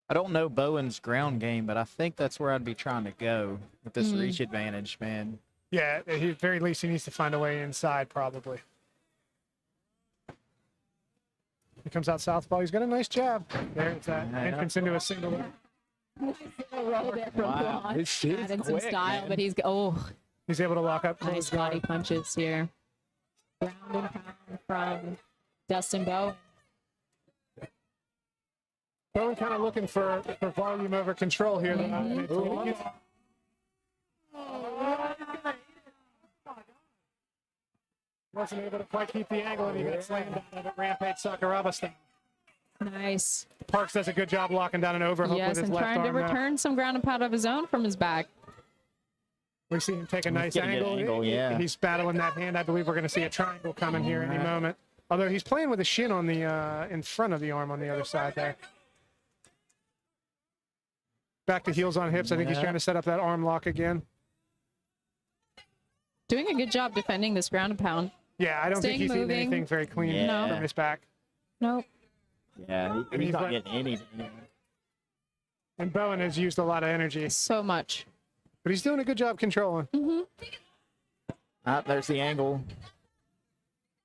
I don't know Bowen's ground game, but I think that's where I'd be trying to go with this reach advantage, man. Yeah, at the very least, he needs to find a way inside, probably. He comes out southpaw. He's got a nice jab. There's that entrance into a single. Nice little roll there from Quan. This shit is Adding some quick, style, man. but he's able to lock up. nice body punches here. Ground and pound from Dustin Bowen. Bowen kind of looking for volume over control here. Wasn't able to quite keep the angle, and he got slammed out of it. Rampage Sakuraba style. Nice. Parks does a good job locking down an overhook Yes, with his and left trying to arm. There. return some ground and pound of his own from his back. We see him take a nice getting a good angle. angle, yeah. He's battling that hand. I believe we're going to see a triangle coming here any moment. Although he's playing with a shin on the in front of the arm on the other side there. Back to heels on hips. I think he's trying to set up that arm lock again. Doing a good job defending this ground and pound. Yeah, I don't think he's moving. eating anything very clean from his back. Nope. Yeah, he's not getting anything. And Bowen has used a lot of energy. So much. But he's doing a good job controlling. There's the angle.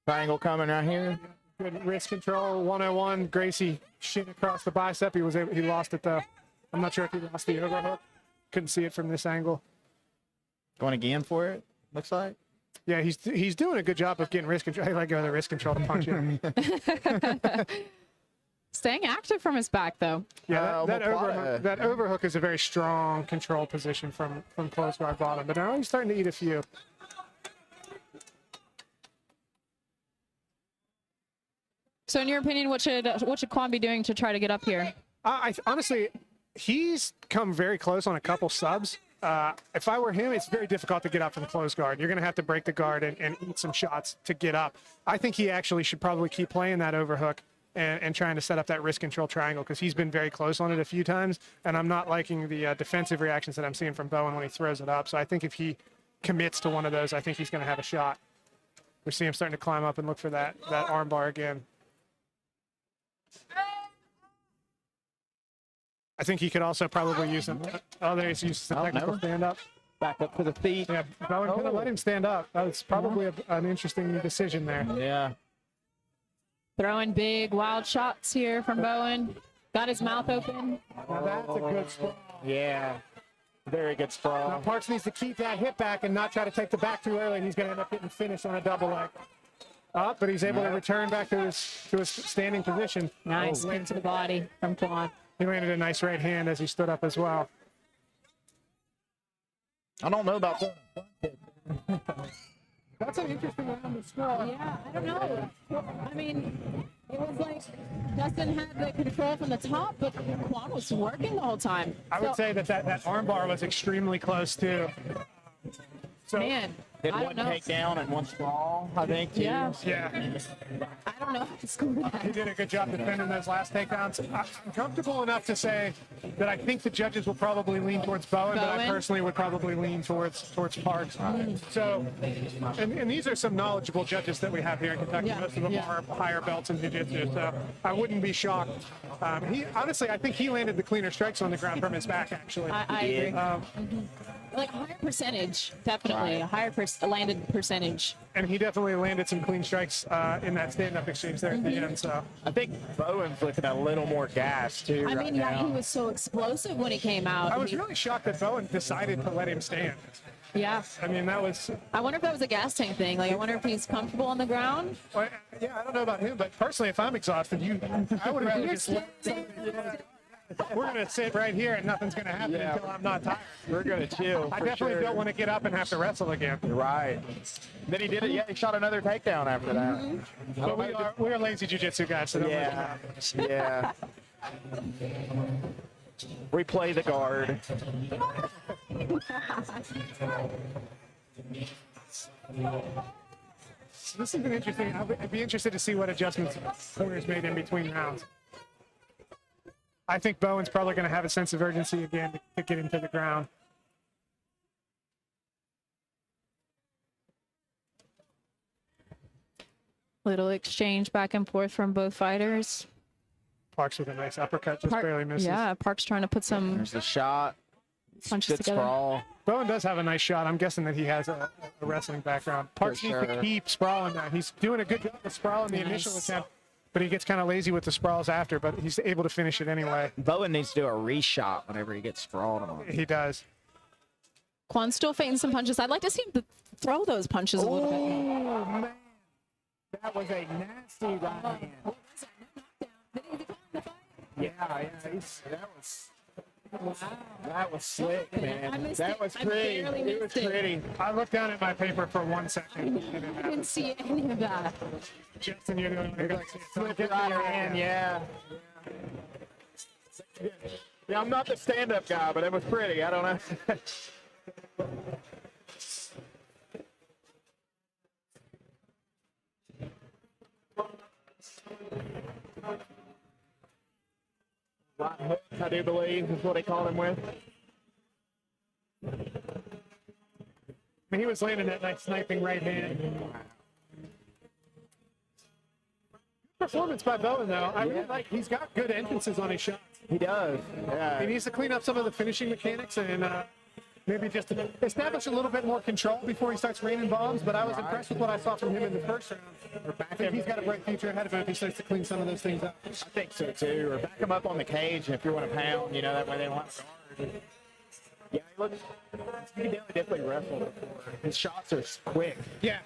Triangle coming right here. Good wrist control, 101. Gracie shin across the bicep. He lost it though. I'm not sure if he lost the overhook. Couldn't see it from this angle. Going again for it, looks like. Yeah, he's doing a good job of getting wrist control. He let go of the wrist control to punch him. Staying active from his back, though. Yeah, that overhook is a very strong control position from close guard bottom. But now he's starting to eat a few. So, in your opinion, what should Quan be doing to try to get up here? Honestly, he's come very close on a couple subs. If I were him, it's very difficult to get up from close guard. You're going to have to break the guard and eat some shots to get up. I think he actually should probably keep playing that overhook and trying to set up that wrist control triangle because he's been very close on it a few times, and I'm not liking the defensive reactions that I'm seeing from Bowen when he throws it up. So I think if he commits to one of those, I think he's going to have a shot. We see him starting to climb up and look for that arm bar again. I think he could also probably use him. Oh, there he's used the technical stand-up. Back up to the feet. Yeah, Bowen could have let him stand up. That was probably an interesting decision there. Yeah. Throwing big, wild shots here from Bowen. Got his mouth open. Now that's a good sprawl. Yeah. Very good sprawl. Now Parks needs to keep that hip back and not try to take the back too early. He's going to end up getting finished on a double leg. But he's able to return back to his standing position. Nice kick to the body from Quan. He landed a nice right hand as he stood up as well. I don't know about that. That's an interesting round of score. Yeah, I don't know. I mean, it was like Dustin had the control from the top, but Quan was working the whole time. I would say that armbar was extremely close too. So, man, Did I one don't know. takedown and one sprawl, I think, too. Yeah. Yeah, I don't know if it's going he did a good job defending those last takedowns. I'm comfortable enough to say that I think the judges will probably lean towards Bowen, but I Bowen? personally would probably lean towards Parks. So, and these are some knowledgeable judges that we have here in Kentucky. Yeah, Most of them yeah. are higher belts in jiu-jitsu, so I wouldn't be shocked. Honestly, I think he landed the cleaner strikes on the ground from his back, actually. I agree. Like higher percentage, definitely. A higher landed percentage. And he definitely landed some clean strikes in that stand-up exchange there at the end. So I think Bowen's looking a little more gas, too, I right mean, yeah, now. he was so explosive when he came out. I was really shocked that Bowen decided to let him stand. Yeah. I mean, that was. I wonder if that was a gas tank thing. Like, I wonder if he's comfortable on the ground. Well, yeah, I don't know about him, but personally, if I'm exhausted, I would rather just. We're going to sit right here and nothing's going to happen until I'm not tired. We're going to chill. I definitely don't want to get up and have to wrestle again. Right. Then he did it. Yeah, he shot another takedown after that. But we are lazy jiu-jitsu guys, so don't let it happen. Yeah. Replay the guard. This has been interesting. I'd be interested to see what adjustments corners made in between rounds. I think Bowen's probably going to have a sense of urgency again to get into the ground. Little exchange back and forth from both fighters. Parks with a nice uppercut, just barely misses. Yeah, Parks trying to put some There's the shot. punches Good together. sprawl. Bowen does have a nice shot. I'm guessing that he has a wrestling background. Parks needs to keep sprawling that. He's doing a good job of sprawling the initial attempt, but he gets kind of lazy with the sprawls after, but he's able to finish it anyway. Bowen needs to do a reshot whenever he gets sprawled on. He does. Quan's still feinting some punches. I'd like to see him throw those punches a little bit. Oh, man. That was a nasty right hand. Yeah, that was. That was slick, man. missed That it. was I pretty. barely It was missed it. pretty. I looked down at my paper for 1 second. I didn't see any of that. Justin, you're the only one who got to see it. So Slip get it right the, in, yeah. Yeah, I'm not the stand-up guy, but it was pretty. I don't know. Right hook, I do believe, is what he called him with. I mean, he was landing that nice sniping right hand. Performance by Bowen, though. I really like. He's got good entrances on his shots. He does. Yeah. He needs to clean up some of the finishing mechanics and maybe just establish a little bit more control before he starts raining bombs. But I was impressed with what I saw from him in the first round. I think he's got a bright future ahead of him if he starts to clean some of those things up. I think so too. Or back him up on the cage if you want to pound, you know, that way they don't have to guard. Yeah, he looks. He definitely wrestled before. His shots are quick. Yeah,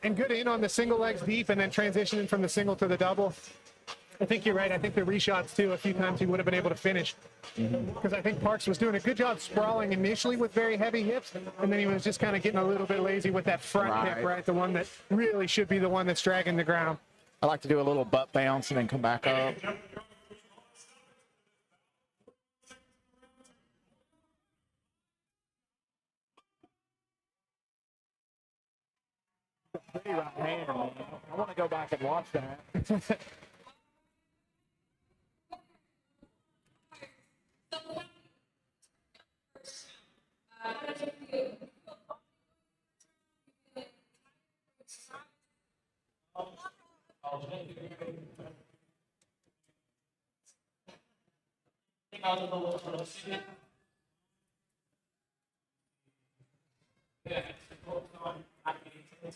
and good in on the single legs deep and then transitioning from the single to the double. I think you're right. I think the reshots, too, a few times he would have been able to finish. Because I think Parks was doing a good job sprawling initially with very heavy hips, and then he was just kind of getting a little bit lazy with that front hip, right? The one that really should be the one that's dragging the ground. I like to do a little butt bounce and then come back up. Pretty right hand, man. I want to go back and watch that.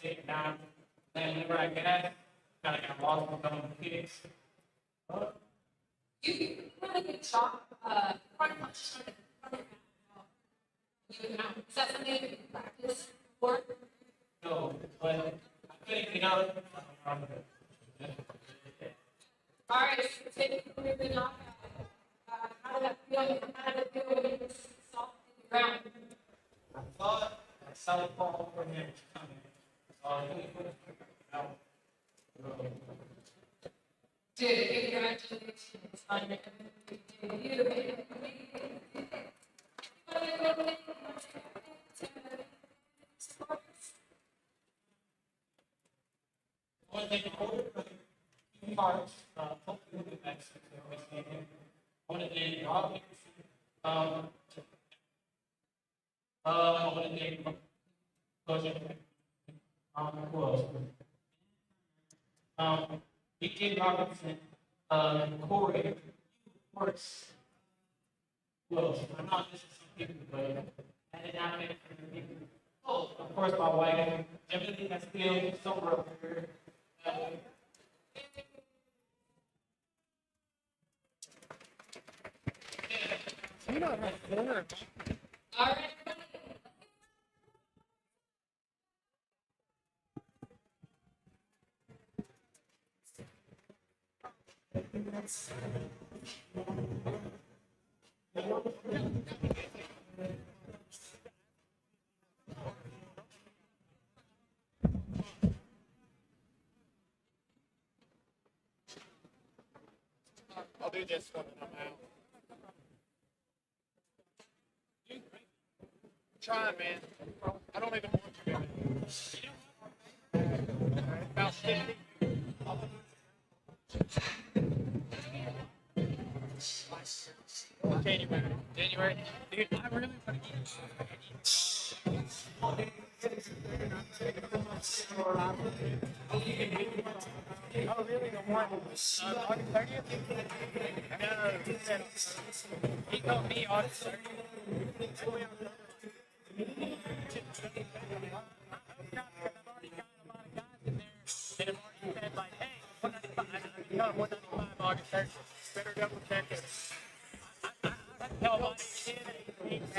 Take down, then whenever I get it, kind of got lost with them kicks. You really good shot, front punch. Is that something you can practice for? No, but I couldn't get out. All right, so take the knockout. How did that feel? How did it feel when you were soft in the ground? I thought I saw the ball over him coming. Dude, congratulations on your debut. One thing over two parts, hopefully the next one of the obvious, one of the BJ Robinson, Corey, of course, well, I'm not just some people, but I did not make people. Oh, of course, my wife, everything that's still so rough here. You know, All right. I'll do this one and I'm out. Trying, man. I don't even want to. About 50. January. Dude, I really want to eat. Oh, really? The one? August 30th? No, he told me August 30th. August 30th. Better double check it. Tell Bonnie he did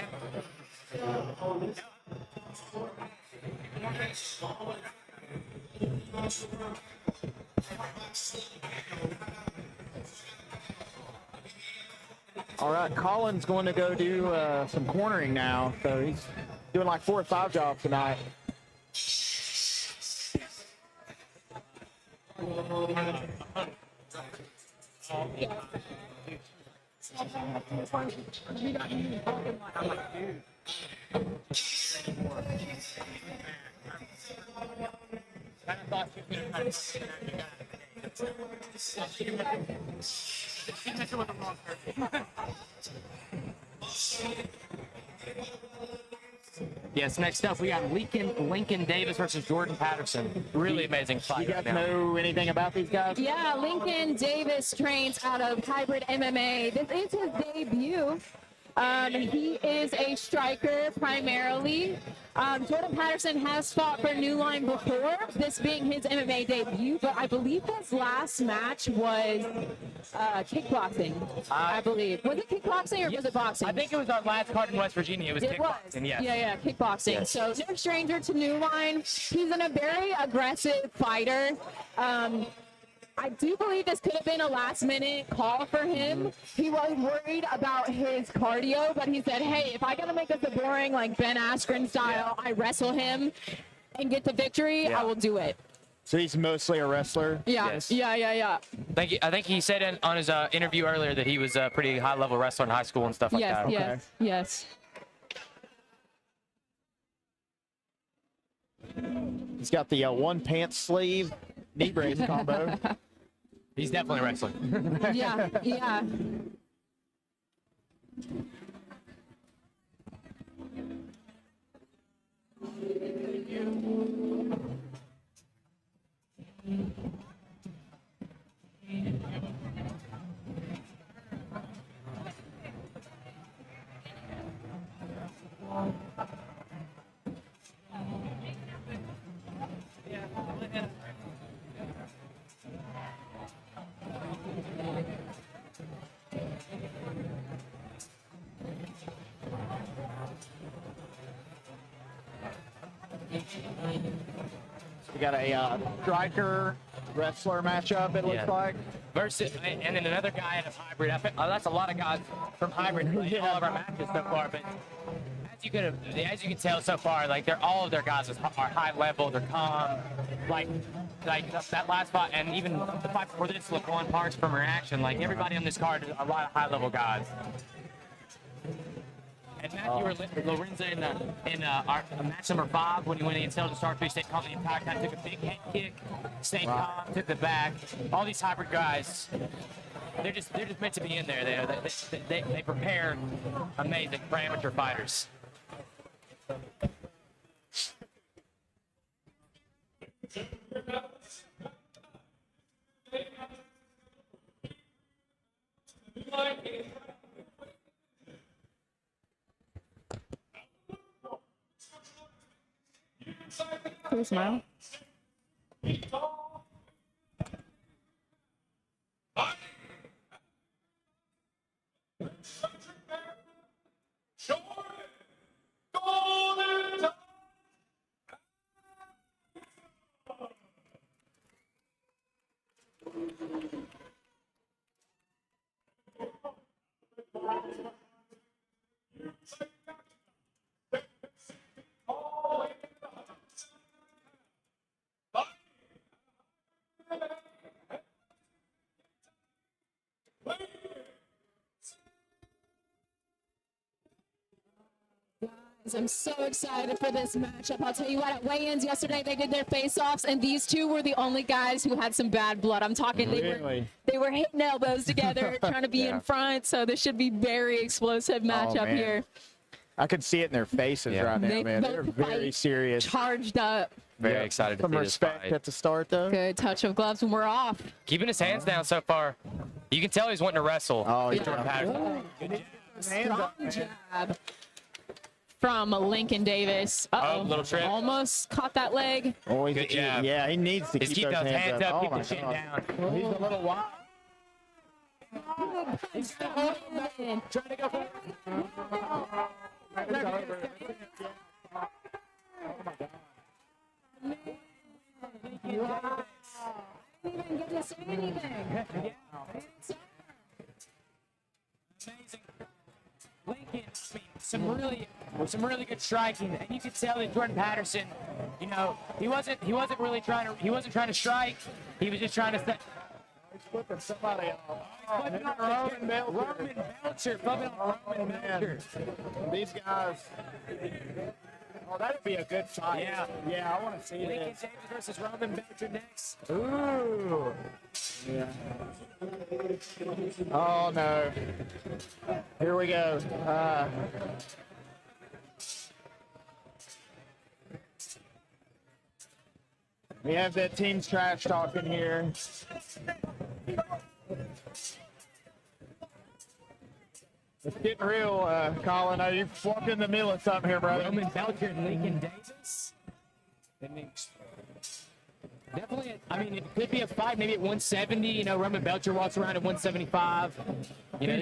All right, Colin's going to go do some cornering now. So he's doing like 4 or 5 jobs tonight. Yes, next up we got Lincoln Davis versus Jordan Patterson. Really amazing fight. You guys right now. know anything about these guys? Yeah, Lincoln Davis trains out of Hybrid MMA. This is his debut. He is a striker primarily. Jordan Patterson has fought for New Line before, this being his MMA debut, but I believe his last match was kickboxing, I believe. Was it kickboxing or was it boxing? I think it was our last card in West Virginia. It was kickboxing, yes. Yeah, kickboxing. Yes. So no stranger to New Line. He's a very aggressive fighter. I do believe this could have been a last-minute call for him. He was worried about his cardio, but he said, hey, if I got to make this a boring, like Ben Askren style, I wrestle him and get the victory, I will do it. So he's mostly a wrestler? Yeah, Yes. yeah. I think he said on his interview earlier that he was a pretty high-level wrestler in high school and stuff like that. Yes. He's got the one pants sleeve knee brace combo. He's definitely a wrestler. Yeah. We got a striker wrestler matchup, it looks like. Versus, and then another guy out of Hybrid. That's a lot of guys from Hybrid in all of our matches so far. But as you can tell so far, like all of their guys are high level. They're calm. Like that last fight, and even the fight before this, look on Parks from Reaction. Like everybody on this card is a lot of high level guys. And Matthew Lorenza in our match number 5 when he went against Elgin Star 3 stayed calm the entire time, took a big head kick, stayed calm, took the back. All these hybrid guys, they're just meant to be in there. They prepare amazing for amateur fighters. Can you smile? I'm so excited for this matchup. I'll tell you what, at weigh-ins yesterday, they did their face-offs, and these two were the only guys who had some bad blood. I'm talking, they were hitting elbows together, trying to be in front, so this should be very explosive matchup here. I could see it in their faces right now, man. They're very serious. Charged up. Very excited to Some see this respect fight. at the start, though. Good touch of gloves when we're off. Keeping his hands down so far. You can tell he's wanting to wrestle. Oh, yeah. Jordan Patterson. Strong jab from Lincoln Davis. Little trip. Almost caught that leg. Oh, Good jab. Yeah, he needs to keep those hands up. keep Oh, the my shit God. down. He's a little wild. Trying to go for I didn't even get to say anything. Amazing some really good striking, and you could tell that Jordan Patterson, you know, he wasn't really trying to strike. He was just trying to set. He's flipping somebody off. Roman Belcher, flipping on Roman Belcher. These guys. Oh, that'd be a good fight. Yeah, I want to see Lincoln this. James versus Roman Belcher next. Ooh. Yeah. Oh no. Here we go. We have that team's trash talking here. It's getting real, Colin. You've walked in the middle of something here, brother. Roman Belcher and Lincoln Davis. Definitely, I mean, it could be a fight maybe at 170. You know, Roman Belcher walks around at 175. You know,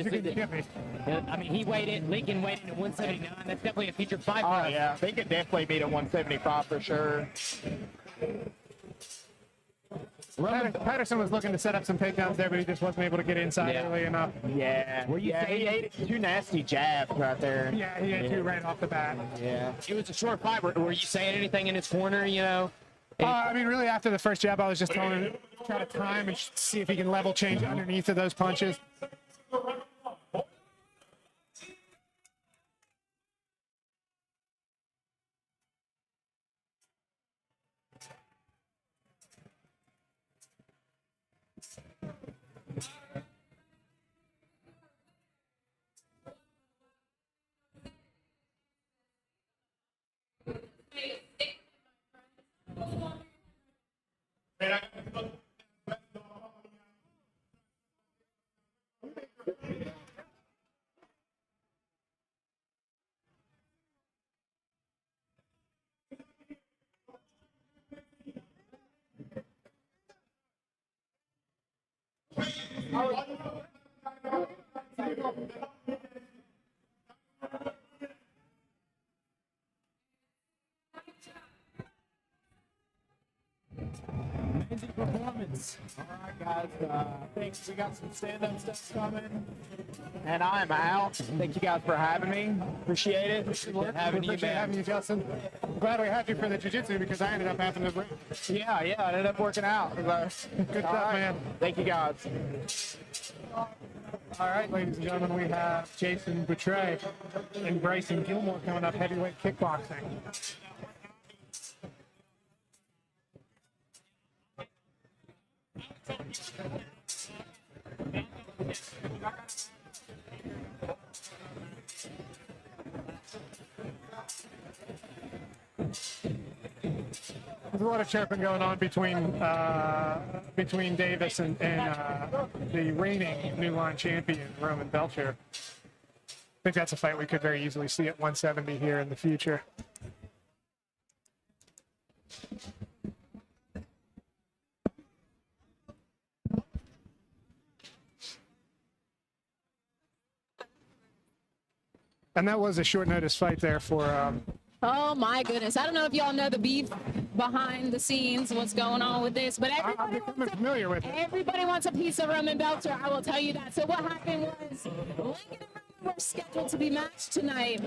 I mean, he weighed in, Lincoln weighed in at 179. That's definitely a featured fight. Oh, yeah. They could definitely meet at 175 for sure. Patterson was looking to set up some takedowns there, but he just wasn't able to get inside early enough. Yeah. He ate two nasty jabs right there. Yeah, he ate two right off the bat. Yeah. It was a short fight. Were you saying anything in his corner, you know? I mean, really, after the first jab, I was just telling him to try to time and see if he can level change underneath of those punches. Amazing performance. All right, guys. Thanks. We got some stand-up stuff coming. And I'm out. Thank you guys for having me. Appreciate it. Appreciate having you, Justin. I'm glad we had you for the jiu-jitsu because I ended up having to. Yeah, I ended up working out. Good stuff, man. Thank you, guys. All right, ladies and gentlemen, we have Jason Buty and Bryson Gilmore coming up, heavyweight kickboxing. There's a lot of chirping going on between Davis and the reigning New Line champion, Roman Belcher. I think that's a fight we could very easily see at 170 here in the future. And that was a short notice fight there for oh my goodness. I don't know if y'all know the beef behind the scenes, what's going on with this, but everybody wants a piece of Roman Belcher. I will tell you that. So what happened was Lincoln and Roman were scheduled to be matched tonight,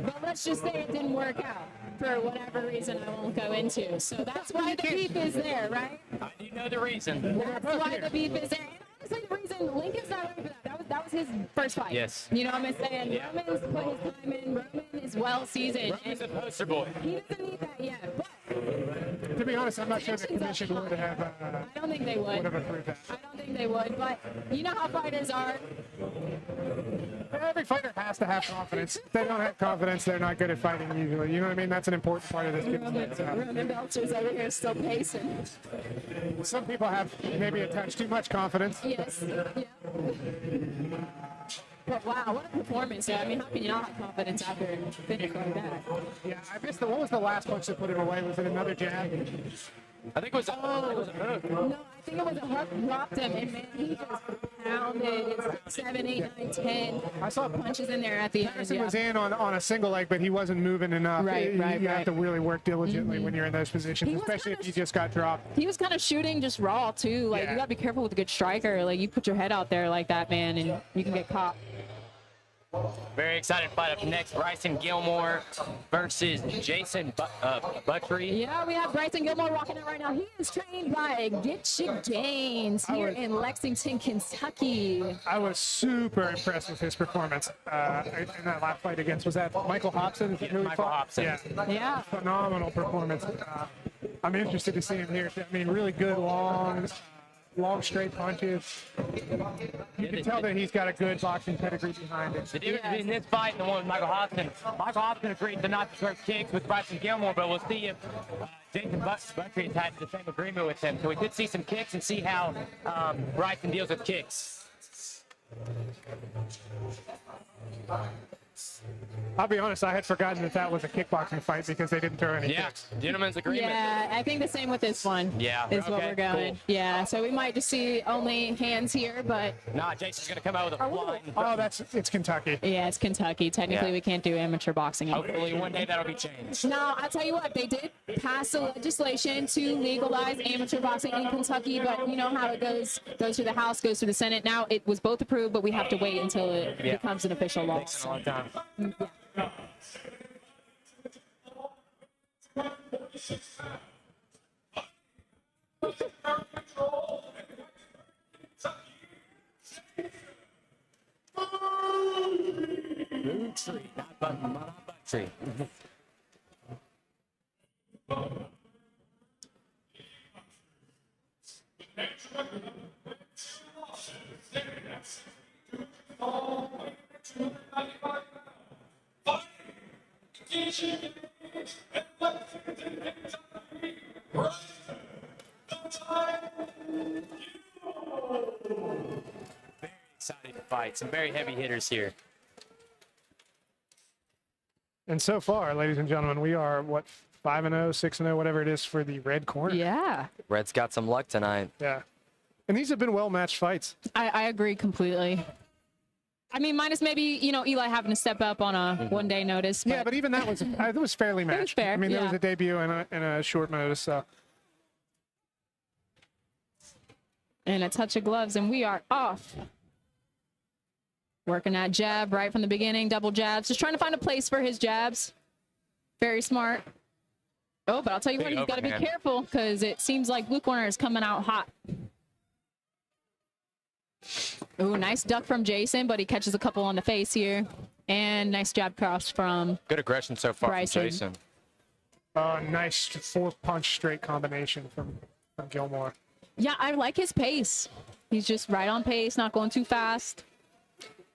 but let's just say it didn't work out for whatever reason I won't go into. So that's why the beef is there, right? I do know the reason. That's why the beef is there. And honestly, the reason Lincoln's not ready for that. That was his first fight. Yes. You know what I'm saying? Yeah. Roman's put his time in. Roman is well seasoned. Roman's a poster boy. He doesn't need that yet. But to be honest, I'm not sure the commission would have. I don't think they would. Would have approved that. I don't think they would. But you know how fighters are. Every fighter has to have confidence. If they don't have confidence, they're not good at fighting usually. You know what I mean? That's an important part of this. Roman Belcher's over here still pacing. Some people have maybe a touch too much confidence. Yes. Yeah. But wow, what a performance! I mean, how can you not have confidence after a finish like that? Yeah, I missed what was the last punch that put him away? Was it another jab? I think it was a hook. No, I think it was a hook, dropped him, and man, he just pounded. It's 7, 8, 9, 10. I saw punches in there at the end. Patterson was in on a single leg, but he wasn't moving enough. You have to really work diligently when you're in those positions, especially if you just got dropped. He was kind of shooting just raw too. Like you gotta be careful with a good striker. Like you put your head out there like that, man, and you can get caught. Very excited fight up next. Bryson Gilmore versus Jason Buttry. Yeah, we have Bryson Gilmore walking out right now. He is trained by Get You Gains here in Lexington, Kentucky. I was super impressed with his performance in that last fight against, was that Michael Hobson? Michael Hobson. Yeah. Phenomenal performance. I'm interested to see him here. I mean, really good, long straight punches. You can tell that he's got a good boxing pedigree behind it. The difference between this fight and the one with Michael Hobson agreed to not throw kicks with Bryson Gilmore, but we'll see if Jason Buttry has had the same agreement with him. So we could see some kicks and see how Bryson deals with kicks. I'll be honest, I had forgotten that was a kickboxing fight because they didn't throw any kicks. Gentleman's agreement. Yeah, I think the same with this one. Yeah, is what we're going. Cool. Yeah, so we might just see only hands here, but. Nah, Jason's gonna come out with a flying. Oh, it's Kentucky. Yeah, it's Kentucky. Technically, we can't do amateur boxing. Hopefully, one day that'll be changed. No, I'll tell you what, they did pass a legislation to legalize amateur boxing in Kentucky, but you know how it goes through the House, goes through the Senate. Now it was both approved, but we have to wait until it becomes an official law. Takes a long time. Buty, not Buty. Very excited to fight. Some very heavy hitters here. And so far, ladies and gentlemen, we are, 5-0, 6-0, whatever it is for the red corner. Yeah. Red's got some luck tonight. Yeah. And these have been well-matched fights. I agree completely. I mean, minus maybe, Eli having to step up on a one-day notice. Yeah, but even that was fairly matched. It was fair, I mean, there was a debut and a short notice, so. And a touch of gloves, and we are off. Working that jab right from the beginning, double jabs. Just trying to find a place for his jabs. Very smart. Oh, but I'll tell you what, he's got to be careful because it seems like blue corner is coming out hot. Ooh, nice duck from Jason, but he catches a couple on the face here. And nice jab cross from Good aggression so far Bryson. from Jason. Nice 4-punch straight combination from Gilmore. Yeah, I like his pace. He's just right on pace, not going too fast.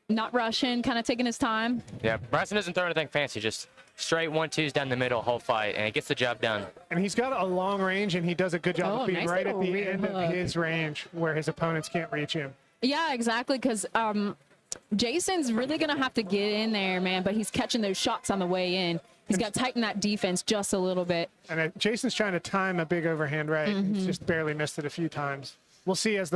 Not rushing, kind of taking his time. Yeah, Bryson doesn't throw anything fancy, just straight 1-2s down the middle whole fight, and he gets the job done. And he's got a long range, and he does a good job of being nice right at the little end of his range where his opponents can't reach him. Yeah, exactly, because Jason's really going to have to get in there, man, but he's catching those shots on the way in. He's got to tighten that defense just a little bit. And Jason's trying to time a big overhand right. He's just barely missed it a few times. We'll see as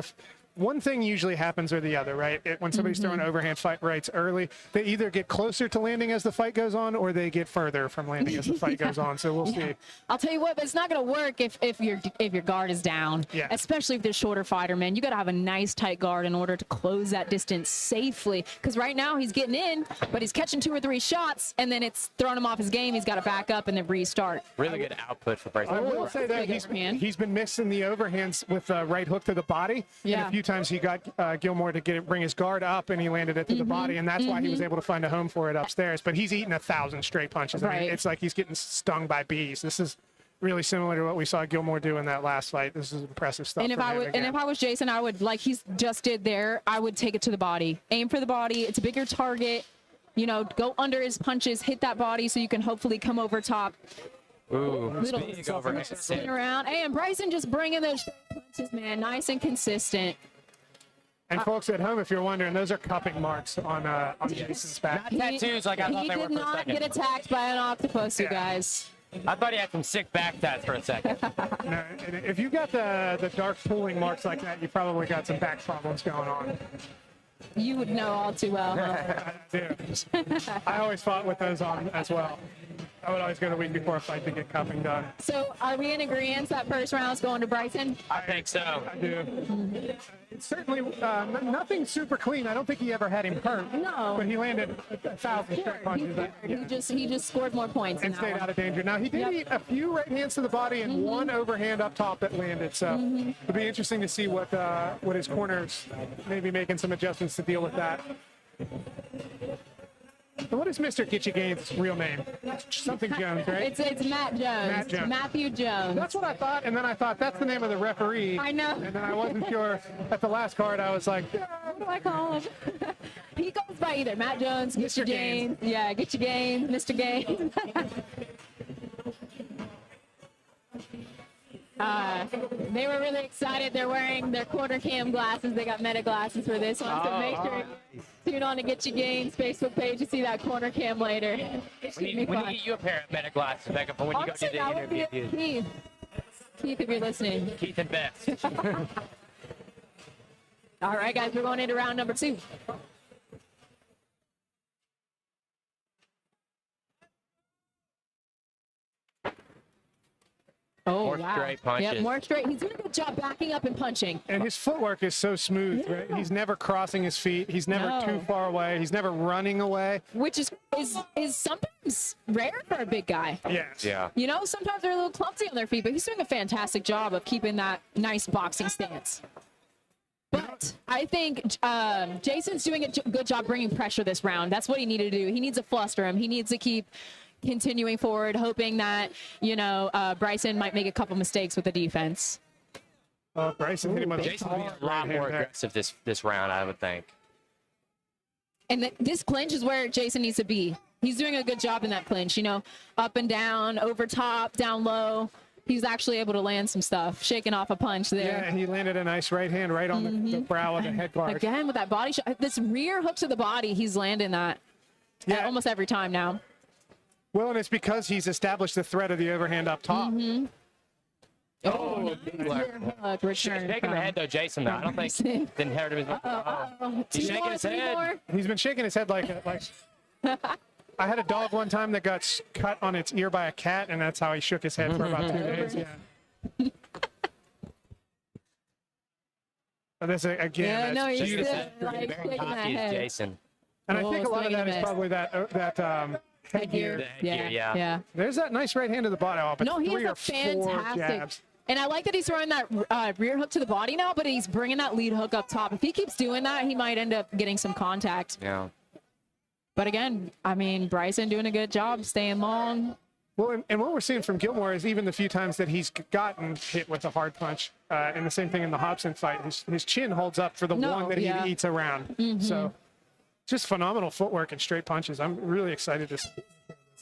one thing usually happens or the other, right? When somebody's throwing overhand fight rights early, they either get closer to landing as the fight goes on or they get further from landing as the fight goes on. So we'll see. I'll tell you what, but it's not going to work if your guard is down, especially if they're shorter fighter, man. You got to have a nice tight guard in order to close that distance safely. Because right now he's getting in, but he's catching 2 or 3 shots, and then it's throwing him off his game. He's got to back up and then restart. Really good output for Bryson. I will say that he's been missing the overhands with a right hook to the body. Yeah. And a few times he got Gilmore to bring his guard up, and he landed it to the body, and that's why he was able to find a home for it upstairs. But he's eating 1,000 straight punches. I mean, it's like he's getting stung by bees. This is really similar to what we saw Gilmore do in that last fight. This is impressive stuff. And if I was Jason, I would, like he's just did there, I would take it to the body. Aim for the body. It's a bigger target. Go under his punches, hit that body so you can hopefully come over top. Ooh, big overhand. Spin around. Hey, and Bryson just bringing those punches, man. Nice and consistent. And folks at home, if you're wondering, those are cupping marks on Jason's back. Not tattoos like I thought they were for a second. He did not get attacked by an octopus, you guys. I thought he had some sick back tats for a second. No, if you got the dark pulling marks like that, you probably got some back problems going on. You would know all too well, huh? I do. I always fought with those on as well. I would always go the week before a fight to get cupping done. So are we in agreement that first round's going to Bryson? I think so. I do. It's certainly nothing super clean. I don't think he ever had him hurt. No. But he landed 1,000 straight punches. He just scored more points And stayed out of danger. Now, he did eat a few right hands to the body and one overhand up top that landed. So it'll be interesting to see what his corners, maybe making some adjustments to deal with that. So what is Mr. Get You Gains' real name? Something Jones, right? It's Matt Jones. Matt Jones. Matthew Jones. That's what I thought, and then I thought that's the name of the referee. I know. And then I wasn't sure. At the last card, I was like, what do I call him? He goes by either Matt Jones, Get Mr. Your Gains. Yeah, Get Your Gains, Mr. Gains. They were really excited. They're wearing their quarter cam glasses. They got meta glasses for this one. So make sure you tune on to Get Your Gains Facebook page to see that corner cam later. We need to get you a pair of meta glasses, Becca, for when you go do the interview. Keith, if you're listening. Keith and Beth. All right, guys, we're going into round number 2. Oh, More straight punches. Yeah, more straight. He's doing a good job backing up and punching. and his footwork is so smooth, right? He's never crossing his feet. He's never too far away. He's never running away. Which is sometimes rare for a big guy. Yes. Yeah. You know, sometimes they're a little clumsy on their feet, but he's doing a fantastic job of keeping that nice boxing stance. But I think Jason's doing a good job bringing pressure this round. That's what he needed to do. He needs to fluster him. He needs to keep continuing forward, hoping that, Bryson might make a couple mistakes with the defense. Bryson hit him up. Jason will be a lot more aggressive this round, I would think. And this clinch is where Jason needs to be. He's doing a good job in that clinch, up and down, over top, down low. He's actually able to land some stuff, shaking off a punch there. Yeah, and he landed a nice right hand right on the brow of the head guard. Again, with that body shot, this rear hook to the body, he's landing that almost every time now. Well, and it's because he's established the threat of the overhand up top. Oh, return shaking the head though, Jason. Though I don't think didn't hurt him as much. He's shaking his head. He's been shaking his head like. I had a dog one time that got cut on its ear by a cat, and that's how he shook his head for about 2 days. Yeah. But this again. Yeah, no, he's Shaking his still head. like Very shaking that cocky is head. Jason. And I think a lot of that is probably that headgear. Yeah. There's that nice right hand to the body. Oh, but No, he 3 is or a 4 fantastic. jabs. And I like that he's throwing that rear hook to the body now, but he's bringing that lead hook up top. If he keeps doing that, he might end up getting some contact. Yeah. But again, I mean, Bryson doing a good job, staying long. Well, and what we're seeing from Gilmore is even the few times that he's gotten hit with a hard punch, and the same thing in the Hobson fight, his chin holds up for the one that he eats around. So just phenomenal footwork and straight punches. I'm really excited to see.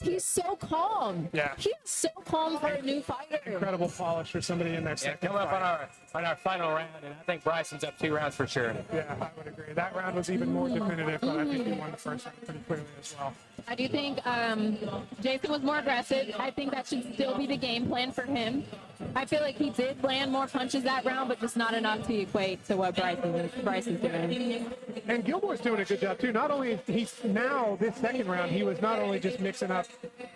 He's so calm. Yeah. He's so calm for a new fighter. Incredible polish for somebody in their second Coming up fight. on our final round, and I think Bryson's up 2 rounds for sure. Yeah, I would agree. That round was even more definitive, but I think he won the first round pretty clearly as well. I do think Jason was more aggressive. I think that should still be the game plan for him. I feel like he did land more punches that round, but just not enough to equate to what Bryson's doing. And Gilmore's doing a good job too. Not only this second round, he was not only just mixing up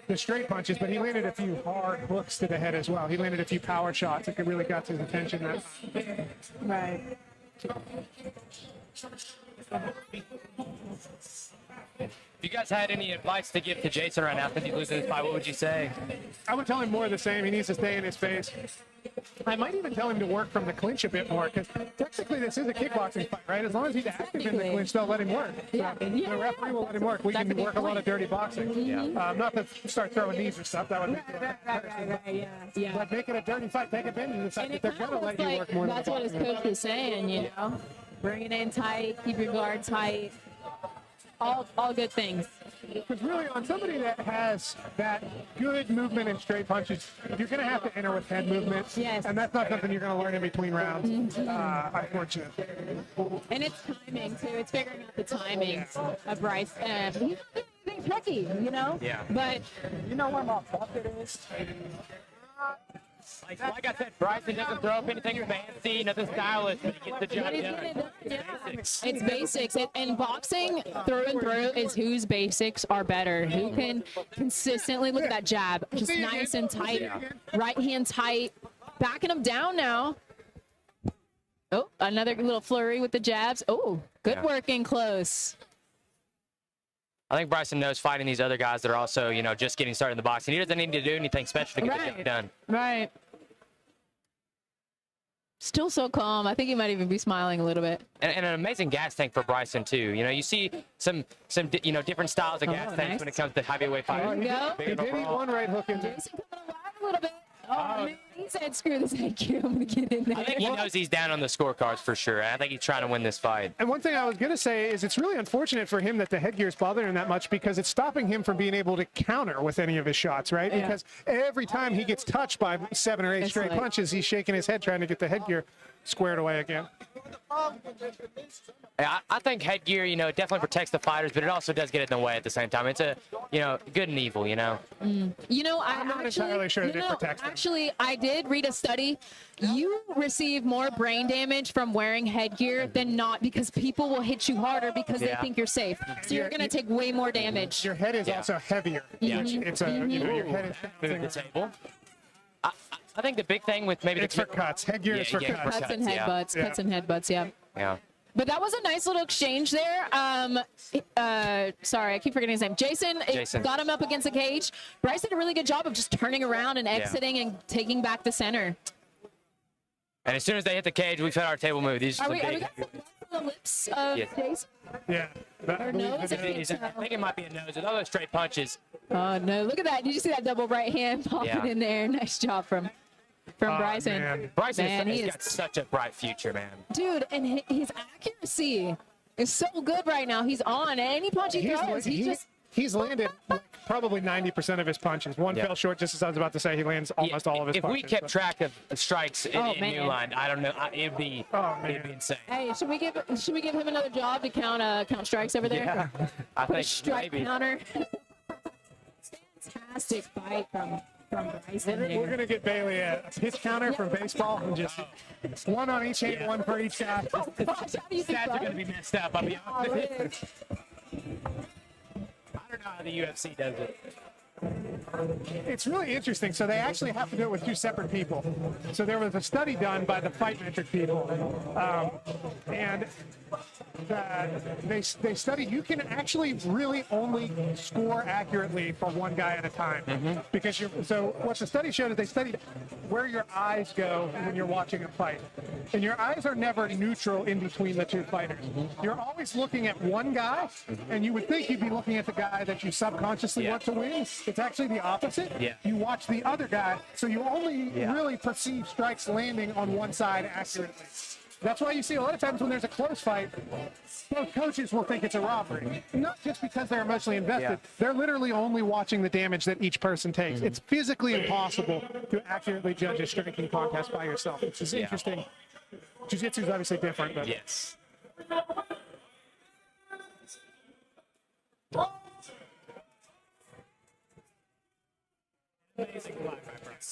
the straight punches, but he landed a few hard hooks to the head as well. He landed a few power shots that really got his attention. Right. If you guys had any advice to give to Jason right now since he's losing this fight, what would you say? I would tell him more of the same. He needs to stay in his face. I might even tell him to work from the clinch a bit more, because technically this is a kickboxing fight, right? As long as he's active in the clinch, they'll let him work. So the referee will let him work. We can work a lot of dirty boxing. Not to start throwing knees or stuff. That would be Yeah. But make it a dirty fight. Take advantage of the fact that they're going to let you work more. That's what his coach was saying, Bring it in tight, keep your guard tight. All good things. Because really, on somebody that has that good movement and straight punches, you're going to have to enter with head movement. Yes. And that's not something you're going to learn in between rounds, unfortunately. And it's timing, too. It's figuring out the timing of Bryce. He's tricky, Yeah. But You know where my bucket is? Like I said, Bryson doesn't throw up anything fancy, nothing stylish, but he gets the job done. It's basics. And boxing through and through is whose basics are better. Who can consistently look at that jab, just nice and tight, right hand tight, backing him down now. Oh, another little flurry with the jabs. Oh, good work in close. I think Bryson knows fighting these other guys that are also, you know, just getting started in the boxing. He doesn't need to do anything special to get the job done. Right. Still so calm. I think he might even be smiling a little bit. And an amazing gas tank for Bryson too. You know, you see some you know, different styles of gas tanks when it comes to heavyweight fighting. He did eat one right hook in. Jason coming alive a little bit. Oh, man, he said, screw this headgear. I'm going to get in there. I think he knows he's down on the scorecards for sure. I think he's trying to win this fight. And one thing I was going to say is it's really unfortunate for him that the headgear is bothering him that much because it's stopping him from being able to counter with any of his shots, right? Yeah. Because every time he gets touched by 7 or 8 straight punches, he's shaking his head trying to get the headgear squared away again. Yeah, I think headgear, you know, it definitely protects the fighters, but it also does get in the way at the same time. It's a, you know, good and evil, you know. You know, I'm not entirely sure that it protects them. Actually, I did read a study. You receive more brain damage from wearing headgear than not because people will hit you harder because they think you're safe. So you're going to take way more damage. Your head is also heavier. Yeah. It's a, you know, your head is Move the table. I think the big thing with maybe it's for cuts. Headgear is for cuts. Cuts and headbutts. Yeah. Cuts and headbutts, yeah. Yeah. But that was a nice little exchange there. Sorry, I keep forgetting his name. Jason. Got him up against the cage. Bryce did a really good job of just turning around and exiting and taking back the center. And as soon as they hit the cage, we've had our table move. These are we got the lips of Jason? Yeah. Or nose? I think it might be a nose. With all those straight punches. Oh, no. Look at that. Did you see that double right hand popping in there? Nice job from Bryson. Man. Bryson has got such a bright future, man. Dude, and his accuracy is so good right now. He's on. Any punch he throws, he's landed like probably 90% of his punches. One fell short, just as I was about to say. He lands almost all of his punches. If we kept track of strikes in New Line, I don't know. It'd be insane. Hey, should we give him another job to count strikes over there? Yeah, I think strike maybe. counter. Fantastic fight from Bryson. We're going to get Bailey a pitch counter from baseball and just one on each hand, one for each guy. Stats are going to be messed up, I'll be honest. I don't know how the UFC does it. It's really interesting. So they actually have to do it with 2 separate people. So there was a study done by the Fight Metric people, and they studied you can actually really only score accurately for one guy at a time because so what the study showed is they studied where your eyes go when you're watching a fight, and your eyes are never neutral in between the 2 fighters. You're always looking at one guy, and you would think you'd be looking at the guy that you subconsciously want to win. It's actually the opposite. You watch the other guy, so you only really perceive strikes landing on one side accurately. That's why you see a lot of times when there's a close fight, both coaches will think it's a robbery. Not just because they're emotionally invested. They're literally only watching the damage that each person takes. It's physically impossible to accurately judge a striking contest by yourself, which is interesting. Jiu-jitsu is obviously different, but yes.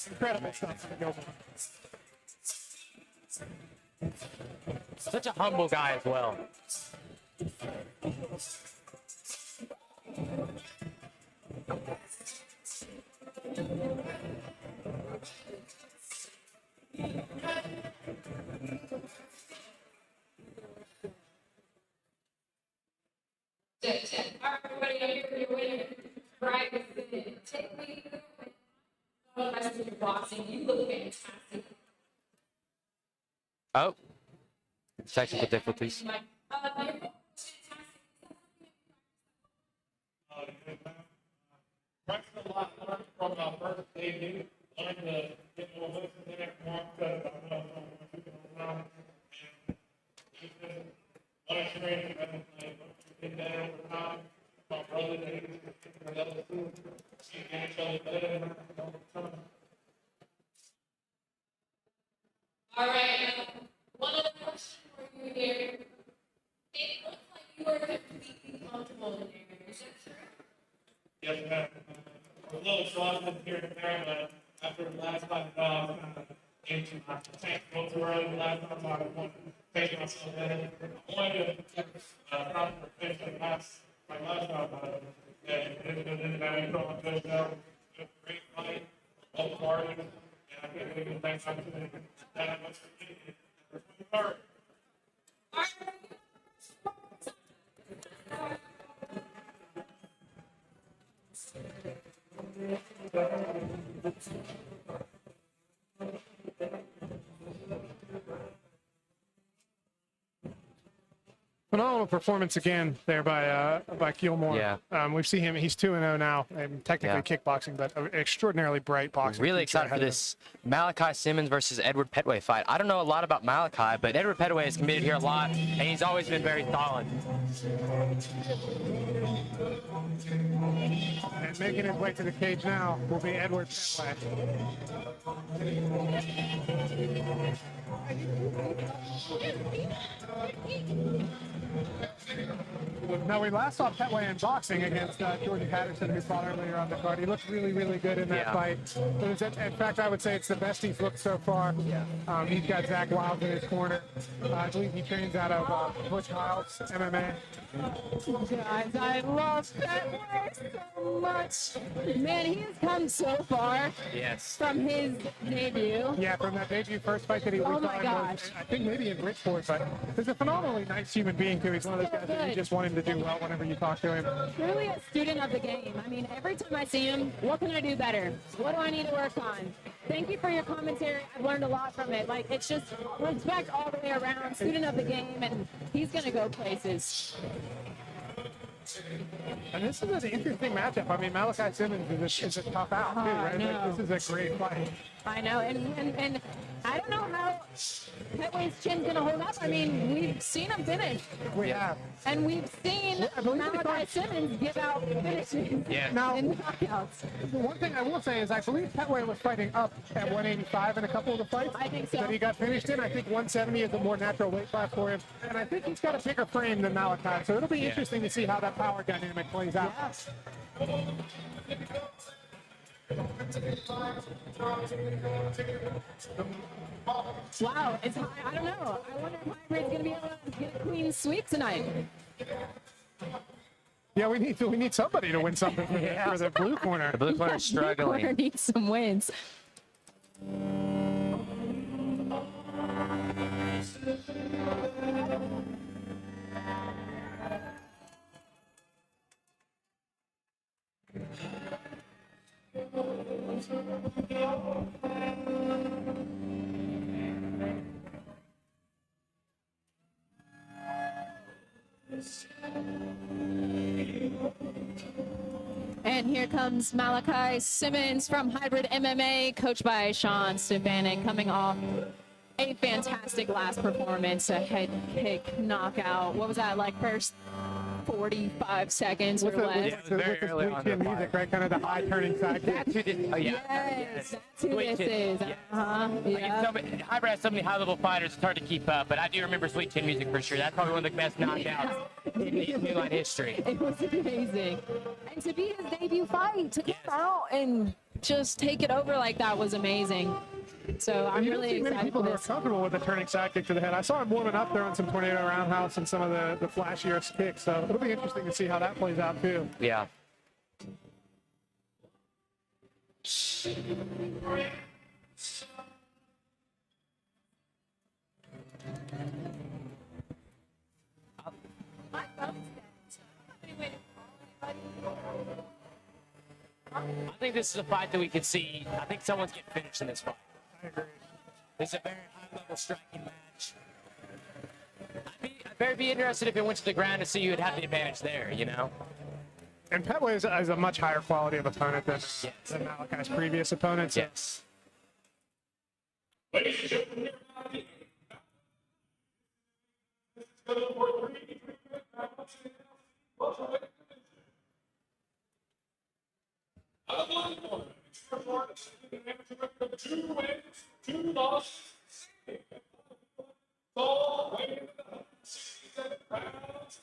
Incredible stuff that goes on. Such a humble guy as well. Everybody, I'm here for your winner. Right, take me through the rest of your boxing. You look fantastic. Oh, technical difficulties. Practiced a lot from first day, learned to get more looks in there, more because I know around. One experience, get better over time. My brother, they for the other 2, get each other better over time. All right, one other question for you here. It looks like you are completely comfortable in there. Is that true? Yes, ma'am. I'm a little exhausted here and there, but after the last 5 rounds, into my tank. Go too early last time, so I want to take myself in. I wanted to probably finish the last time, and then good great fight, both parties, and I can't believe it. Thanks to that much for getting it. Phenomenal performance again there by Gilmore. Yeah. We've seen him. He's 2-0 now, and technically kickboxing, but an extraordinarily bright boxing. Really excited for this Malachi Simmons versus Edward Pway fight. I don't know a lot about Malachi, but Edward Pway has committed here a lot, and he's always been very solid. And making his way to the cage now will be Edward Pway. Now, we last saw Pway in boxing against Jordan Patterson, who fought earlier on the card. He looked really, really good in that fight. In fact, I would say it's the best he's looked so far. He's got Zach Wild in his corner. I believe he trains out of Butch Hiles, MMA. Guys, I love Pway so much. Man, he has come so far. Yes. From his debut. Yeah, from that debut first fight that he Oh my gosh. I think maybe in Bridgeport, but he's a phenomenally nice human being too. He's one of those guys that you just want him to do well whenever you talk to him. Truly a student of the game. I mean, every time I see him, what can I do better? What do I need to work on? Thank you for your commentary. I've learned a lot from it. Like, it's just respect all the way around, student of the game, and he's going to go places. And this is an interesting matchup. I mean, Malachi Simmons is a tough out, too, right? Like, this is a great fight. I know, and I don't know how Pway's chin's going to hold up. I mean, we've seen him finish. We have. And we've seen Malachi Simmons give out finishes Now, in knockouts. the one thing I will say is I believe Pway was fighting up at 185 in a couple of the fights. I think so. That he got finished in. I think 170 is a more natural weight class for him. And I think he's got a bigger frame than Malachi. So it'll be interesting to see how that power dynamic plays out. Yes. Wow, it's high. I don't know. I wonder if Hydright's going to be able to get a clean sweep tonight. Yeah, we need somebody to win something for the blue corner. The blue corner is struggling. Blue corner needs some wins. And here comes Malachi Simmons from Hybrid MMA, coached by Sean Stefanik, coming off a fantastic last performance, a head kick knockout. What was that, like first 45 seconds or less? With the Sweet Chin music, right? Kind of the high turning side kick. That's who this, oh, yeah. Yes, that's who Sweet this Chin, is. yes. Yeah. Hybrid has so many high-level fighters, it's hard to keep up, but I do remember Sweet Chin music for sure. That's probably one of the best knockouts in New Line history. It was amazing. And to be his debut fight, to come out and just take it over like that was amazing. So I'm really excited many people for who are this. comfortable with the turning side kick to the head. I saw him warming up there on some tornado roundhouse and some of the flashier kicks. So it'll be interesting to see how that plays out too. Yeah. I think this is a fight that we could see. I think someone's getting finished in this fight. I agree. This is a very high-level striking match. I'd very be interested if it went to the ground to see who would have the advantage there, you know? And Pway is a much higher quality of opponent than Malachi's previous opponents. So. Yes. Ladies and gentlemen, two wins, 2 losses. All weighing in the 67 pounds.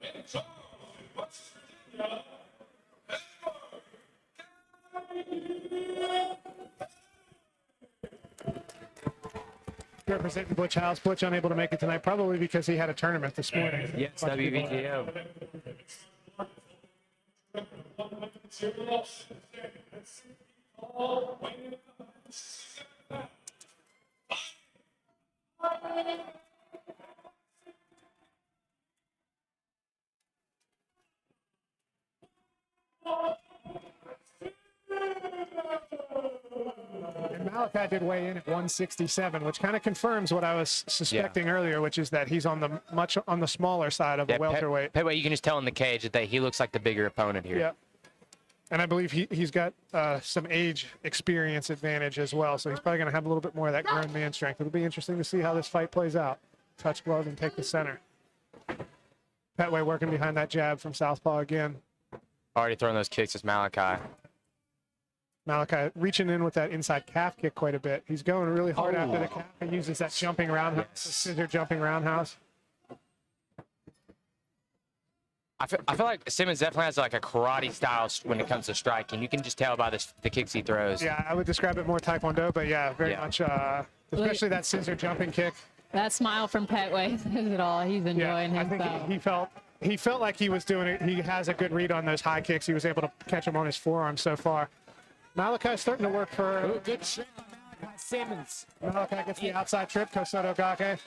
And Charles, West Virginia. representing Butch House. Butch unable to make it tonight, probably because he had a tournament this morning. Yeah, it's WBTO. And Malachi did weigh in at 167, which kind of confirms what I was suspecting earlier, which is that he's on the smaller side of a welterweight. Pway, you can just tell in the cage that he looks like the bigger opponent here. Yeah. And I believe he's got some age experience advantage as well, so he's probably going to have a little bit more of that grown man strength. It'll be interesting to see how this fight plays out. Touch glove and take the center. Pway working behind that jab from southpaw again. Already throwing those kicks as Malachi. Malachi reaching in with that inside calf kick quite a bit. He's going really hard after the calf. He uses that jumping roundhouse, the scissor jumping roundhouse. I feel like Simmons definitely has like a karate style when it comes to striking. You can just tell by the kicks he throws. Yeah, I would describe it more Taekwondo, but yeah, very much, especially that scissor jumping kick. That smile from Pway says it all. He's enjoying himself. I think he felt like he was doing it. He has a good read on those high kicks. He was able to catch them on his forearm so far. Malachi's starting to work for... Ooh, good shot by Simmons. Malachi gets the outside trip, Kosoto Gake.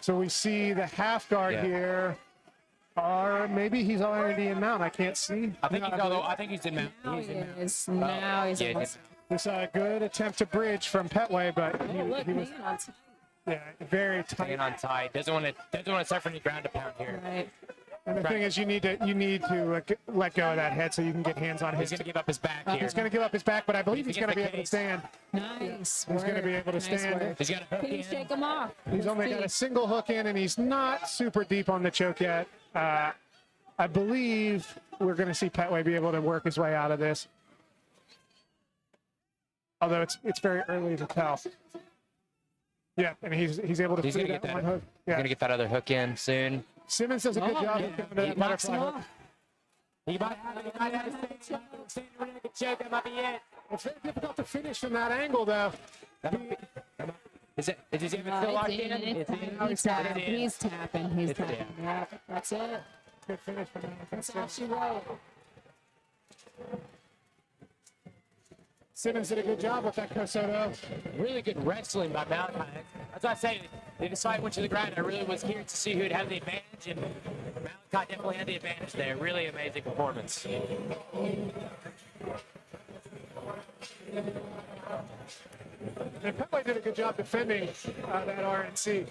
So we see the half guard here. Or maybe he's already in mount. I can't see. I think he's in mount. Now he's in mount. This a good attempt to bridge from Pway, but he was very tight. Staying on tight. Doesn't want to suffer any ground to pound here. Right. And the thing is, you need to let go of that head so you can get hands on his. He's going to give up his back here. He's going to give up his back, but I believe he's going to be able to stand. Nice. He's going to be able to stand. He's got a hook Can you shake him off? He's only got a single hook in, and he's not super deep on the choke yet. I believe we're going to see Pway be able to work his way out of this. Although it's very early to tell. Yeah, and he's able to free that one hook. He's going to get that other hook in soon. Simmons does a good job of getting that butterfly hook. He might have a stand really good choke. That might be it. It's very difficult to finish from that angle, though. Is he even still locked in? He's tapping. He's tapping. Yeah, that's it. Good finish from that. That's all she wrote. Simmons did a good job with that Kosoto. Really good wrestling by Malachi. As I say, the fight went to the ground. I really was curious to see who'd have the advantage, and Malachi definitely had the advantage there. Really amazing performance. And Pway did a good job defending that RNC.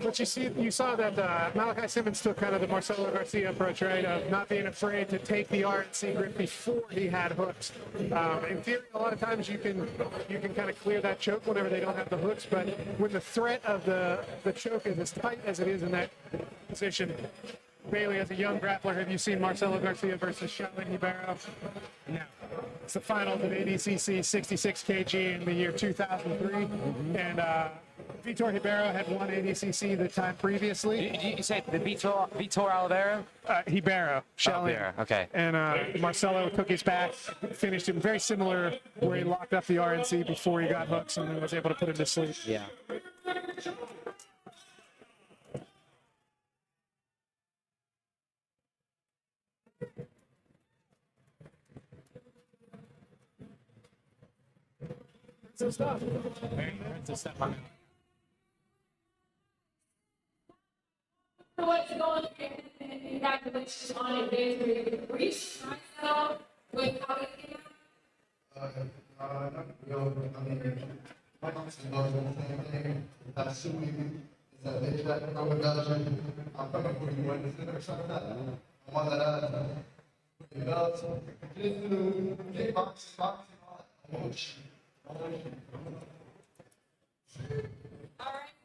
But you saw that Malachi Simmons took kind of the Marcelo Garcia approach, right, of not being afraid to take the RNC grip before he had hooks. In theory, a lot of times you can kind of clear that choke whenever they don't have the hooks, but when the threat of the choke is as tight as it is in that position, Bailey, as a young grappler, have you seen Marcelo Garcia versus Shaolin Ribeiro? No. It's the finals of ADCC 66 kg in the year 2003, and Vitor Ribeiro had won ADCC the time previously. Did you say the Vitor Oliveira? Ribeiro, Shaolin. Okay. And Marcelo took his back, finished him very similar, where he locked up the RNC before he got hooks and then was able to put him to sleep. Yeah. Some stuff. Very impressive stuff on What's going on? Congratulations on your victory. Were you surprised at all with how it came out? My constant goes on the same thing. That's assuming is that they check from a Belgian. I'm coming for you when it's or something like that. I want that belts. Just do kickboxing, boxing, all that. All right.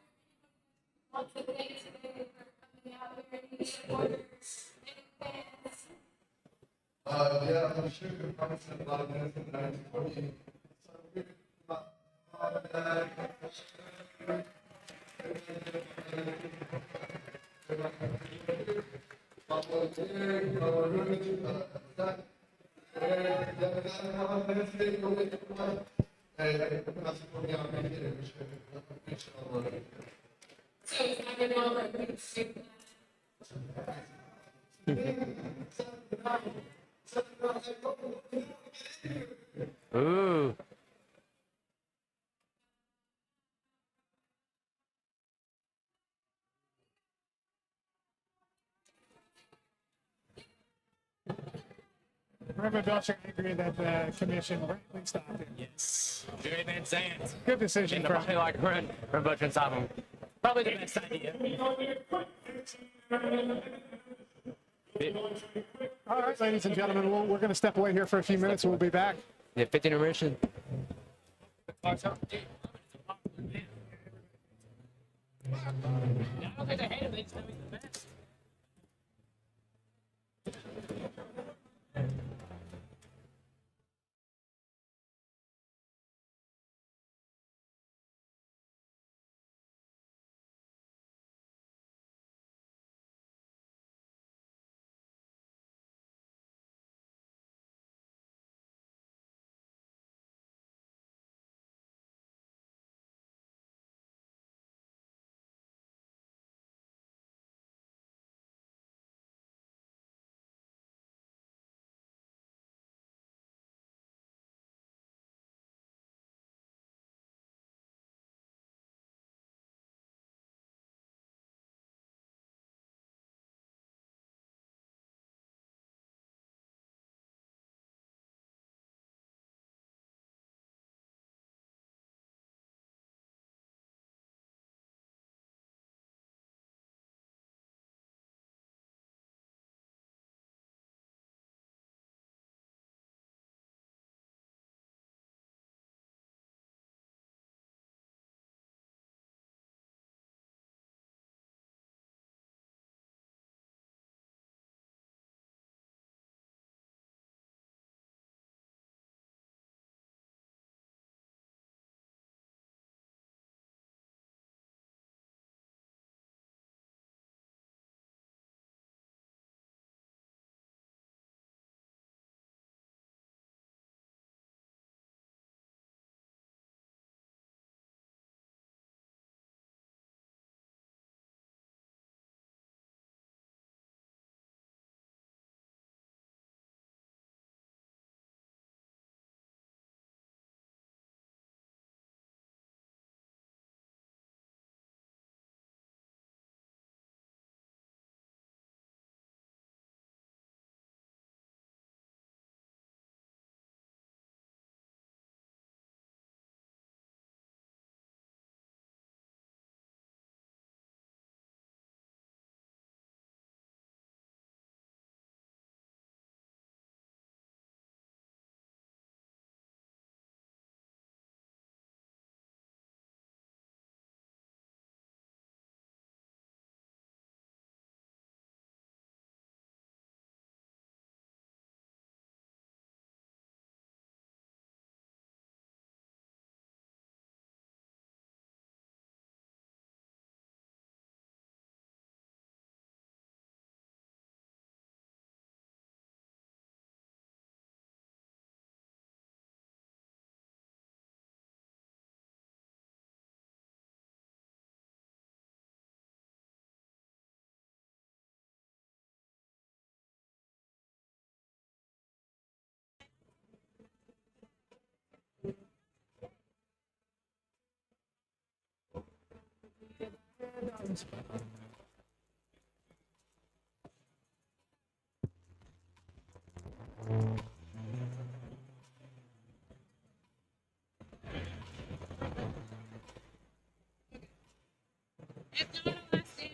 Want to thank today for coming out here and meeting supporters and fans. Yeah, I'm sure you're probably spent a lot of minutes in the 1940. So, So it's not been all like big soup. Ooh. Remember, Belcher angry that the commission rightly stopped him. Yes. Jerry Van Zandt. Good decision In the from body like run from Butcher Simon. Probably the best idea. All right, ladies and gentlemen, we're going to step away here for a few minutes. We'll be back. Yeah, 15 intermission. I don't think they hate him. They just know he's the best. It's not a last stand.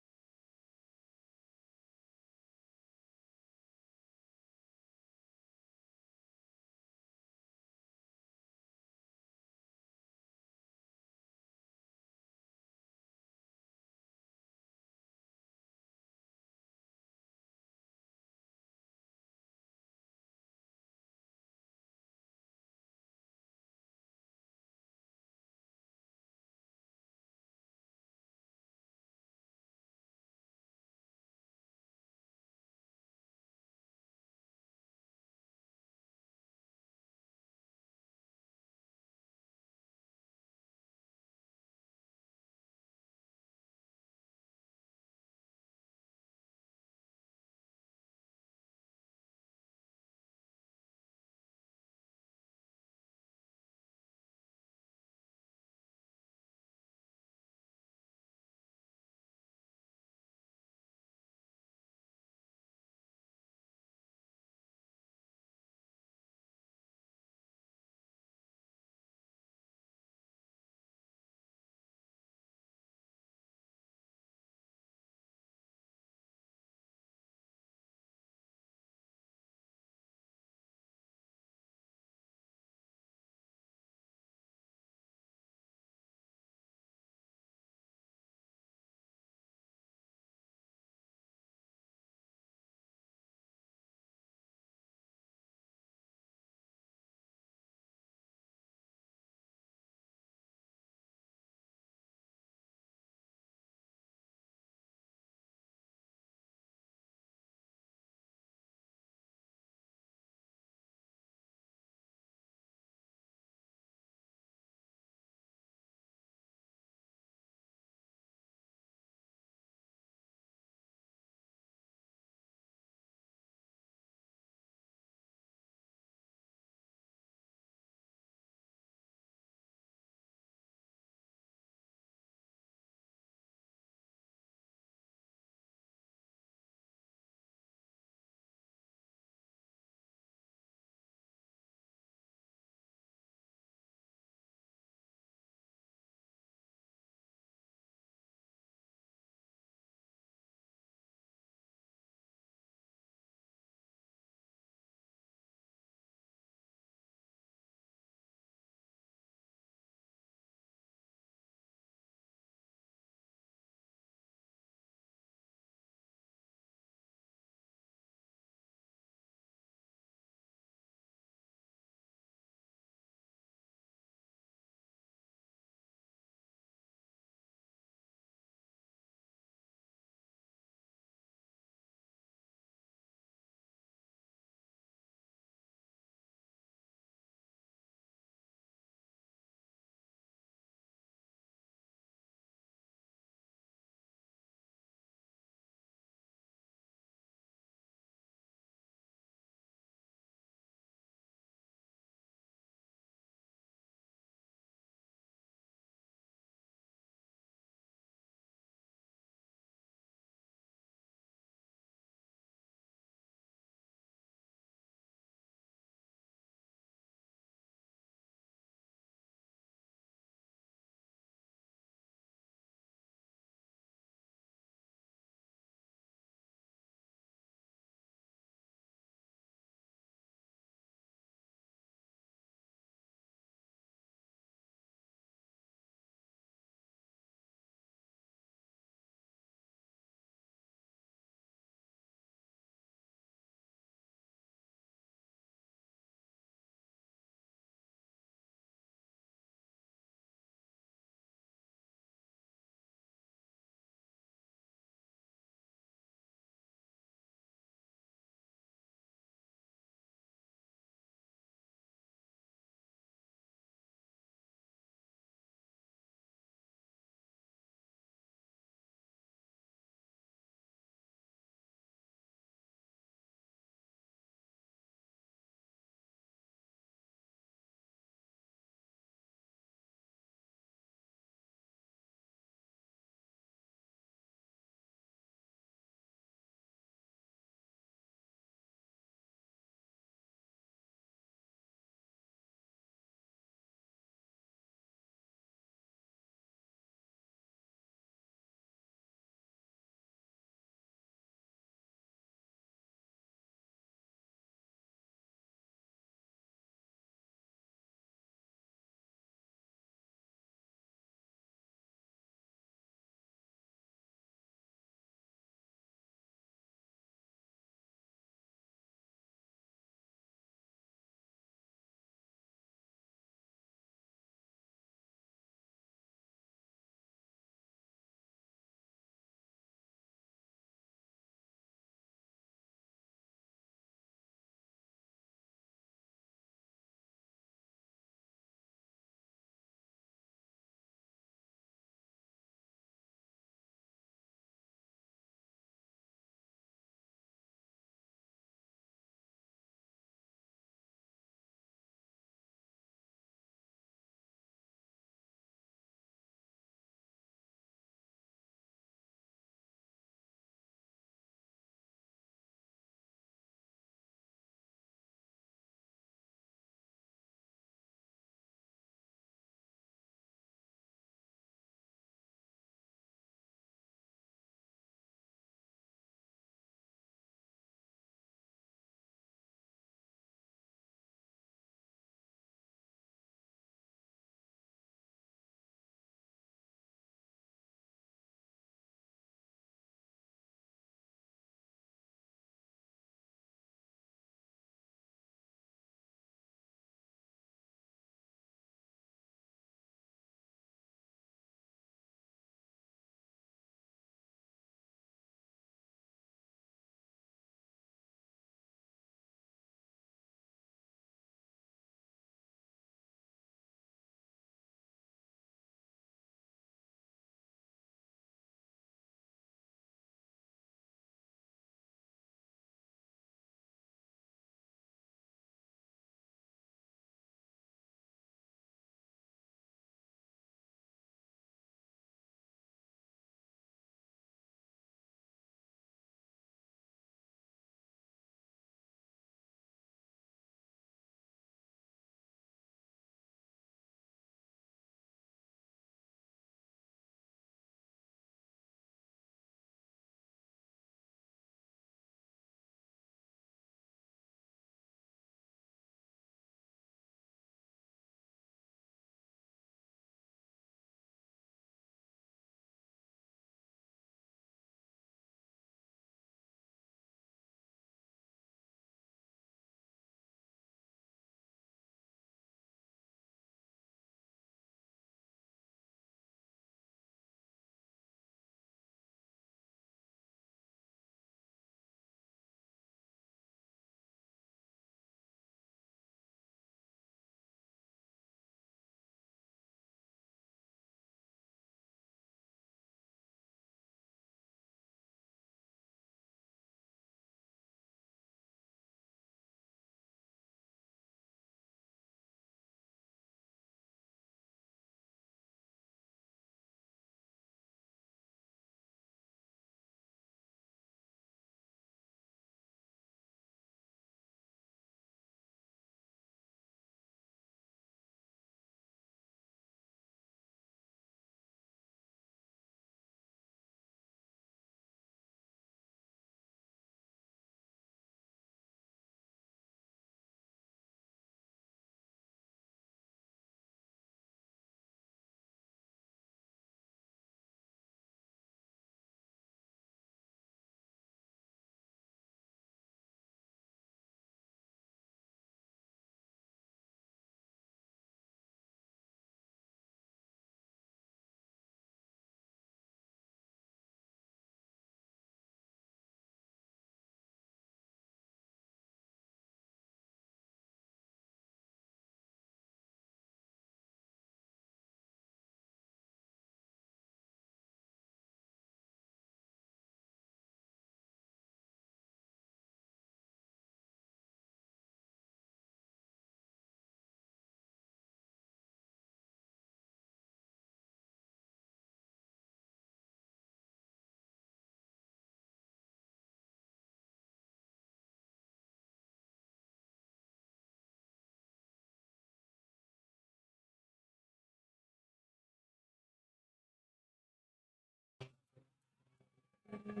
All right,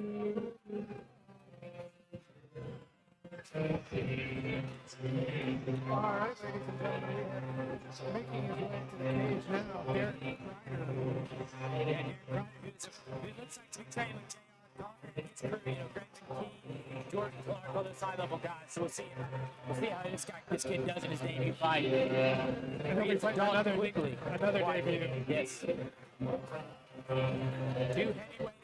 ladies and gentlemen, we are making his way to the cage now. Derek Crider. It looks like to be training with J.R. Cochran. It's pretty, Greg McKee, Jordan Clark, all those high-level guys. So we'll see how this kid does in his debut fight. And he'll be fighting another debut. Yes. Two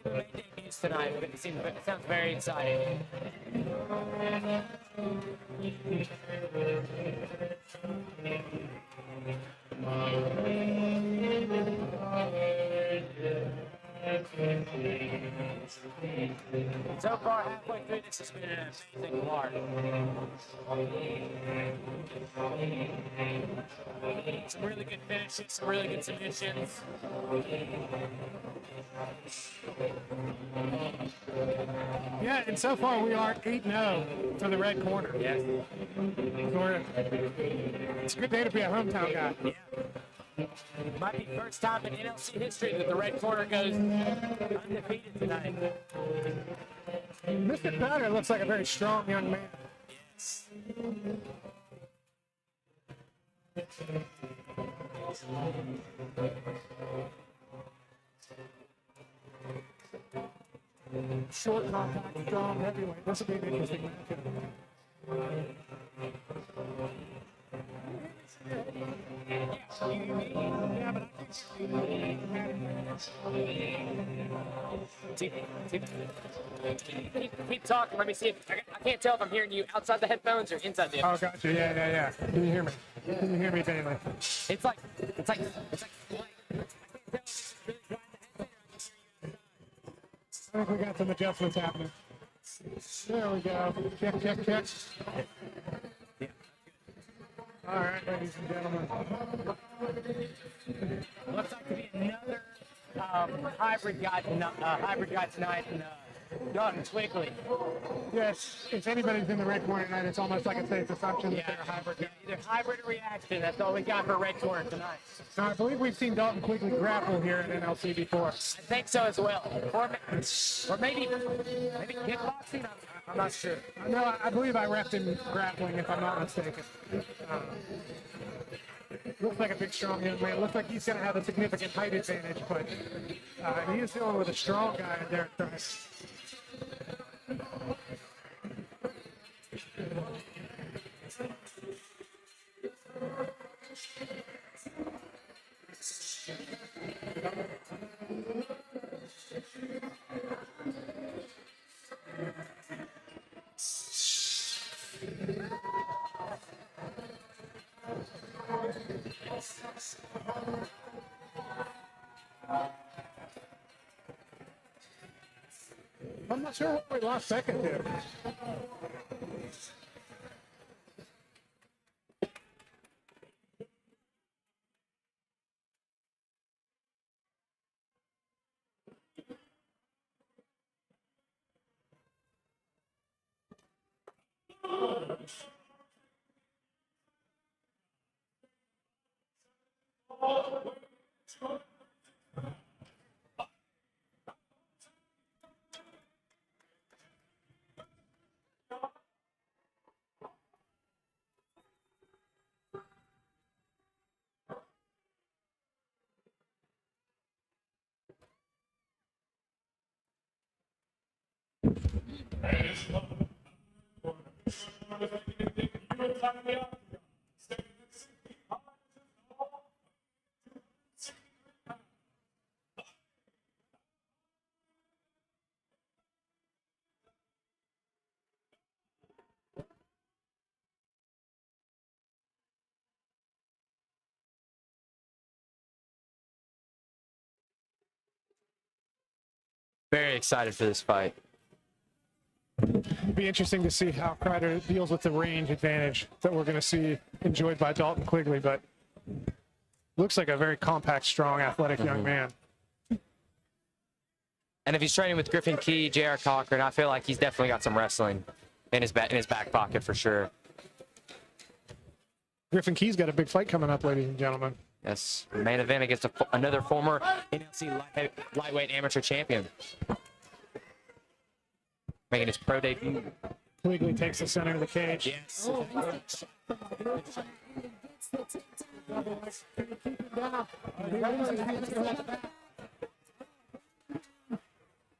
heavyweight debuts tonight. It sounds very exciting. So far, halfway through, this has been an amazing card. Some really good finishes, some really good submissions. Yeah, and so far we are 8-0 for the red corner. Yes. It's a good day to be a hometown guy. Yeah. Might be first time in NLC history that the red corner goes undefeated tonight. Mr. Crider looks like a very strong young man. Yes. Short, compact, strong, heavyweight. This will be an interesting matchup. Yeah, but Keep talking. Let me see if I can't tell if I'm hearing you outside the headphones or inside the headphones. Oh, gotcha. Yeah. Can you hear me? Can you hear me, Bailey? It's like. I think we got some adjustments happening. There we go. Check. All right, ladies and gentlemen. Looks like to be another hybrid guy tonight. And Quigley. Yes, if anybody's in the red corner tonight, it's almost like a safe assumption that they're a hybrid guy. Either hybrid or reaction. That's all we got for red corner tonight. Now, I believe we've seen Dalton Quigley grapple here at NLC before. I think so as well. Or maybe kickboxing. I'm not sure. No, I believe I repped him grappling, if I'm not mistaken. Looks like a big, strong young man. Looks like he's going to have a significant height advantage, but he is dealing with a strong guy in Derek Crider. I'm not sure what we lost second to. Very excited for this fight. It'd be interesting to see how Crider deals with the range advantage that we're going to see enjoyed by Dalton Quigley, but looks like a very compact, strong, athletic young man. And if he's training with Griffin Key, J.R. Cochran, I feel like he's definitely got some wrestling in his back pocket for sure. Griffin Key's got a big fight coming up, ladies and gentlemen. Yes, main event against another former NLC lightweight amateur champion. making his pro debut. Quigley takes the center of the cage. Yes. Oh, instant shot from the gets the takedown. Keep him down.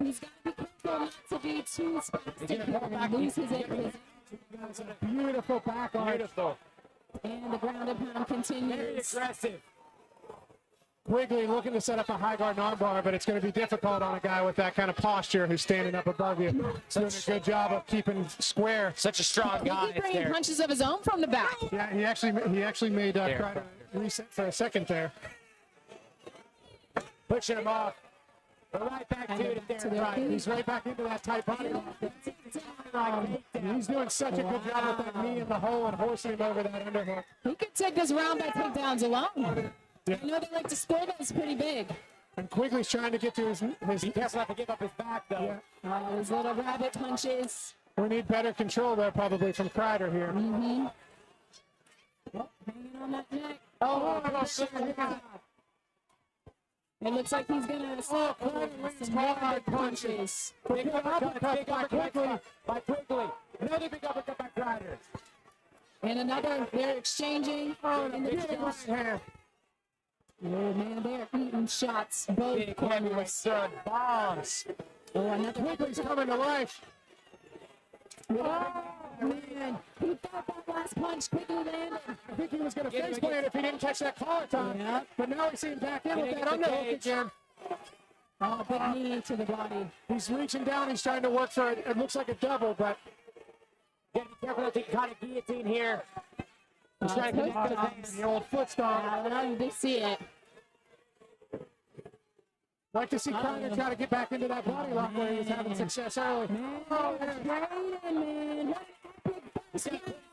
He's got to be careful not to be too spastic and loses it. Beautiful back arch. Beautiful. And the ground and pound continues. Very aggressive. Quigley looking to set up a high guard and armbar, but it's going to be difficult on a guy with that kind of posture who's standing up above you. Doing a good job of keeping square. Such a strong guy. He's bringing punches of his own from the back. Yeah, he actually made Crider reset for a second there. Pushing him off. But right back to it there. Right. He's right back into that tight body. He's doing such a good job with that knee in the hole and horsing him over that underhook. He could take this round by takedowns alone. Yeah. I know they like to score those pretty big. And Quigley's trying to get to his Be careful not to give up his back, though. Yeah. Those little rabbit punches. We need better control there probably from Crider here. Mm-hmm. Hanging on that neck. It looks like he's going to stop some hard punches. Big uppercut by Quigley. Another big uppercut by Crider. And another, they're exchanging in the cage. Oh, man, they're eating shots. Both corners. Bombs. Oh, another Quigley's coming to life. Oh, man. He thought that last punch Quigley landed. I think he was going to face plant if he didn't catch that collar time. Yep. But now he's back in with that underhook again. Oh, big knee to the body. He's reaching down. He's trying to work for it. It looks like a double, but Gotta be careful not to kind of guillotine here. He's trying to connect the legs. the old foot stomp. You do see it. Like to see Crider try to get back into that body lock where he was having success early. Oh, man.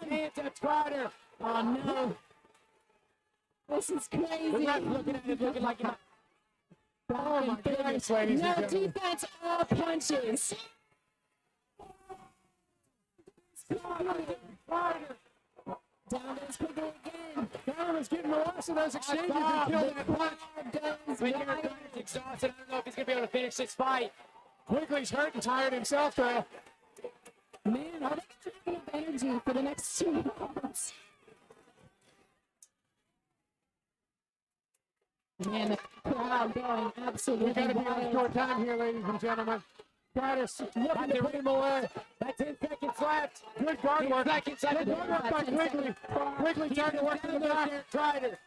Gant Crider. Oh, no. This is crazy. Looking at it, looking like Oh my goodness, ladies and No gentlemen. defense, all punches. Down goes Quigley again. Crider was getting the last of those exchanges and killed that punch. when you're exhausted. I don't know if he's gonna be able to finish this fight. Quigley's hurt and tired himself though. Man, are they going to have energy for the next 2 rounds? Man, the crowd going absolutely We got to be on a wild. short time here, ladies and gentlemen. Crider's looking to put him away. That's 10 seconds left. Good guard work. Seconds Good left. guard work by Quigley. Quigley trying to work in the back. Crider.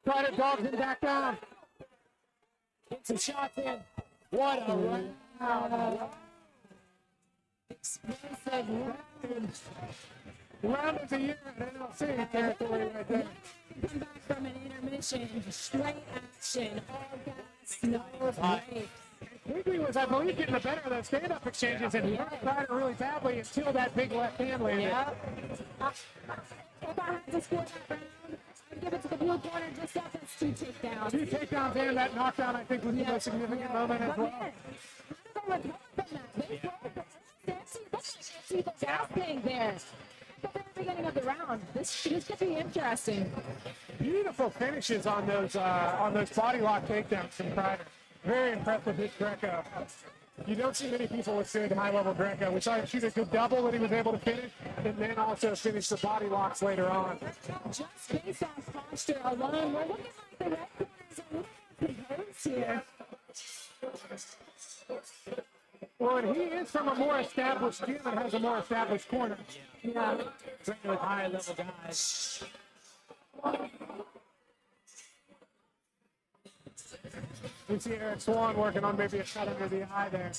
Crider dogs him back down. Get some shots in. What a round. Explosive round. Round of the year at NLC territory right there. Come back from an intermission. Straight action. All gas, no breaks. Quigley was, I believe, getting the better of those stand-up exchanges and he hurt Crider really badly until that big left hand landed. Yep. If I had to score that round, I'd give it to the blue corner just off those 2 takedowns. 2 takedowns and that knockdown, I think, was the most significant moment as well. How did they recover from that? They broke the gas thing there. At the very beginning of the round, this could be interesting. Beautiful finishes on those body lock takedowns from Crider. Very impressed with his Greco. You don't see many people with good high-level Greco. We saw him shoot a good double that he was able to finish, and then also finish the body locks later on. Just based on posture alone, we're looking like the red corners are a little composed here. Well, and he is from a more established gym and has a more established corner. Yeah. Training with higher level guys. We see Eric Swan working on maybe a shot under the eye there.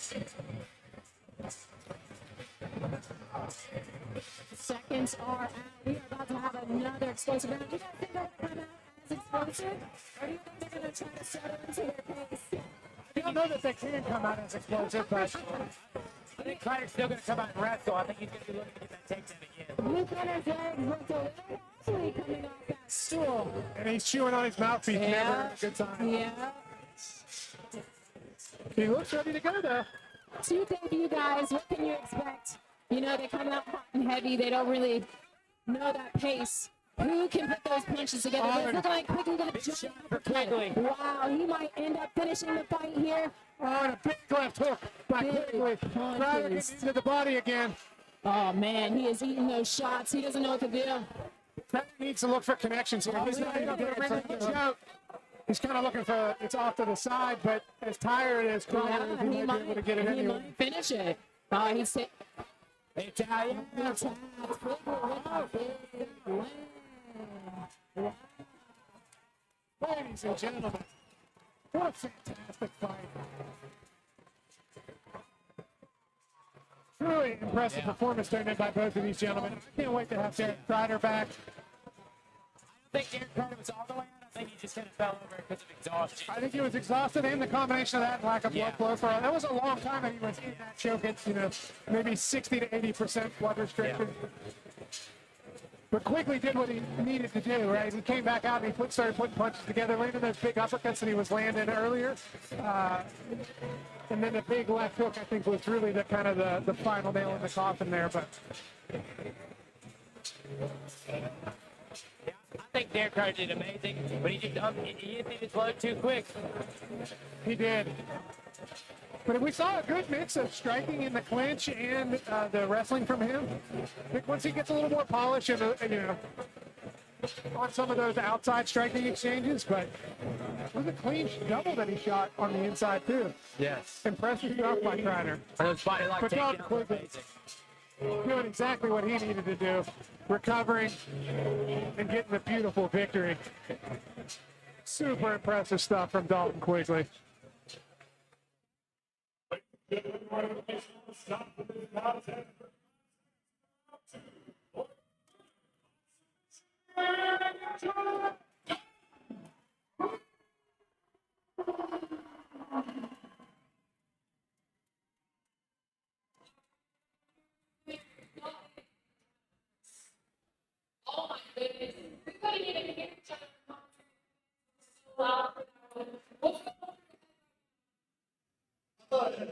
Seconds are out. We are about to have another explosive round. Do you guys think they're going to come out as explosive? Or do you think they're going to try to settle into their pace? I don't know that they can come out as explosive, but I think Crider's still going to come out and wrestle. I think he's going to be looking to get that takedown again. Blue corner's legs looked a little wobbly coming off that stool. and he's chewing on his mouthpiece. Never a good sign. Yeah. He looks ready to go though. To debut guys, what can you expect? You know, they come out hot and heavy. They don't really know that pace. Who can put those punches together? It's looking like Quigley going to jump for Quigley. Wow, he might end up finishing the fight here. Oh, and a big left hook by Quigley. Crider gets into the body again. Oh, man, he is eating those shots. He doesn't know what to do. Crider needs to look for connections here. He's not even getting it. He's kind of looking for it's off to the side, but as tired as Crider is, he might be able to get it He anyway. might finish it. He's hit. Italian. Ladies and gentlemen, what a fantastic fight. Truly impressive performance turned in by both of these gentlemen. I can't wait to have Derek Crider back. I think Derek Crider was all the way out. I think he just kind of fell over because of exhaustion. I think he was exhausted, and the combination of that and lack of blood flow for that was a long time that he was in that choke. It's, maybe 60 to 80% blood restriction. But Quigley did what he needed to do, right? He came back out and he started putting punches together, landing those big uppercuts that he was landing earlier. And then the big left hook, I think, was really the kind of the final nail in the coffin there. But I think Derek Crider did amazing, but he hit his load too quick. He did. But we saw a good mix of striking in the clinch and the wrestling from him. I think once he gets a little more polish and on some of those outside striking exchanges, but it was a clean double that he shot on the inside too. Yes. Impressive stuff by Crider. Those body lock But Doug takedowns Quigley doing exactly what he needed to do, recovering and getting a beautiful victory. Super impressive stuff from Dalton Quigley. Oh my goodness. We couldn't even get each other to come so loud for that one. What's going on?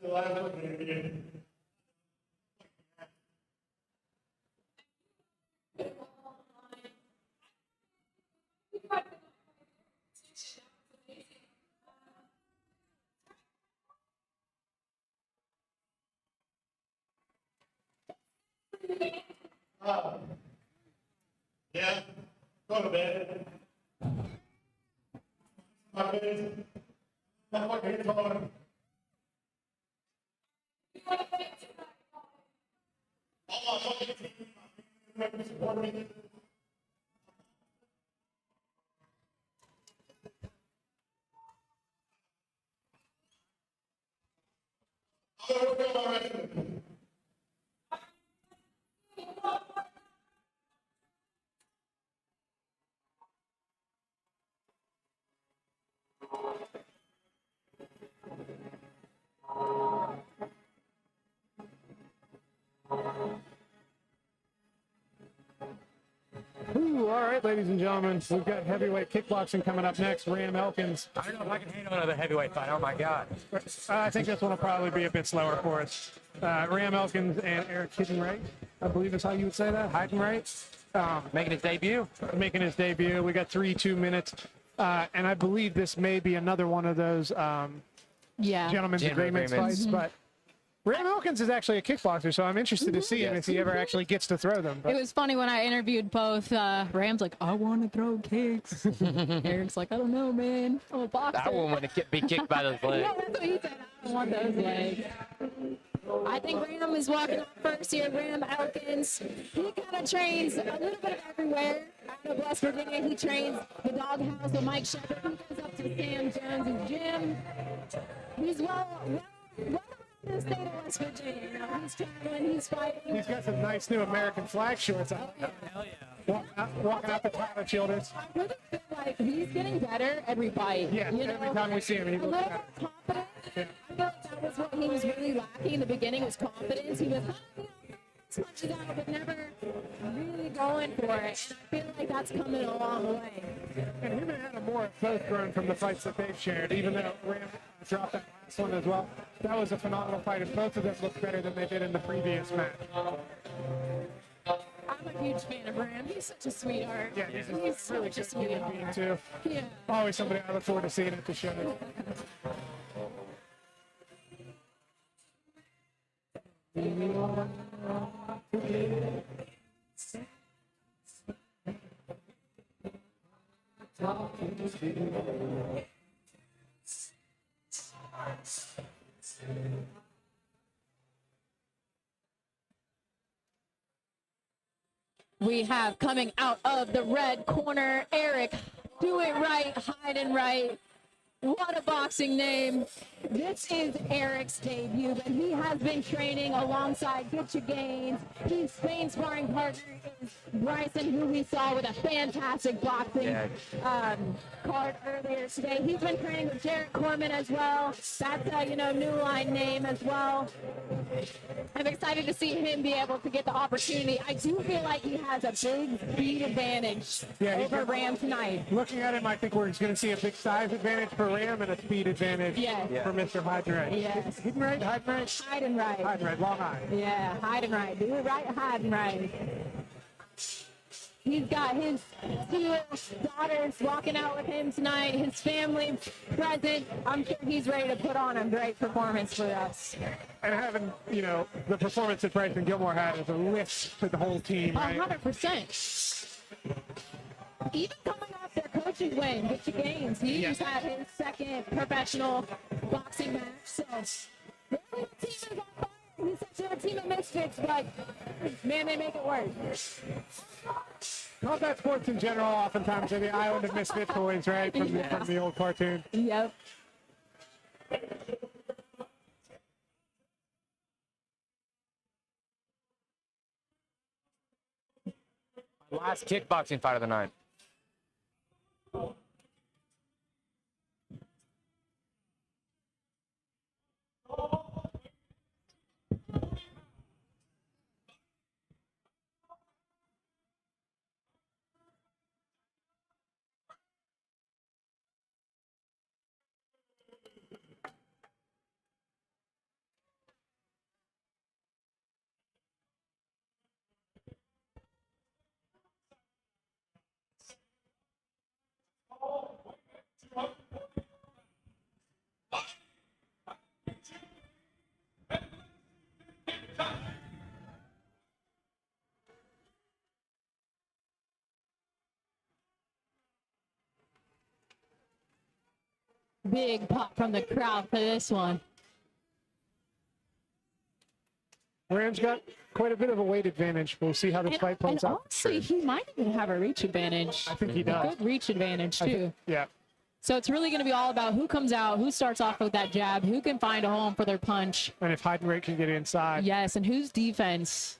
The last one, maybe. Yeah, go to bed. My bed. I'm fucking tired. Ooh, all right, ladies and gentlemen, we've got heavyweight kickboxing coming up next. Ram Elkins. I don't know if I can handle another heavyweight fight. Oh my God. I think this one will probably be a bit slower for us. Ram Elkins and Eric Hidenright, I believe is how you would say that. Hidenright. Making his debut. Making his debut. We got 2 minutes. And I believe this may be another one of those gentlemen's agreements fights. But Ram Elkins is actually a kickboxer, so I'm interested to see him if he ever actually gets to throw them. But It was funny when I interviewed both. Ram's like, I want to throw kicks. Eric's like, I don't know, man. I'm a boxer. I wouldn't want to be kicked by those legs. Yeah, that's what he said. I don't want those legs. I think Ram is walking up first here. Ram Elkins. He kind of trains a little bit of everywhere. Out of West Virginia, he trains the doghouse with Mike Shepard. He goes up to Sam Jones' gym. He's well around the state of West Virginia. You know, he's traveling, he's fighting. he's got some nice new American flag shorts on. Hell yeah. Walking out the Tyler Childers. I really feel like he's getting better every fight. Yeah, you every know? time we see him, he a looks little better. more confident. I feel like that was what he was really lacking in the beginning, was confidence. He was punches out, but never really going for it. And I feel like that's coming a long way. And him and Adam Moore have both grown from the fights that they've shared, even though Ram dropped that last one as well. That was a phenomenal fight, and both of them looked better than they did in the previous match. I I'm a huge fan of Ram. He's such a sweetheart. Yeah, he's really such a good human sweetheart. being too. Yeah. Always somebody I look forward to seeing at the show. We have coming out of the red corner, Eric, do it right, Hidenright. What a boxing name. This is Eric's debut, but he has been training alongside Getcha Gaines. His main sparring partner is Bryson, who we saw with a fantastic boxing card earlier today. He's been training with Jarrett Corman as well. That's a new line name as well. I'm excited to see him be able to get the opportunity. I do feel like he has a big speed advantage over Ram tonight. Looking at him, I think we're going to see a big size advantage for Ram and a speed advantage for Mr. Hidenright. Yes. Hidenright, long eye. Yeah, Hidenright. Do it right, Hidenright. He's got his two daughters walking out with him tonight, his family present. I'm sure he's ready to put on a great performance for us. And having, the performance that Bryson Gilmore had is a lift to the whole team, right? 100%. Even coming off their coaching win, Getcha Gaines, he just had his second professional boxing match. So, really, the team is on fire. He said they're a team of misfits, but man, they make it work. Combat sports in general oftentimes are the island of misfit toys, right? From the old cartoon. Yep. Last kickboxing fight of the night. Big pop from the crowd for this one. Ram's got quite a bit of a weight advantage. We'll see how this fight plays out. Honestly, he might even have a reach advantage. I think he does. Good reach advantage, too. Yeah. So it's really going to be all about who comes out, who starts off with that jab, who can find a home for their punch. And if Hidenright can get inside. Yes, and whose defense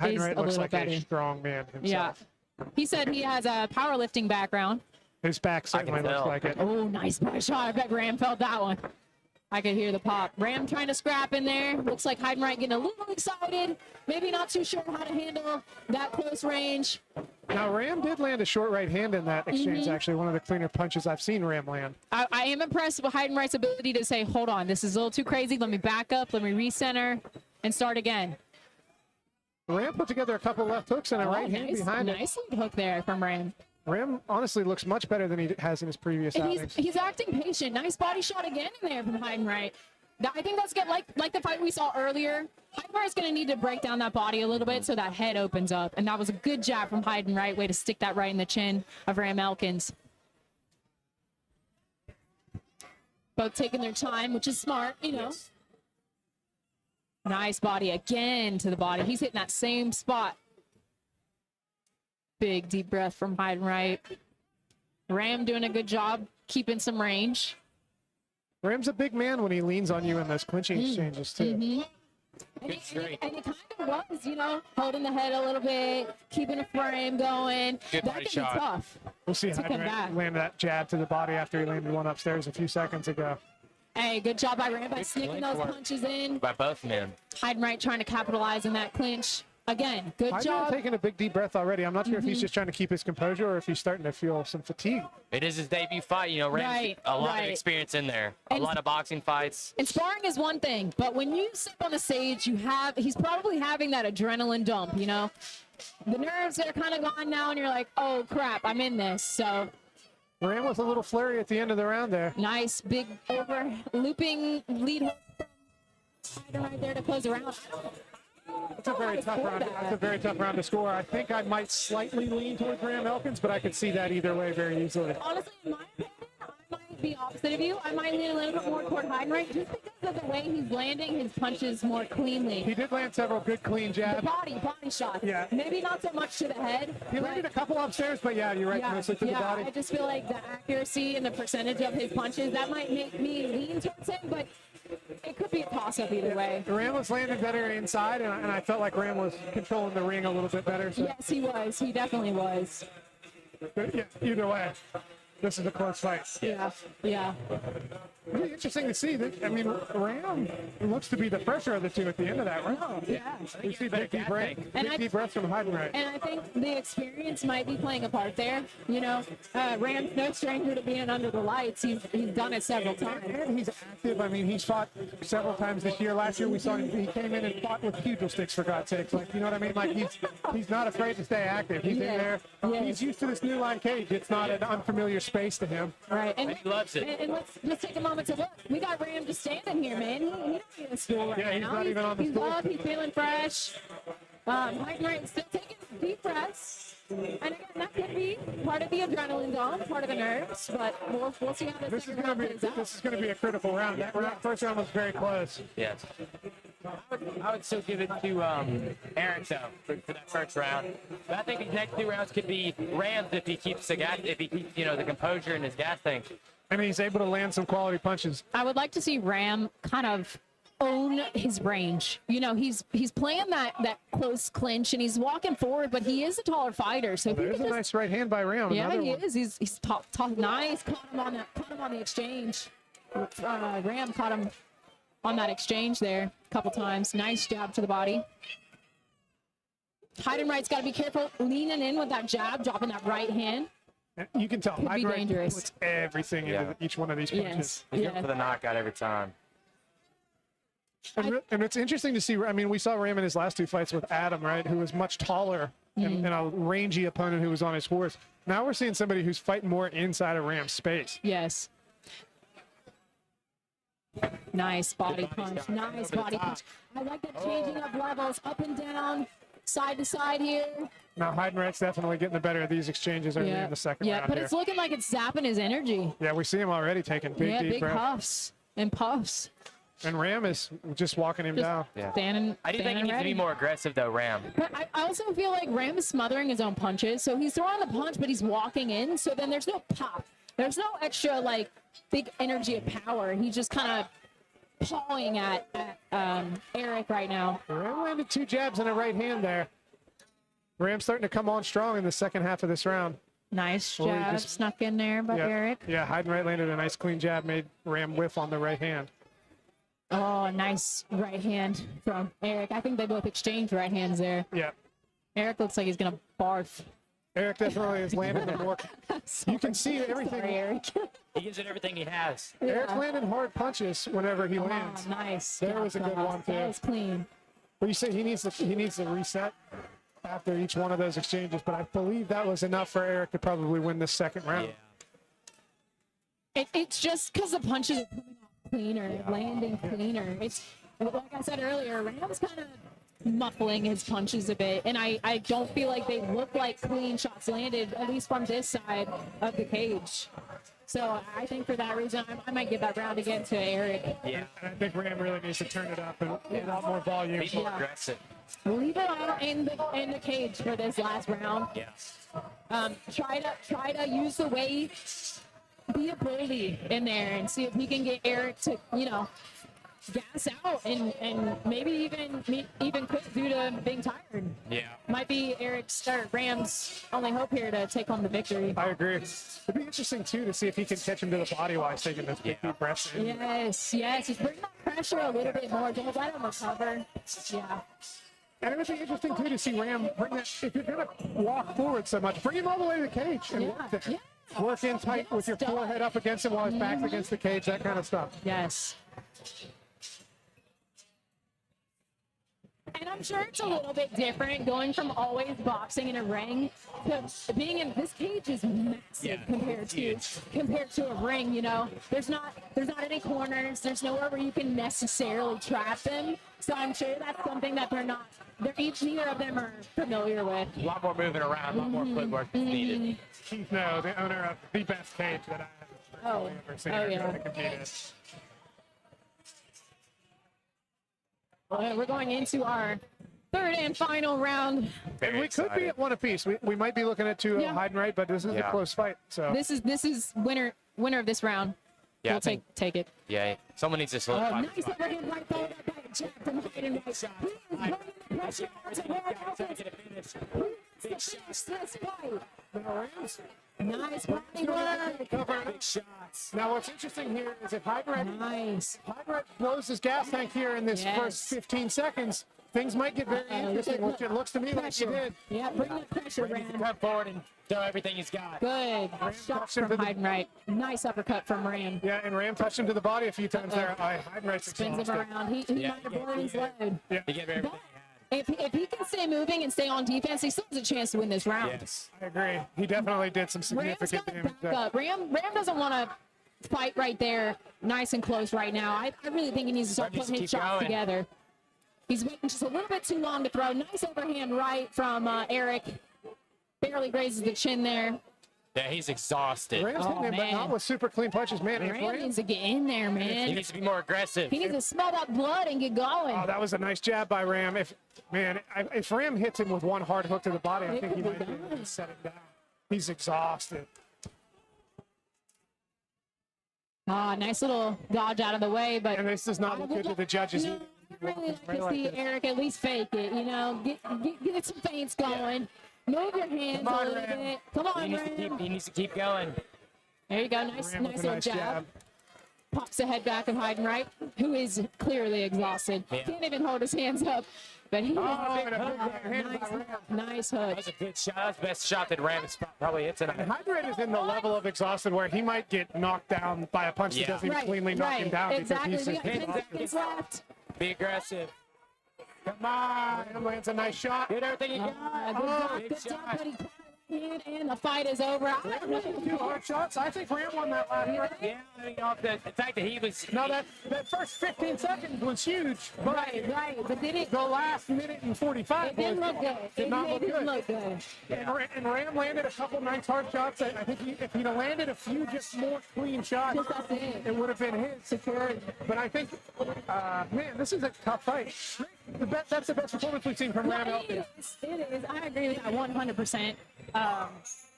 is Hidenright a looks little like better. a strong man himself. Yeah. He said he has a powerlifting background. His back certainly looks like it. Oh, nice body shot. I bet Ram felt that one. I could hear the pop. Ram trying to scrap in there. Looks like Hidenright getting a little excited. Maybe not too sure how to handle that close range. Now, Ram did land a short right hand in that exchange, actually. One of the cleaner punches I've seen Ram land. I am impressed with Hidenright's ability to say, hold on, this is a little too crazy. Let me back up. Let me recenter and start again. Ram put together a couple left hooks and a right hand behind it. Nice hook there from Ram. Ram honestly looks much better than he has in his previous outings. He's acting patient. Nice body shot again in there from Hidenright. I think that's good. Like the fight we saw earlier, Hidenright's going to need to break down that body a little bit so that head opens up. And that was a good jab from Hidenright. Way to stick that right in the chin of Ram Elkins. Both taking their time, which is smart, Yes. Nice body again to the body. He's hitting that same spot. Big deep breath from Hidenright. Ram doing a good job keeping some range. Ram's a big man when he leans on you in those clinching exchanges, too. And he kind of was, holding the head a little bit, keeping a frame going. Good body shot. Tough. We'll see to come Hidenright back. land that jab to the body after he landed one upstairs a few seconds ago. Hey, good job by Ram by sneaking those punches in. By both men. Hidenright trying to capitalize in that clinch. again, good Hidenright job. taking a big deep breath already. I'm not sure if he's just trying to keep his composure or if he's starting to feel some fatigue. It is his debut fight. You know, Rams a lot of experience in there. A lot of boxing fights. And sparring is one thing, but when you sit on the stage, he's probably having that adrenaline dump, you know? The nerves are kind of gone now, and you're like, oh, crap, I'm in this. So Ram with a little flurry at the end of the round there. nice, big over looping lead hook right there to close the round. That's a very tough round. That's a very tough round to score. I think I might slightly lean towards Ram Elkins, but I could see that either way very easily. Honestly, in my opinion, I might be opposite of you. I might lean a little bit more toward Hidenright just because of the way he's landing his punches more cleanly. He did land several good clean jabs. The body shots. Yeah. Maybe not so much to the head. He landed a couple upstairs, but yeah, you're right, mostly to the body. I just feel like the accuracy and the percentage of his punches, that might make me lean towards him, but it could be a toss-up either way. Ram was landing better inside, and I felt like Ram was controlling the ring a little bit better. So. Yes, he was. He definitely was. But yeah, either way, this is a close fight. Yeah. Really interesting to see that. I mean, Ram looks to be the fresher of the two at the end of that round. Yeah. We see big deep breaths from Hidenright. And I think the experience might be playing a part there. You know, Ram's no stranger to being under the lights. He's done it several times. And he's active. I mean, he's fought several times this year. Last year we saw him. He came in and fought with pugil sticks, for God's sakes. Like, you know what I mean? Like, he's not afraid to stay active. He's in there. Yeah. He's used to this new line cage. It's not an unfamiliar space to him. Right. And he loves it. And let's just take a moment to look. We got Ram just standing here, man. He don't need a stool right now. He's not even on the stool. He's up. He's feeling fresh. Hidenright still taking deep breaths. And again, that could be part of the adrenaline dump, part of the nerves, but we'll see how this second round plays out. This is going to be a critical round. That first round was very close. Yes. I would still give it to Eric though for that first round. But I think these next two rounds could be Rams if he keeps the the composure in his gas tank. And he's able to land some quality punches. I would like to see Ram kind of own his range. You know, he's playing that close clinch and he's walking forward, but he is a taller fighter. So there's a nice right hand by Ram. Yeah, he is. He's top nice. Caught him on the exchange. Ram caught him on that exchange there a couple times. Nice jab to the body. Hidenright's got to be careful leaning in with that jab, dropping that right hand. You can tell Hidenright dangerous. puts everything into each one of these punches. He's going for the knockout every time. And it's interesting to see. I mean, we saw Ram in his last two fights with Adam, right, who was much taller and a rangy opponent who was on his horse. Now we're seeing somebody who's fighting more inside of Ram's space. Yes. Nice body punch. Nice body punch. I like that changing of levels up and down, side to side here. Now Hidenright's definitely getting the better of these exchanges early in the second round. Yeah, but it's looking like it's zapping his energy. Yeah, we see him already taking big breaths. Puffs and puffs. And Ram is just walking him down. Standing, I do think he needs to be more aggressive though, Ram. But I also feel like Ram is smothering his own punches. So he's throwing the punch, but he's walking in. So then there's no pop. There's no extra like big energy of power. He's just kind of pawing at Eric right now. Ram landed two jabs and a right hand there. Ram's starting to come on strong in the second half of this round. Nice jab snuck in there by Eric. Yeah, Hidenright landed a nice clean jab, made Ram whiff on the right hand. Oh, nice right hand from Eric. I think they both exchanged right hands there. Yeah. Eric looks like he's going to barf. Eric definitely has landed the more. You can see everything. Sorry, Eric. He gives it everything he has. Eric's landing hard punches whenever he lands. Nice. There was a good one too. That was clean. But you say he needs to reset after each one of those exchanges, but I believe that was enough for Eric to probably win this second round. Yeah. It's just because the punches are coming off cleaner, landing cleaner. It's like I said earlier, Ram's kind of muffling his punches a bit, and I don't feel like they look like clean shots landed, at least from this side of the cage. So I think for that reason, I might give that round again to Eric. Yeah. And I think Ram really needs to turn it up and a lot more volume. Be more aggressive. Leave it out in the cage for this last round. Yeah. Try to use the weight, be a bully in there, and see if he can get Eric to gas out and maybe even quit due to being tired. Yeah. Might be Ram's only hope here to take home the victory. I agree. It'd be interesting too to see if he can catch him to the body while he's taking those big deep breaths in. Yes. Just bring that pressure a little bit more. Don't let him recover. Yeah. And it would be interesting, too, to see Ram bring that. If you're going to walk forward so much, bring him all the way to the cage and work there. Yeah. Work in tight with your forehead up against him while his back's against the cage, that kind of stuff. Yes. And I'm sure it's a little bit different going from always boxing in a ring to being in this cage is massive compared to a ring. You know, there's not any corners. There's nowhere where you can necessarily trap them. So I'm sure that's something that neither of them are familiar with. A lot more moving around, a lot more footwork is needed. Keith, no, the owner of the best cage that I have ever seen. Well, we're going into our third and final round. And we could be at one apiece. We might be looking at two Hidenright, but this is a close fight. So this is winner of this round. Yeah, we'll take it. Yeah, someone needs to solidify. Nice overhand right there by Jack from Hidenright. Big shots. Nice body work. Big shots. Now, what's interesting here is if Hidenright blows his gas tank here in this first 15 seconds, things might get very interesting, which it looks to me like you did. Yeah, bring the pressure, Ram. Come forward and throw everything he's got. Good. Shots from Hidenright. Nice uppercut from Ram. Yeah, and Ram touched him to the body a few times there. Hidenright's spins him around. He might have blown his load. Yeah. He gave everything. If he can stay moving and stay on defense, he still has a chance to win this round. Yes, I agree. He definitely did some significant damage there. Ram doesn't want to fight right there, nice and close right now. I really think he needs to start putting his shots together. He's waiting just a little bit too long to throw. Nice overhand right from Eric. Barely grazes the chin there. Yeah, he's exhausted. Ram's hitting him, but not with super clean punches. Man, Ram needs to get in there, man. He needs to be more aggressive. He needs to smell that blood and get going. Oh, that was a nice jab by Ram. If Ram hits him with one hard hook to the body, I think he might be able to set it down. He's exhausted. Nice little dodge out of the way, but and this does not look good to the judges. I really like to see Eric at least fake it. You know, get some feints going. Move your hands a little bit. Come on, Ram. He needs to keep going. There you go. Nice little jab. Pops the head back of Hidenright, who is clearly exhausted. Can't even hold his hands up. But he nice hook. That was a good shot. That's the best shot that Ram has probably hit tonight. Hidenright is in the level of exhausted where he might get knocked down by a punch that doesn't even cleanly knock him down. Exactly. Because he's just left. Be aggressive. Come on. Ram lands a nice shot. Get everything you got. Good job, buddy. And the fight is over. Ram wasn't two hard shots. I think Ram won that last round. Yeah, I mean, the fact that he was. No, that first 15 seconds was huge. But right. But did it? The last minute and 45 it didn't look good. Did not look good. Yeah. And Ram landed a couple nice hard shots. I think if he'd have landed a few just more clean shots, it would have been his security. But I think, man, this is a tough fight. That's the best performance we've seen from Ram Elkins. It is. I agree with that 100%.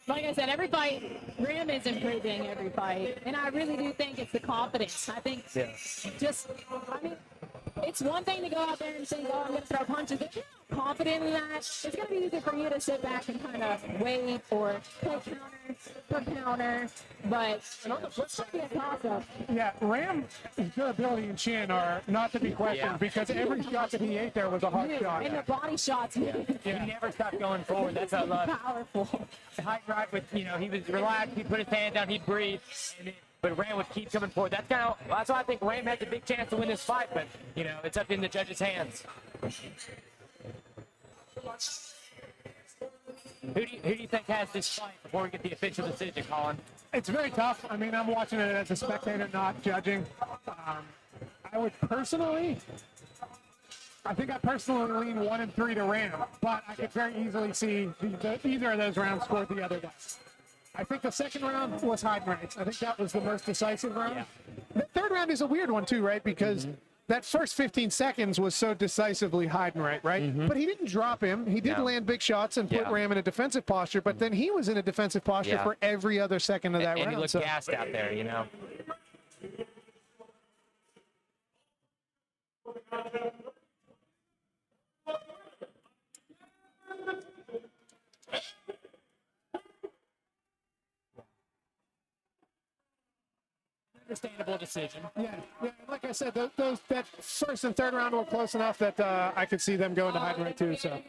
Like I said, every fight, Ram is improving every fight. And I really do think it's the confidence. I think it's one thing to go out there and say, oh, I'm going to throw punches. If you're not confident in that, it's going to be easy for you to sit back and kind of wait or play counter. But on the flip side, it's a toss-up. Yeah, Ram's durability and chin are not to be questioned because every shot that he ate there was a hard shot. And the body shots. He never stopped going forward. That's how I love it. Powerful. Hidenright with, he was relaxed. He put his hand down. He'd breathe. But Ram would keep coming forward. That's why I think Ram has a big chance to win this fight. But, it's up in the judges' hands. Who do you think has this fight before we get the official decision, Colin? It's very tough. I mean, I'm watching it as a spectator, not judging. I personally lean 1 and 3 to Ram, but I could very easily see either of those rounds scored the other way. I think the second round was Hidenright's. I think that was the most decisive round. Yeah. The third round is a weird one too, right? Because that first 15 seconds was so decisively Hidenright, right? But he didn't drop him. He did land big shots and put Ram in a defensive posture, but then he was in a defensive posture for every other second of that round. And he looked gassed out there, Understandable decision. Yeah. Like like I said, that first and third round were close enough that I could see them going to Hidenright too. So.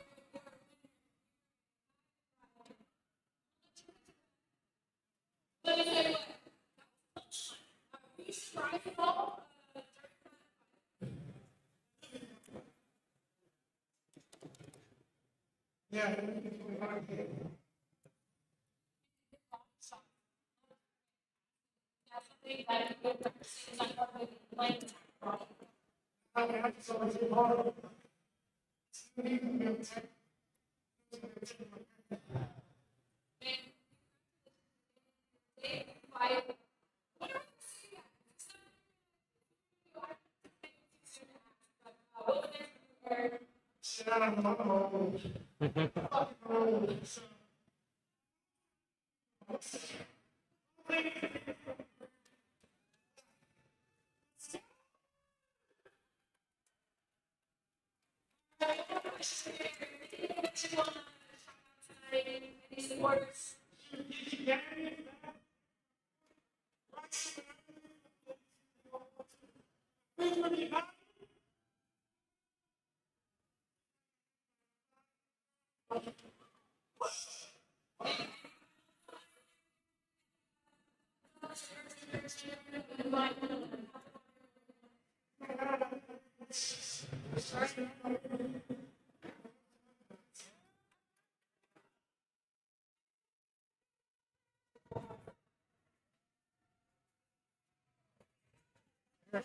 Yeah.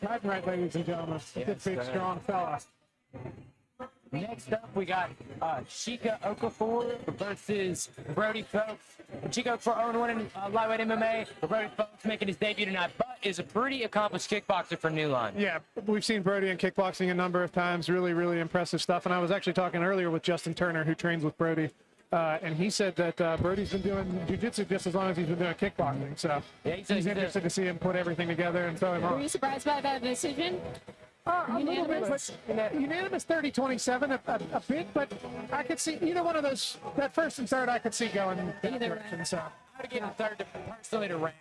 Hidenright, ladies and gentlemen. Good, big, strong fella. Next up, we got Chica Okafur versus Brody Folks. Chica Okafur 0-1 in lightweight MMA. Brody Folks making his debut tonight, but is a pretty accomplished kickboxer for New Line. Yeah, we've seen Brody in kickboxing a number of times. Really, really impressive stuff. And I was actually talking earlier with Justin Turner, who trains with Brody. And he said that Brody's been doing jiu-jitsu just as long as he's been doing kickboxing. So yeah, he's interested to see him put everything together and throw him on. Were you surprised by that decision? Unanimous 30-27 a bit, but I could see either one of those, that first and third, I could see going that direction. So I'd give the third personally to Ram.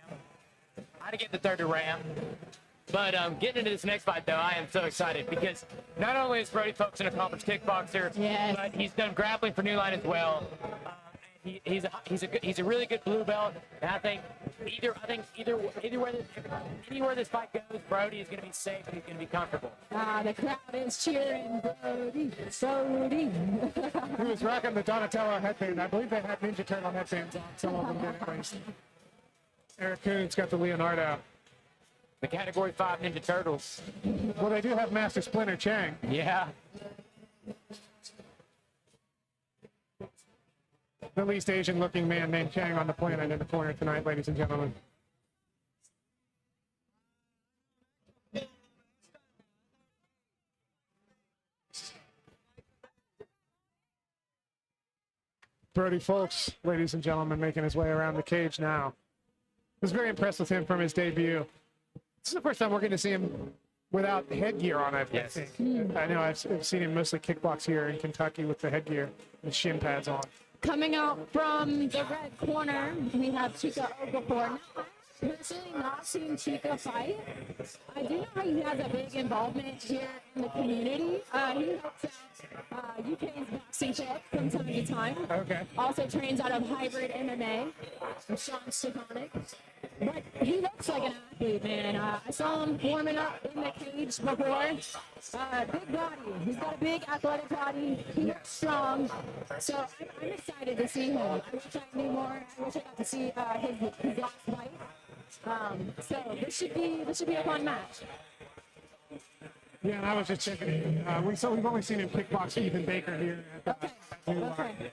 I'd give the third to Ram. But getting into this next fight, though, I am so excited because not only is Brody Folks an accomplished kickboxer, but he's done grappling for New Line as well. He's a really good blue belt, and I think anywhere this fight goes, Brody is going to be safe and he's going to be comfortable. The crowd is cheering Brody. He was rocking the Donatello headband. I believe they had Ninja Turtle headbands on. Some of them did at least. Eric Kuhn's got the Leonardo. The Category 5 Ninja Turtles. Well, they do have Master Splinter Chang. Yeah. The least Asian-looking man named Chang on the planet in the corner tonight, ladies and gentlemen. Brody Folks, ladies and gentlemen, making his way around the cage now. I was very impressed with him from his debut. This is the first time we're going to see him without headgear on, I think. I know I've seen him mostly kickbox here in Kentucky with the headgear, the shin pads on. Coming out from the red corner, we have Chica Okafur. I've personally not seen Chica fight. I do know he has a big involvement here in the community. He helps out UK's boxing club from time to time. Okay. Also trains out of Hybrid MMA with Sean Stefanic. But he looks like an athlete, man. I saw him warming up in the cage before. Big body. He's got a big athletic body. He looks strong. So I'm excited to see him. I wish I knew more. I wish I got to see his last fight. So this should be a fun match. Yeah, and I was just checking. We've only seen him kickbox Ethan Baker here. Okay.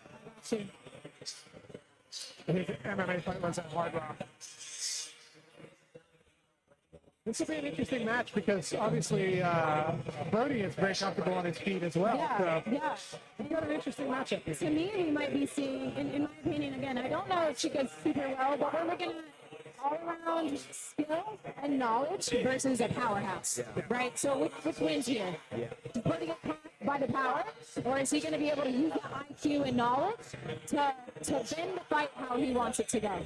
His MMA fight was at Hard Rock. This will be an interesting match because obviously Brody is very comfortable on his feet as well. Yeah, so yeah. We got an interesting matchup here. To me, we might be seeing, in my opinion, again, I don't know if she goes super well, but we're looking at all-around skill and knowledge versus a powerhouse, right? So which wins here? Is Brody get caught by the power, or is he going to be able to use the IQ and knowledge to bend the fight how he wants it to go?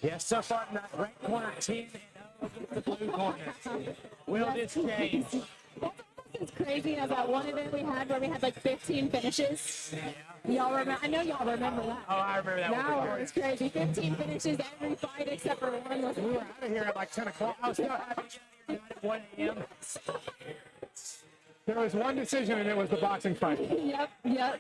Yeah, so far in that red corner, 10-0 against the blue corner. Will this change? It's crazy as that one event we had where we had like 15 finishes. Y'all remember? I know y'all remember that. Oh, I remember that That one. was crazy. 15 finishes every fight except for one. We were out of here at like 10 o'clock. I was still happy to get out at 1 a.m. There was one decision, and it was the boxing fight. Yep.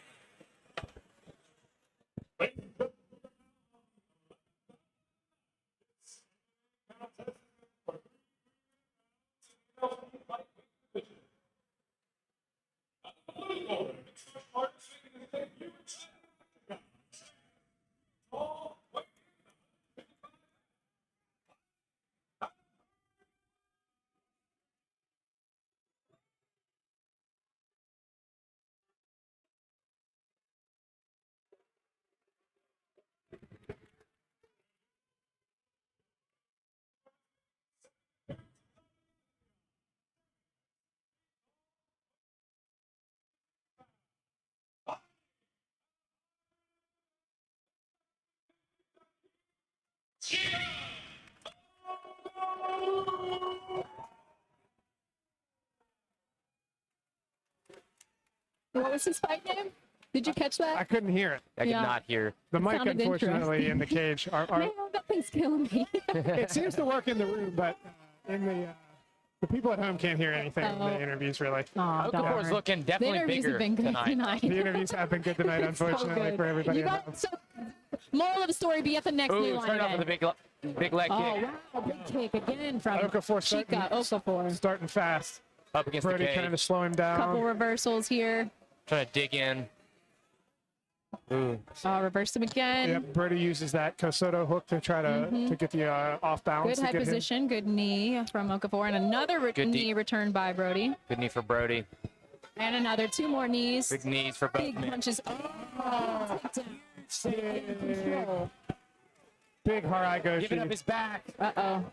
What was his fight name? Did you catch that? I couldn't hear it. I could not hear. The mic, sounded unfortunately, in the cage. Man, that thing's killing me. It seems to work in the room, but in the people at home can't hear anything in the interviews, really. Okafor's looking definitely the interviews bigger have been good tonight. The interviews have been good tonight, It's so unfortunately, good. for everybody You at got, home. so, moral of the story, be at the next new Ooh, line start off event. with a big leg kick. Oh, wow, big kick again from Okafor Chica Okafor. starting fast. Up against Brody the cage. trying to slow him down. Couple reversals here. Trying to dig in. Ooh. Reverse him again. Yep, Brody uses that Kosoto hook to try to get the off balance. Good to head get him. position, good knee from Okafor, and another knee return by Brody. Good knee for Brody. And another, two more knees. Big knees for both Big men. punches. Oh, Big Harai Goshi. Giving up his back. Uh-oh.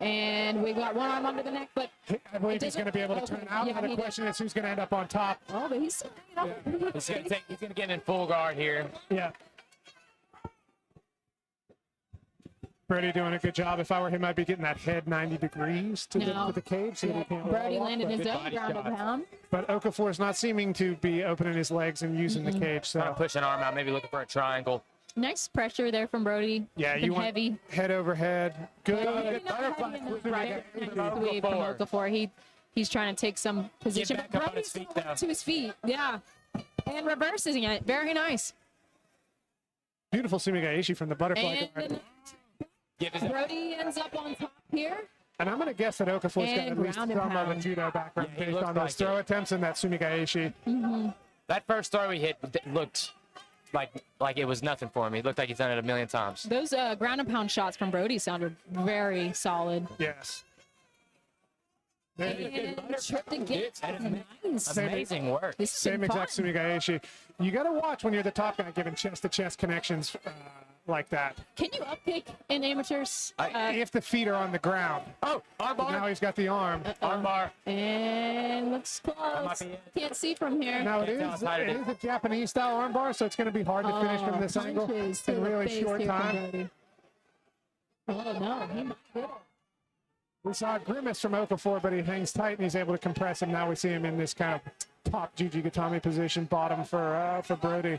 And we got one arm under the neck, but I believe he's going to be able to turn out. Yeah, the question is who's going to end up on top. oh, but he's still hanging on. He's gonna get in full guard here. Yeah. Brody doing a good job. If I were him, I'd be getting that head 90 degrees to the cage. So he can't Brody walk, landed but- his own ground and pound. But Okafor is not seeming to be opening his legs and using the cage. So Push an arm out, maybe looking for a triangle. Nice pressure there from Brody. yeah, Been you want heavy. head over head. Good. Butterfly Right sweep from Okafor. He's trying to take some position. back but up on his Brody's feet, though. to his feet. Yeah. And reversing it. Very nice. Beautiful Sumigaishi from the butterfly guard. And Brody ends up on top here. And I'm going to guess that Okafor's got And at least ground some and of a pound. judo background Yeah, he based looked on those like throw it. attempts and that Sumigaishi. That first throw he hit looked like it was nothing for him. He looked like he's done it a million times. Those ground and pound shots from Brody sounded very solid. Yes. And tripped again. Nice. Amazing work. This has Same been exact fun. Sumigaishi. You got to watch when you're the top guy giving chest-to-chest connections like that. Can you upkick in amateurs? If the feet are on the ground. Oh, armbar. Now he's got the arm. Armbar. And looks might close. be it. Can't see from here. Now it Can't is, tell how to it do. is a Japanese-style armbar, so it's going to be hard to finish from this angle punches to in the really face short here from time. Brody. Oh, no. He might hit it. We saw a grimace from Okafor, but he hangs tight and he's able to compress him. Now we see him in this kind of top Jujigatami position, bottom for Brody.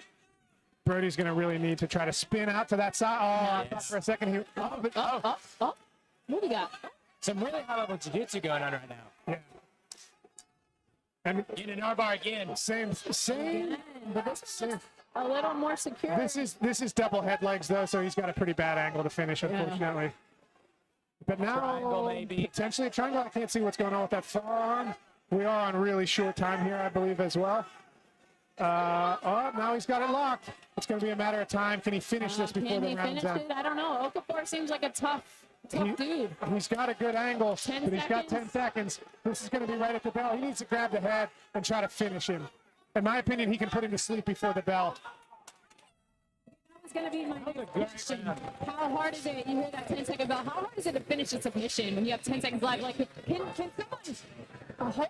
Brody's going to really need to try to spin out to that side. Oh, I thought for a second he. Oh, but, Oh, what do we got? Some really high-level jiu-jitsu going on right now. yeah. And Getting an armbar again. same. But this is a little more secure. This is double head legs though, so he's got a pretty bad angle to finish, unfortunately. But now Triangle, maybe. potentially a triangle. I can't see what's going on with that forearm. We are on really short time here, I believe, as well. Now he's got it locked. It's going to be a matter of time. Can he finish this before Can the he round's finish end? it? I don't know. Okafor seems like a tough dude. He's got a good angle, 10 but he's got 10 seconds. This is going to be right at the bell. He needs to grab the head and try to finish him. In my opinion, he can put him to sleep before the bell. That's going to be my next question. How hard is it? You hear that 10-second bell. How hard is it to finish a submission when you have 10 seconds left? Like, can someone hold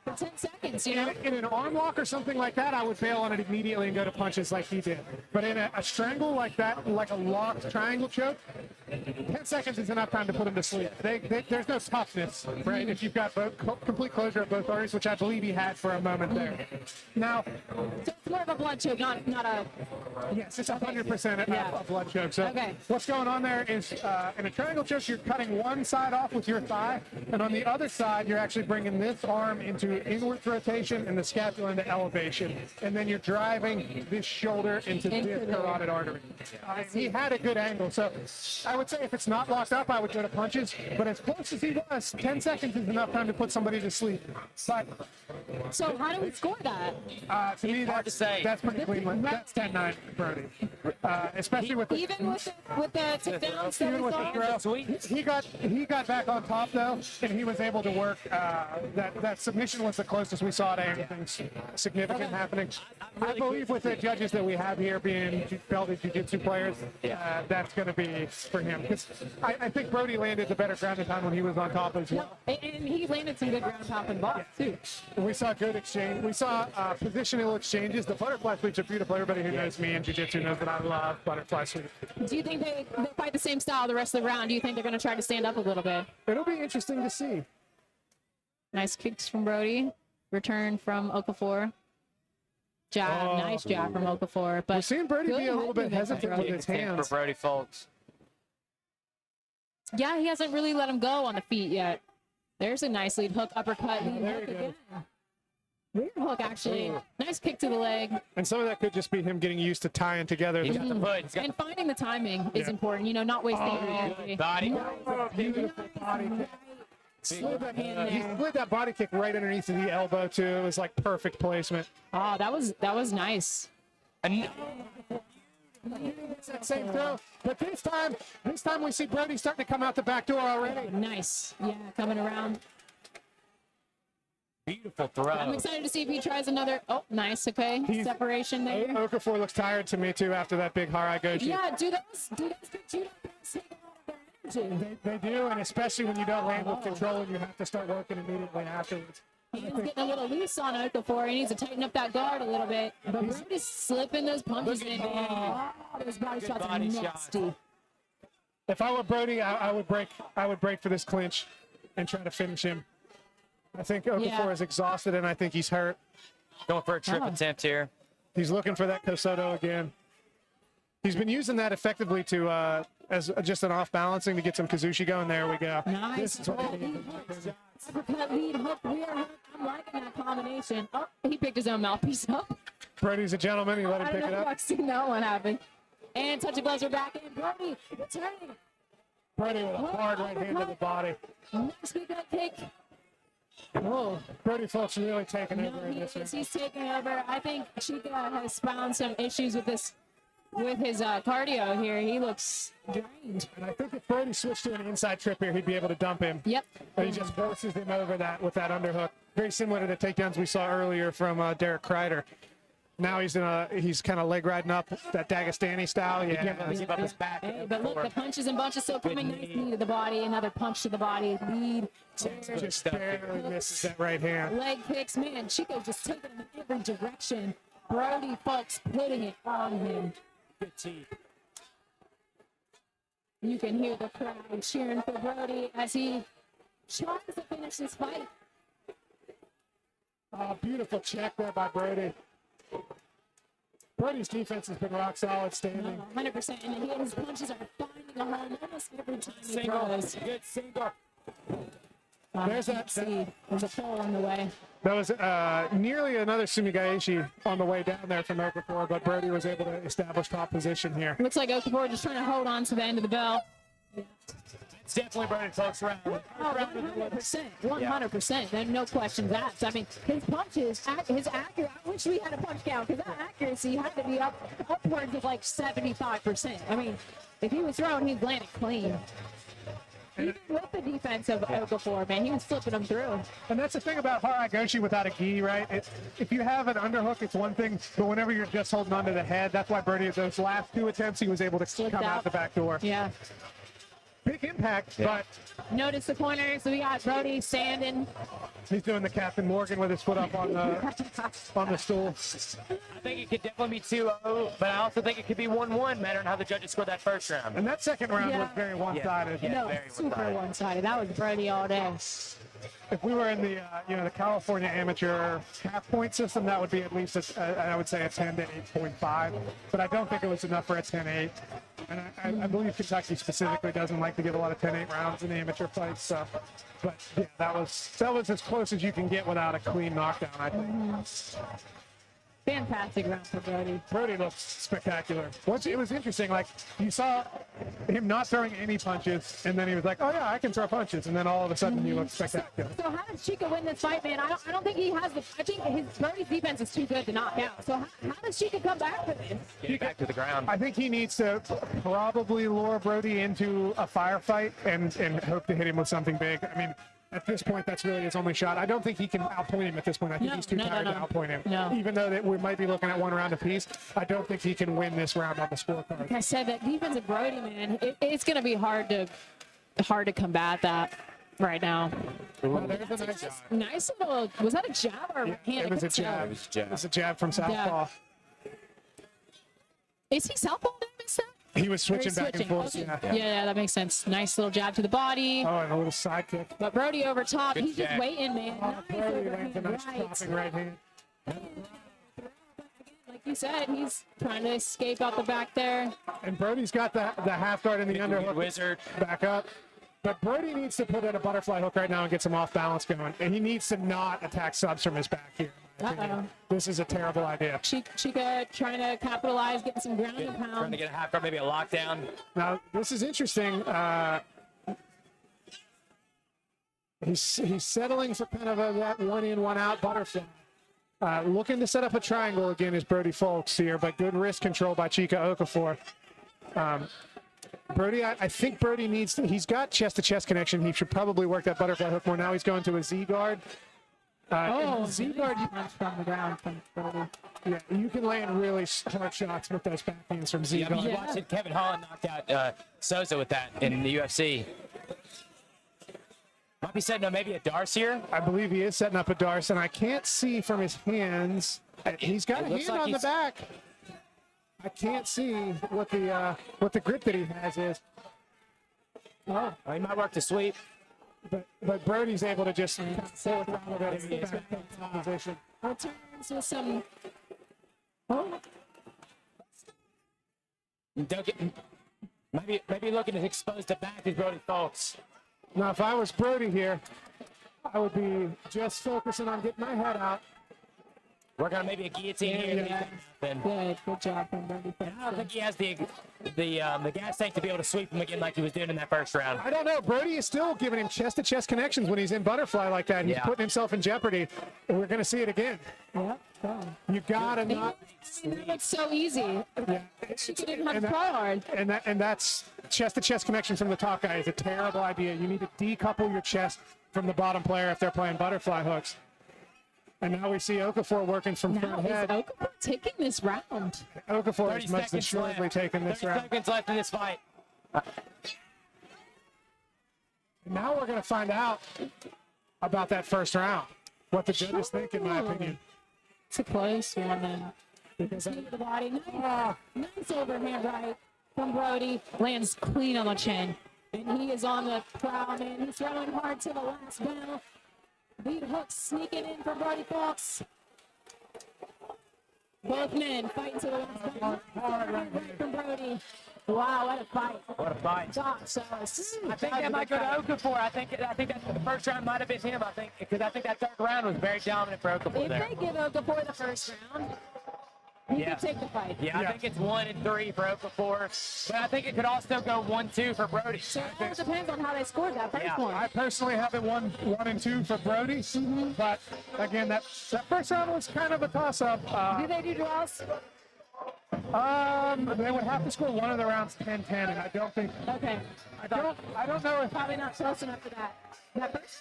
on for 10 seconds, you know? In an arm lock or something like that, I would bail on it immediately and go to punches like he did. But in a strangle like that, like a locked triangle choke, 10 seconds is enough time to put him to sleep. There's no toughness, right? If you've got complete closure of both arteries, which I believe he had for a moment there. Now, so it's more of a blood choke, not a... Yes, it's 100% a blood choke. So what's going on there is in a triangle choke, you're cutting one side off with your thigh, and on the other side, you're actually bringing this arm into inward rotation and the scapula into elevation, and then you're driving this shoulder into this carotid artery. He had a good angle, so I would say if it's not locked up, I would go to punches, but as close as he was, 10 seconds is enough time to put somebody to sleep. But, so how do we score that? To me, that's pretty clean. That's 10-9, Brody. Especially with the... Even with the takedowns that we saw? He got back on top, though, and he was able to work. That submission was the closest we saw to anything significant happening. I believe with the judges that we have here being belted jiu-jitsu players, that's going to be for him. Because I think Brody landed the better ground and pound when he was on top as well. And he landed some good ground and pound and balls, too. We saw good exchange. We saw positional exchanges. The butterfly sweeps are beautiful. Everybody who knows me in jiu-jitsu knows that I love butterfly sweep. Do you think they fight the same style the rest of the round? Do you think they're going to try to stand up a little bit? It'll be interesting to see. Nice kicks from Brody. Return from Okafur. Jab, nice jab from Okafur. But we're seeing Brody be a little bit hesitant with his hands. For Brody, folks. Yeah, he hasn't really let him go on the feet yet. There's a nice lead hook, uppercut, lead hook again. Weird hook, actually. Nice kick to the leg. And some of that could just be him getting used to tying together. And finding the timing is important, you know, not wasting your energy. Body. Beautiful body kick. He slid that body kick right underneath the elbow, too. It was like perfect placement. Oh, that was nice. And that same throw. But this time we see Brody starting to come out the back door already. Nice. Yeah, coming around. Beautiful throw. I'm excited to see if he tries another. Oh, nice. Okay. Separation there. Okafur looks tired to me, too, after that big Harai Gochi. Yeah, do those big judo guys take a lot of their energy? They do, and especially when you don't land with control and you have to start working immediately afterwards. He's getting a little loose on Okafur. He needs to tighten up that guard a little bit. But Brody's slipping those punches in. Oh, those body shots are nasty. If I were Brody, I would break for this clinch and try to finish him. I think Okafur is exhausted, and I think he's hurt. Going for a trip attempt here. He's looking for that Kosoto again. He's been using that effectively to as just an off balancing to get some Kazushi going. There we go. Nice. This is what we need. Uppercut, lead hook, rear hook. I'm liking that combination. Oh, he picked his own mouthpiece up. Brody's a gentleman. He let him pick it up. I've seen that one happen. And touch of gloves are back in. Brody returning. Brody with a hard right hand to the body. Nice big gut kick. Whoa, Brody folks really taking over in this one. He's taking over. I think Chica has found some issues with his cardio here. He looks drained. And I think if Brody switched to an inside trip here, he'd be able to dump him. Yep. But he just forces him over that with that underhook. Very similar to the takedowns we saw earlier from Derek Crider. Now he's kind of leg riding up that Dagestani style. Yeah. Keep up his back. Hey, but look, the punches and bunches still coming. Nice knee to the body. Another punch to the body. Lead. Just barely misses that right hand. Leg kicks. Man, Chico's just taking him in every direction. Brody folks putting it on him. Good teeth. You can hear the crowd cheering for Brody as he tries to finish this fight. Oh, beautiful check there by Brody. Brody's defense has been rock solid, standing. 100%. And his punches are finding a home almost every time he Single. throws. Good single. There's that. There's a pole on the way. That was nearly another Sumigaeshi on the way down there from Okafur, but Brody was able to establish top position here. Looks like Okafur just trying to hold on to the end of the bell. It's definitely Brody close round. Oh, 100%. 100%. There's no questions asked. I mean, his punches, his accuracy, I wish we had a punch count because that accuracy had to be upwards of like 75%. I mean, if he was throwing, he'd land it clean. Even with the defense of Okafur, man, he was flipping them through. And that's the thing about Harai Gochi without a gi, right? If you have an underhook, it's one thing, but whenever you're just holding onto the head, that's why Brody, those last two attempts, he was able to come out the back door. Yeah. big impact, but Notice the corners. We got Brody standing. he's doing the Captain Morgan with his foot up on the stool. I think it could definitely be 2-0, but I also think it could be 1-1, matter on how the judges scored that first round. And that second round was very one-sided. No, very super one-sided. That was Brody all day. If we were in the the California amateur half point system, that would be at least I would say a 10 to 8.5. But I don't think it was enough for a 10-8. And I believe Kentucky specifically doesn't like to give a lot of 10-8 rounds in the amateur fights. So, but yeah, that was as close as you can get without a clean knockdown, I think. Fantastic round for Brody. Brody looks spectacular. It was interesting, like you saw him not throwing any punches, and then he was like, "Oh yeah, I can throw punches," and then all of a sudden he looked spectacular. So how does Chica win this fight, man? I don't think he has the. I think Brody's defense is too good to knock out. So how does Chica come back from this? Get back to the ground. I think he needs to probably lure Brody into a firefight and hope to hit him with something big. I mean, at this point, that's really his only shot. I don't think he can outpoint him at this point. I think he's too tired to outpoint him. No. Even though that we might be looking at one round apiece, I don't think he can win this round on the scorecard. Like I said, that defense of Brody, man, it's going to be hard to combat that right now. Well, there's a nice jab. Nice little. Was that a jab or a hand? It was a jab. It was a jab from southpaw. Is he southpaw? Did I miss that? He was switching back and forth. Okay. Yeah, that makes sense. Nice little jab to the body. Oh, and a little side kick. But Brody over top. Good He's jab. just waiting, man. Oh, Brody lands a nice Right. chopping right hand. Like you said, he's trying to escape out the back there. And Brody's got the half guard in the underhook. Wizard. Back up. But Brody needs to put in a butterfly hook right now and get some off balance going. And he needs to not attack subs from his back here. This is a terrible idea. Chica trying to capitalize, getting some ground and Trying pound. to get a half guard, maybe a lockdown. Now, this is interesting. He's settling for kind of that one in, one out butterfly. Looking to set up a triangle again is Brody Folks here, but good wrist control by Chica Okafur. Brody, I think Brody needs to, he's got chest-to-chest connection. He should probably work that butterfly hook more. Now he's going to a Z-guard. Z-guard, From the ground from Brody. yeah, you can land really hard shots with those backhands from Yeah, I Z-guard. mean, you watched Kevin Holland knocked out Souza with that in the UFC. Might be setting up maybe a Darce here. I believe he is setting up a Darce, and I can't see from his hands. He's got a hand on the back. I can't see what the grip that he has is. Oh, he might work the sweep. But Brody's able to just kind of sit around with it back position. Returns with some. Don't get, maybe looking to expose the back is Brody Folks. Now, if I was Brody here, I would be just focusing on getting my head out. Working on maybe a guillotine here. Yeah. Good job from Brody. I don't think he has the gas tank to be able to sweep him again like he was doing in that first round. I don't know. Brody is still giving him chest-to-chest connections when he's in butterfly like that. He's putting himself in jeopardy, and we're going to see it again. Yep. You got to not. It's so easy. Yeah. She didn't have to try hard. And that's chest-to-chest connection from the top guy is a terrible idea. You need to decouple your chest from the bottom player if they're playing butterfly hooks. And now we see Okafur working from front head. Is Okafur taking this round? Okafur is most assuredly taking this 30 round. seconds left in this fight. Now we're going to find out about that first round. What the judges think, in my opinion. It's a close one then. Because of the body. Nice overhand right from Brody. Lands clean on the chin. And he is on the prowl, man. He's throwing hard to the last bell. Lead hook sneaking in from Brody Fox. Both men fighting to the last bell. Right from Brody. Wow, what a fight. What a fight. Top sauce. I think that might go to Okafur. I think that the first round might have been him. Because I think that third round was very dominant for Okafur If there. they give Okafur the first round, he could take the fight. Yeah, I think it's 1 and 3 for Okafur. But I think it could also go 1-2 for Brody. So it all depends on how they scored that first one. I personally have it 1 and 2 for Brody. But again, that first round was kind of a toss-up. Do they do draws? They would have to score one of the rounds 10-10, and I don't think. Okay. I don't know if. Probably not close enough for that. That first?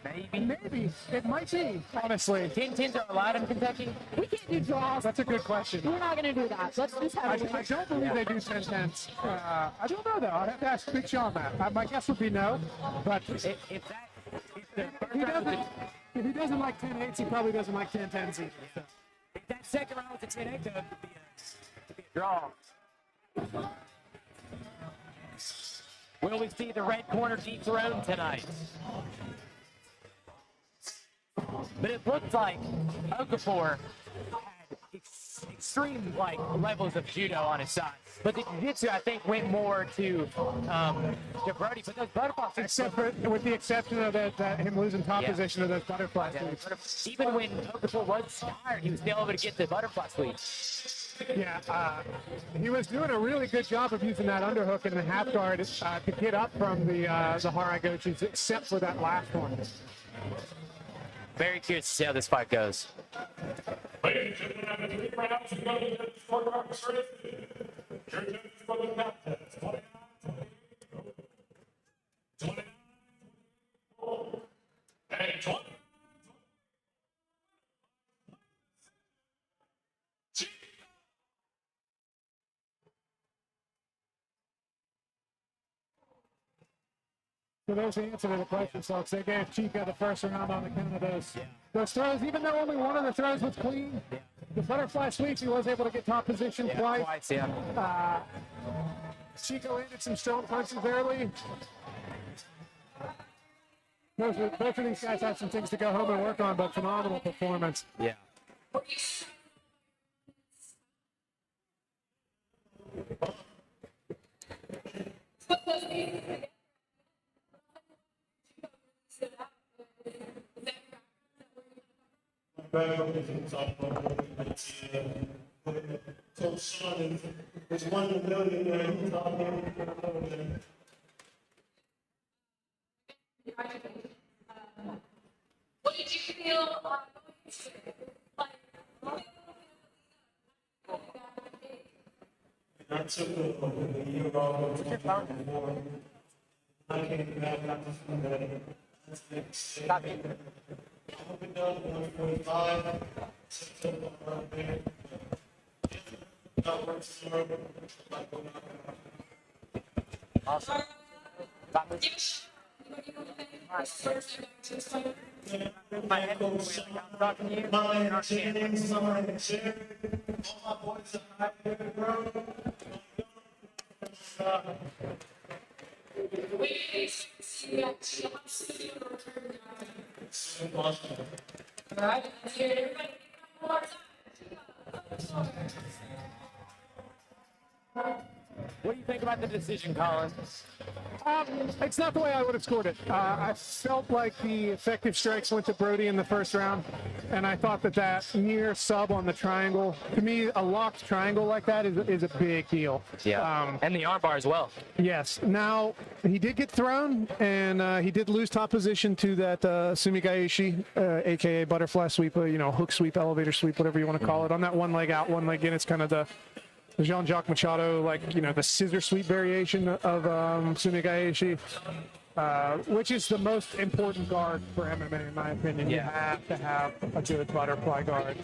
Maybe. It might be, honestly. 10-10s are allowed in Kentucky? We can't do draws. That's a good question. We're not going to do that. Let's just have I don't believe they do 10-10s. I don't know, though. I'd have to ask Big Sean that. My guess would be no. But If he doesn't like 10-8s, he probably doesn't like 10-10s either. So. If that second round with the 10-8 though, it'd be a draw. Will we see the red corner dethroned tonight? But it looks like Okafur had extreme levels of judo on his side. But the jiu-jitsu, I think, went more to Brody. But those butterfly sweeps, with the exception of him losing top position of those butterfly sweeps. Even when Okafur was tired, he was still able to get the butterfly sweeps. Yeah, he was doing a really good job of using that underhook in the half guard to get up from the Haragochis, except for that last one. Very curious to see how this fight goes. Ladies and gentlemen, after 3 rounds, we're going to get the scorecard started. Your judges for the contest, 29, and 20. So there's the answer to the question, folks. They gave Chica the first round on account of those throws. Even though only one of the throws was clean, the butterfly sweeps, he was able to get top position twice. Chica landed some strong punches early. Both of these guys have some things to go home and work on, but phenomenal performance. Yeah. Coach Sean is one in a million there. He's out there. What did you feel I took a year off. I came back after some day. I opened up 145. Awesome. My head goes talking to you. My hands on the chair. All my boys are happy to grow. All right, let's hear everybody one more time. What do you think about the decision, Colin? It's not the way I would have scored it. I felt like the effective strikes went to Brody in the first round, and I thought that near sub on the triangle, to me, a locked triangle like that is a big deal. Yeah, and the armbar as well. Yes. Now, he did get thrown, and he did lose top position to that Sumigaeshi, a.k.a. butterfly sweep, hook sweep, elevator sweep, whatever you want to call it, on that one leg out, one leg in. It's kind of the Jean-Jacques Machado, the scissor sweep variation of Sumigaeshi, which is the most important guard for MMA, in my opinion. You have to have a good butterfly guard.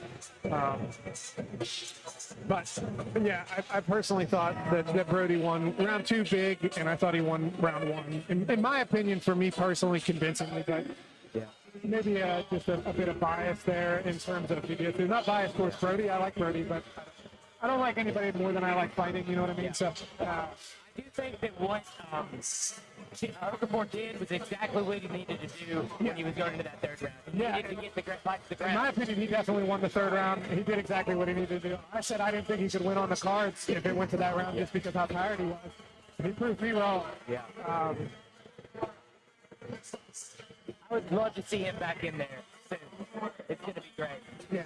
But, yeah, I personally thought that Brody won round 2 big, and I thought he won round 1. In my opinion, for me personally, convincingly, but maybe just a bit of bias there in terms of jiu-jitsu. Not bias towards Brody. I like Brody, but I don't like anybody more than I like fighting, you know what I mean? So, I do think that what Okafur did was exactly what he needed to do when he was going into that third round. He needed to get the fight to the ground. In my opinion, he definitely won the third round. He did exactly what he needed to do. I said I didn't think he could win on the cards if it went to that round just because how tired he was. He proved me wrong. Yeah. I would love to see him back in there soon. It's going to be great. Yeah.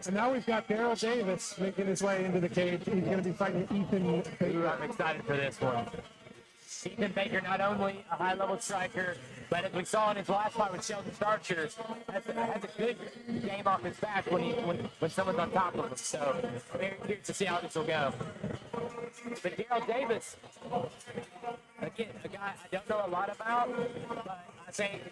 And now we've got Daryl Davis making his way into the cage. He's going to be fighting Ethan Baker. I'm excited for this one. Ethan Baker, not only a high-level striker, but as we saw in his last fight with Sheldon Starcher, has a good game off his back when someone's on top of him. So very curious to see how this will go. But Daryl Davis, again, a guy I don't know a lot about, but I think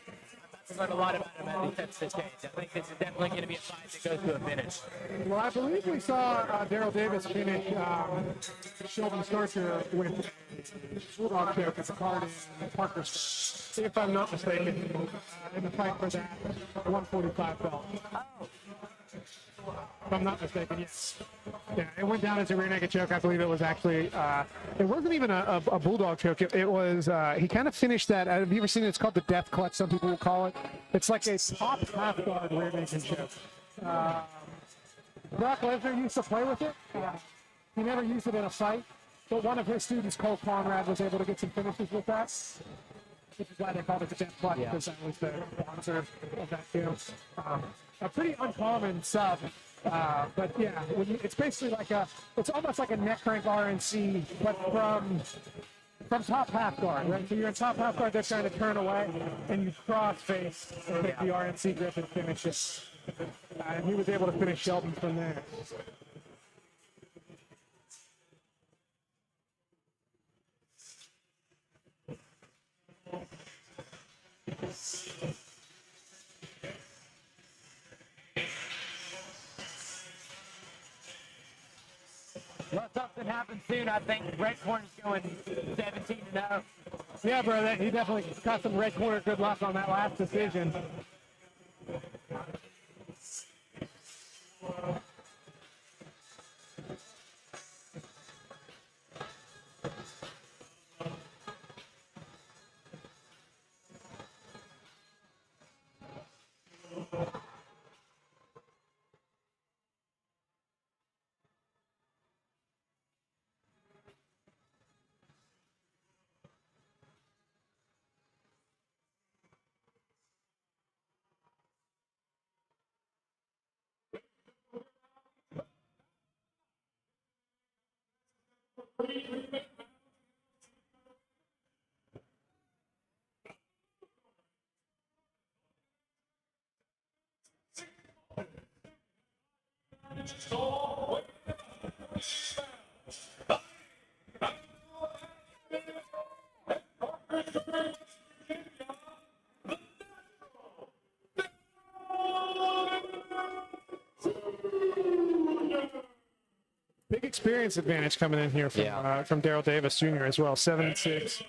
We've learned a lot about him at this stage. I think this is definitely going to be a fight that goes to a finish. Well, I believe we saw Daryl Davis finish Sheldon Starcher with Bulldog choke at the card in Parker's, if I'm not mistaken, in the fight for that 145 belt. If I'm not mistaken, yes. Yeah, it went down as a rear naked choke. I believe it was actually, it wasn't even a bulldog choke. It was, he kind of finished that. Have you ever seen it? It's called the death clutch, some people will call it. It's like a top half guard rear naked choke. Brock Lesnar used to play with it. He never used it in a fight, but one of his students, Cole Conrad, was able to get some finishes with that, which is why they called it the death clutch, because that was the sponsor of that too. A pretty uncommon sub, but yeah, it's basically like it's almost like a neck crank RNC, but from top half guard, right? So you're in top half guard, they're trying to turn away, and you cross face and hit the RNC grip and finish it. And he was able to finish Sheldon from there. Well, something happens soon. I think Red Corner's going 17-0. Yeah, bro, he definitely got some Red Corner good luck on that last decision. Big experience advantage coming in here from Daryl Davis Jr. as well, 7-6.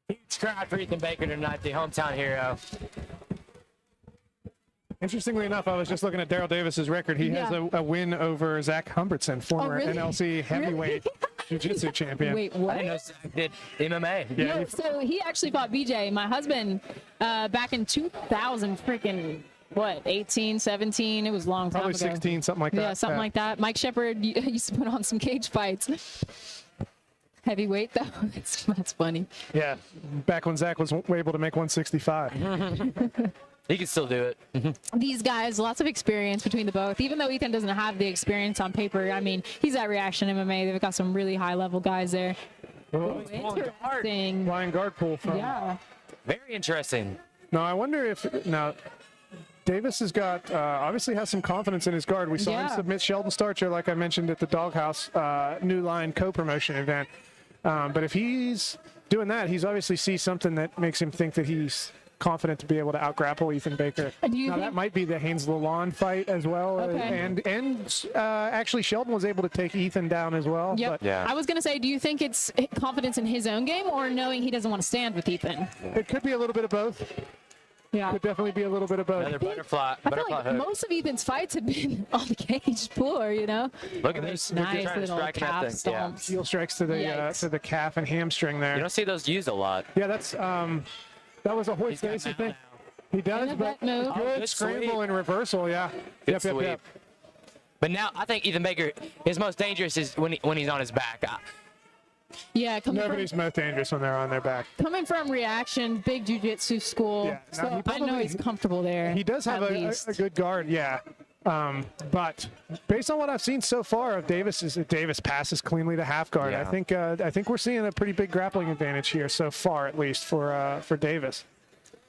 Huge crowd for Ethan Baker tonight, the hometown hero. Interestingly enough, I was just looking at Daryl Davis's record. He has a win over Zach Humbertson, former NLC heavyweight jiu-jitsu champion. Wait, what? I didn't know Zach did MMA. Yeah, No, so he actually fought BJ, my husband, back in 2000, freaking, what, 18, 17? It was a long time probably ago. 16, something like that. Yeah, something like that. Mike Shepard used to put on some cage fights. Heavyweight, though. That's funny. Yeah, back when Zach was able to make 165. He can still do it. These guys, lots of experience between the both. Even though Ethan doesn't have the experience on paper, I mean, he's at Reaction MMA. They've got some really high-level guys there. Well, Interesting. Line guard pull from. Yeah. Very interesting. Now, I wonder if Davis has got obviously has some confidence in his guard. We saw him submit Sheldon Starcher, like I mentioned at the Doghouse New Line co-promotion event. But if he's doing that, he's obviously sees something that makes him think that he's confident to be able to out-grapple Ethan Baker. Now, that might be the Haynes Lalonde fight as well. Okay. And actually, Sheldon was able to take Ethan down as well. Yep. But I was going to say, do you think it's confidence in his own game or knowing he doesn't want to stand with Ethan? it could be a little bit of both. Yeah. Could definitely be a little bit of both. Another butterfly I feel like hook. most of Ethan's fights have been on the cage floor, you know? Look at this. Nice Trying to little strike calf that thing. Yeah. stomps. Heel strikes to the calf and hamstring there. You don't see those used a lot. Yeah, that's that was a hoist base, I think. He does, And but that move. good good scramble sweep. and reversal, yeah. Good sweep. Yep. But now I think Ethan Baker, his most dangerous is when he's on his back. Yeah, Nobody's most dangerous when they're on their back. coming from Reaction, big jiu-jitsu school, Yeah, so he I know he's comfortable there. He does have at a least. good guard, yeah. But based on what I've seen so far of Davis passes cleanly to half guard. Yeah. I think we're seeing a pretty big grappling advantage here so far, at least for Davis.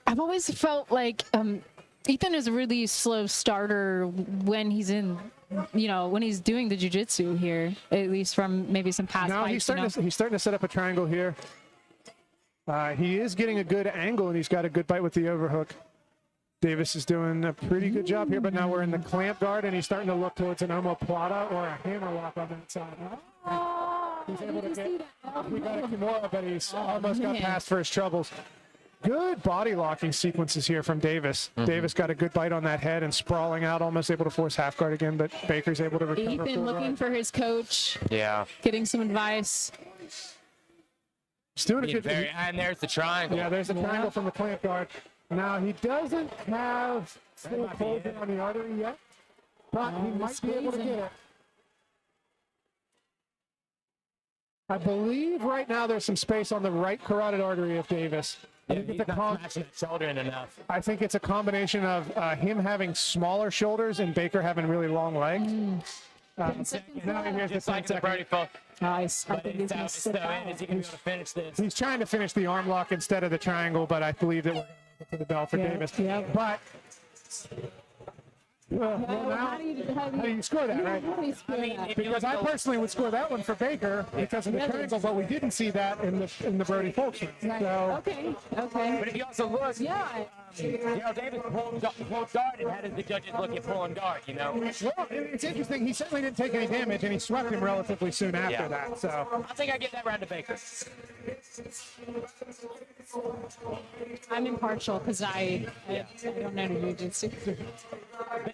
I've always felt like Ethan is a really slow starter when he's in, when he's doing the jiu-jitsu here, at least from maybe some past Now fights. he's starting to set up a triangle here. He is getting a good angle, and he's got a good bite with the overhook. Davis is doing a pretty good job here, but now we're in the clamp guard, and he's starting to look towards an omoplata or a hammer lock on that side. He's able to get, we got a Kimura, but he's almost got past for his troubles. Good body locking sequences here from Davis. Davis got a good bite on that head and sprawling out, almost able to force half guard again, but Baker's able to recover. Ethan looking for his coach. Yeah. Getting some advice. He's doing a good job. And there's the triangle. Yeah, there's the triangle from the clamp guard. Now, he doesn't have full closure on the artery yet, but he might be able to get it. I believe right now there's some space on the right carotid artery of Davis. I think it's smashing that shoulder in enough. I think it's a combination of him having smaller shoulders and Baker having really long legs. Now here's Just like the Brody Folk. Nice. But it's out. It's still in. Is he going to be able to finish this? He's trying to finish the arm lock instead of the triangle, but I believe that we're going to make it to the bell for Davis. Yeah. But how do you score that, right? Because I personally would score that one for Baker because of the triangle, but we didn't see that in the Brody Folks one. So, okay. But if you also look, Davis pulled guard and had the judges look at pulling guard, Well, it's interesting. He certainly didn't take any damage, and he swept him relatively soon after that. So I think I give that round to Baker. I'm impartial because I don't know jiu-jitsu.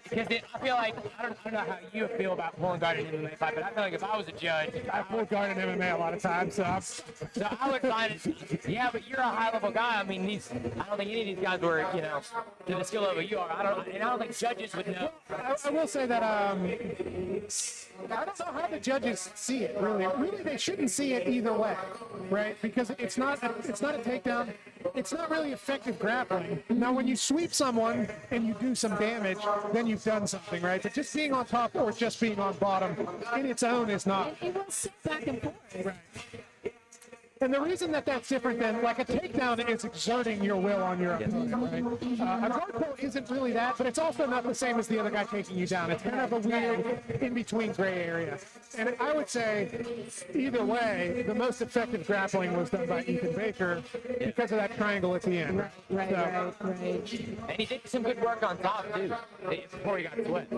Because I feel like, I don't know how you feel about pulling guard in an MMA fight, but I feel like if I was a judge, I pulled guard in MMA a lot of times, so I would find it, but you're a high-level guy. I mean, I don't think any of these guys were, to the skill level you are. I don't think judges would know. I will say that I don't know how the judges see it, really. Really, they shouldn't see it either way, right? Because it's not a takedown. It's not really effective grappling. Now, when you sweep someone and you do some damage, then you've done something, right? But just being on top or just being on bottom in its own is not. It will sit back and forth. Right. And the reason that that's different than, like, a takedown is exerting your will on your opponent, right? A guard pull isn't really that, but it's also not the same as the other guy taking you down. It's kind of a weird in-between gray area. And I would say, either way, the most effective grappling was done by Ethan Baker because of that triangle at the end. Right. And he did some good work on top, too, before he got swept.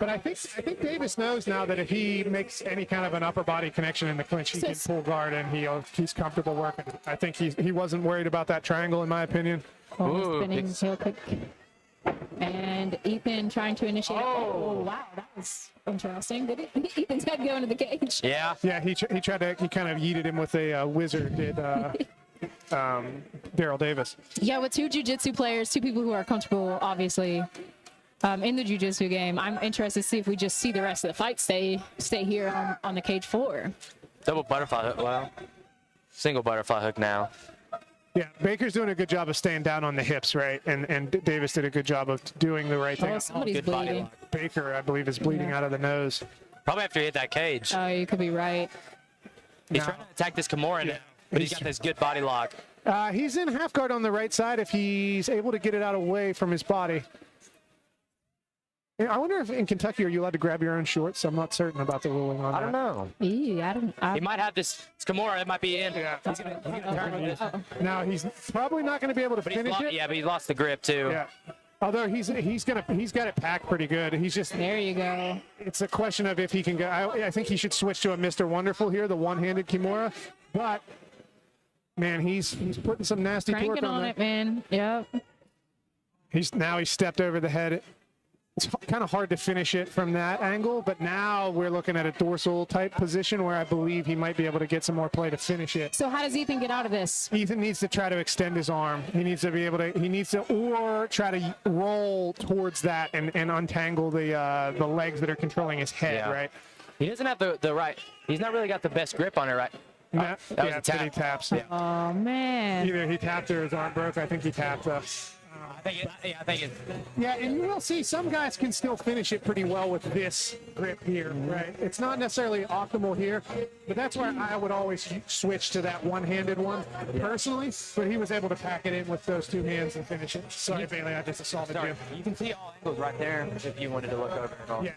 But I think Davis knows now that if he makes any kind of an upper body connection in the clinch, he can pull guard and he's comfortable working. I think he wasn't worried about that triangle, in my opinion. Spinning heel kick. And Ethan trying to initiate. Oh, wow, that was interesting. Did Ethan's head go into the cage? Yeah. Yeah, he kind of yeeted him with a wizard, did Daryl Davis. Yeah, with two jiu-jitsu players, two people who are comfortable, obviously, in the jiu-jitsu game. I'm interested to see if we just see the rest of the fight stay here on the cage floor. Double butterfly hook. Well, single butterfly hook now. Yeah, Baker's doing a good job of staying down on the hips, right? And Davis did a good job of doing the right thing. Somebody's bleeding. Baker, I believe, is bleeding out of the nose. Probably after he hit that cage. Oh, you could be right. He's trying to attack this Kimura now, but he's got this good body lock. He's in half guard on the right side if he's able to get it out away from his body. I wonder if in Kentucky are you allowed to grab your own shorts? I'm not certain about the ruling on that. I don't know. He might have this Kimura. It might be in. Yeah. He's gonna turn this. Now he's probably not going to be able to finish it. Yeah, but he lost the grip too. Yeah. Although he's got it packed pretty good. He's just there. You go. It's a question of if he can go. I think he should switch to a Mr. Wonderful here, the one-handed Kimura. But man, he's putting some nasty torque Cranking on it, man. Yep. He's stepped over the head. It's kind of hard to finish it from that angle, but now we're looking at a dorsal type position where I believe he might be able to get some more play to finish it. So how does Ethan get out of this? Ethan needs to try to extend his arm. He needs to or try to roll towards that and untangle the legs that are controlling his head, right? He doesn't have the right. He's not really got the best grip on it, right? That was a tap. He taps. Yeah. Oh man. Either he tapped or his arm broke. I think he tapped. I think it's. Yeah, and you will see some guys can still finish it pretty well with this grip here, right? It's not necessarily optimal here, but that's where I would always switch to that one-handed one personally. But he was able to pack it in with those two hands and finish it. Sorry, Bailey, I just assaulted you. You can see all angles right there if you wanted to look over and all. Yeah.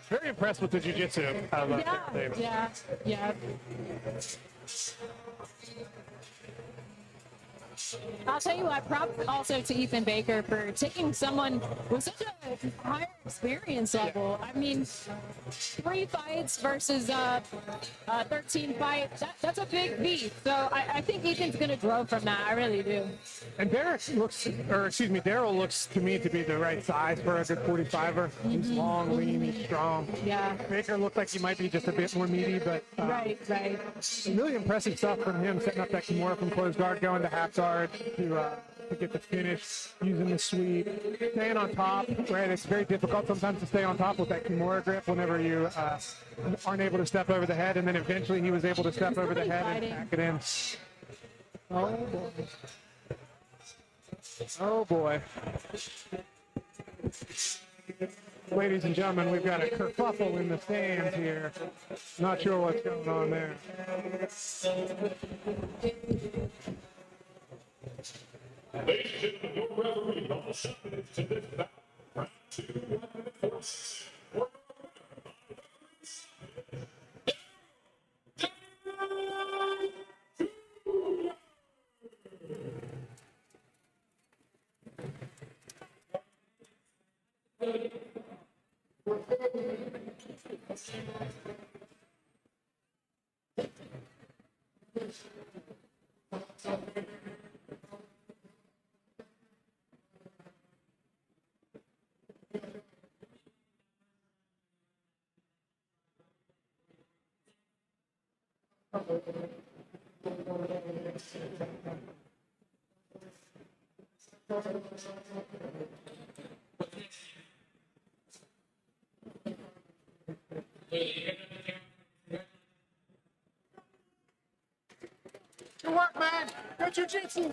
Very impressed with the jiu-jitsu. Yeah. I'll tell you what, props also to Ethan Baker for taking someone with such a higher experience level. I mean, 3 fights versus 13 fights, that's a big feat. So I think Ethan's going to grow from that. I really do. And Daryl looks to me to be the right size for a good 45er. He's long, lean, he's strong. Yeah. Baker looked like he might be just a bit more meaty, but right. Really impressive stuff from him, setting up that Kimura from closed guard, going to half guard to get the finish, using the sweep, staying on top. Right, it's very difficult sometimes to stay on top with that Kimura grip whenever you aren't able to step over the head, and then eventually he was able to step over the head and pack it in. Oh boy. Oh boy. Ladies and gentlemen, we've got a kerfuffle in the stands here. Not sure what's going on there. Ladies and gentlemen, your referee on the 7 minutes to this bout. Round 2, 1 force. Good work, man. Good jiu-jitsu.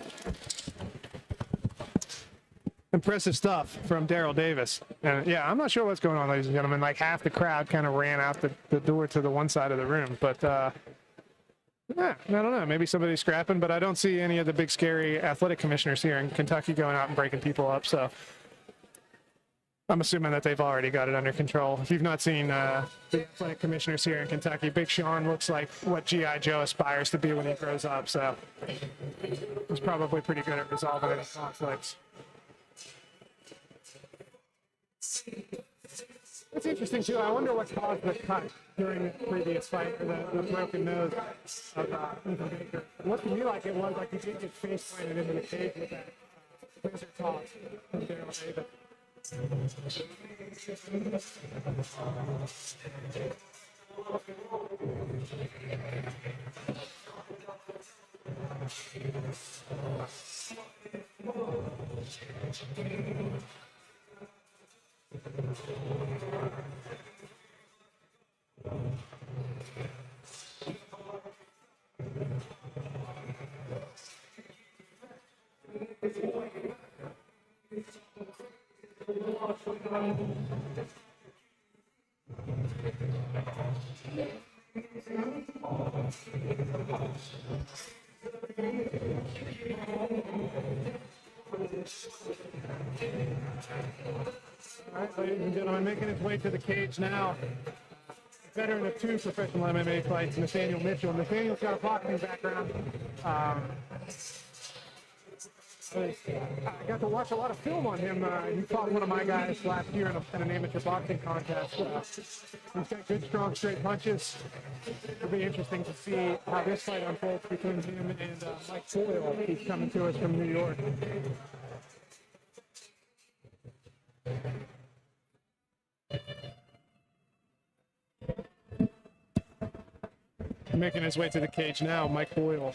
Impressive stuff from Daryl Davis. And yeah, I'm not sure what's going on, ladies and gentlemen. Like half the crowd kind of ran out the door to the one side of the room. But yeah, I don't know. Maybe somebody's scrapping, but I don't see any of the big scary athletic commissioners here in Kentucky going out and breaking people up. So I'm assuming that they've already got it under control. If you've not seen the athletic commissioners here in Kentucky, Big Sean looks like what G.I. Joe aspires to be when he grows up. So he's probably pretty good at resolving any conflicts. It's interesting too. I wonder what caused the cut during the previous fight, or the broken nose of Ethan Baker. It looked to me like it was like he did get face planted into the cage with that laser toss from Daryl Davis. All right, ladies and gentlemen, making his way to the cage now. Veteran of 2 professional MMA fights, Nathaniel Mitchell. Nathaniel's got a boxing background. I got to watch a lot of film on him. He fought one of my guys last year in an amateur boxing contest. He's got good, strong, straight punches. It'll be interesting to see how this fight unfolds between him and Mike Boyle, who's coming to us from New York. Making his way to the cage now, Mike Boyle.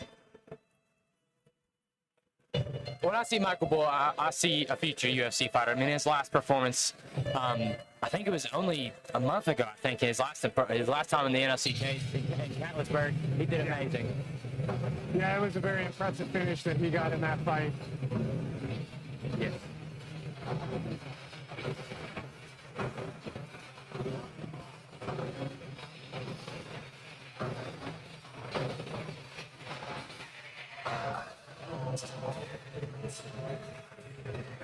When I see Michael Bole, I see a future UFC fighter. I mean, his last performance, I think it was only a month ago. I think his last time in the NFC cage in Gatlinburg, he did amazing. Yeah, it was a very impressive finish that he got in that fight. Yes.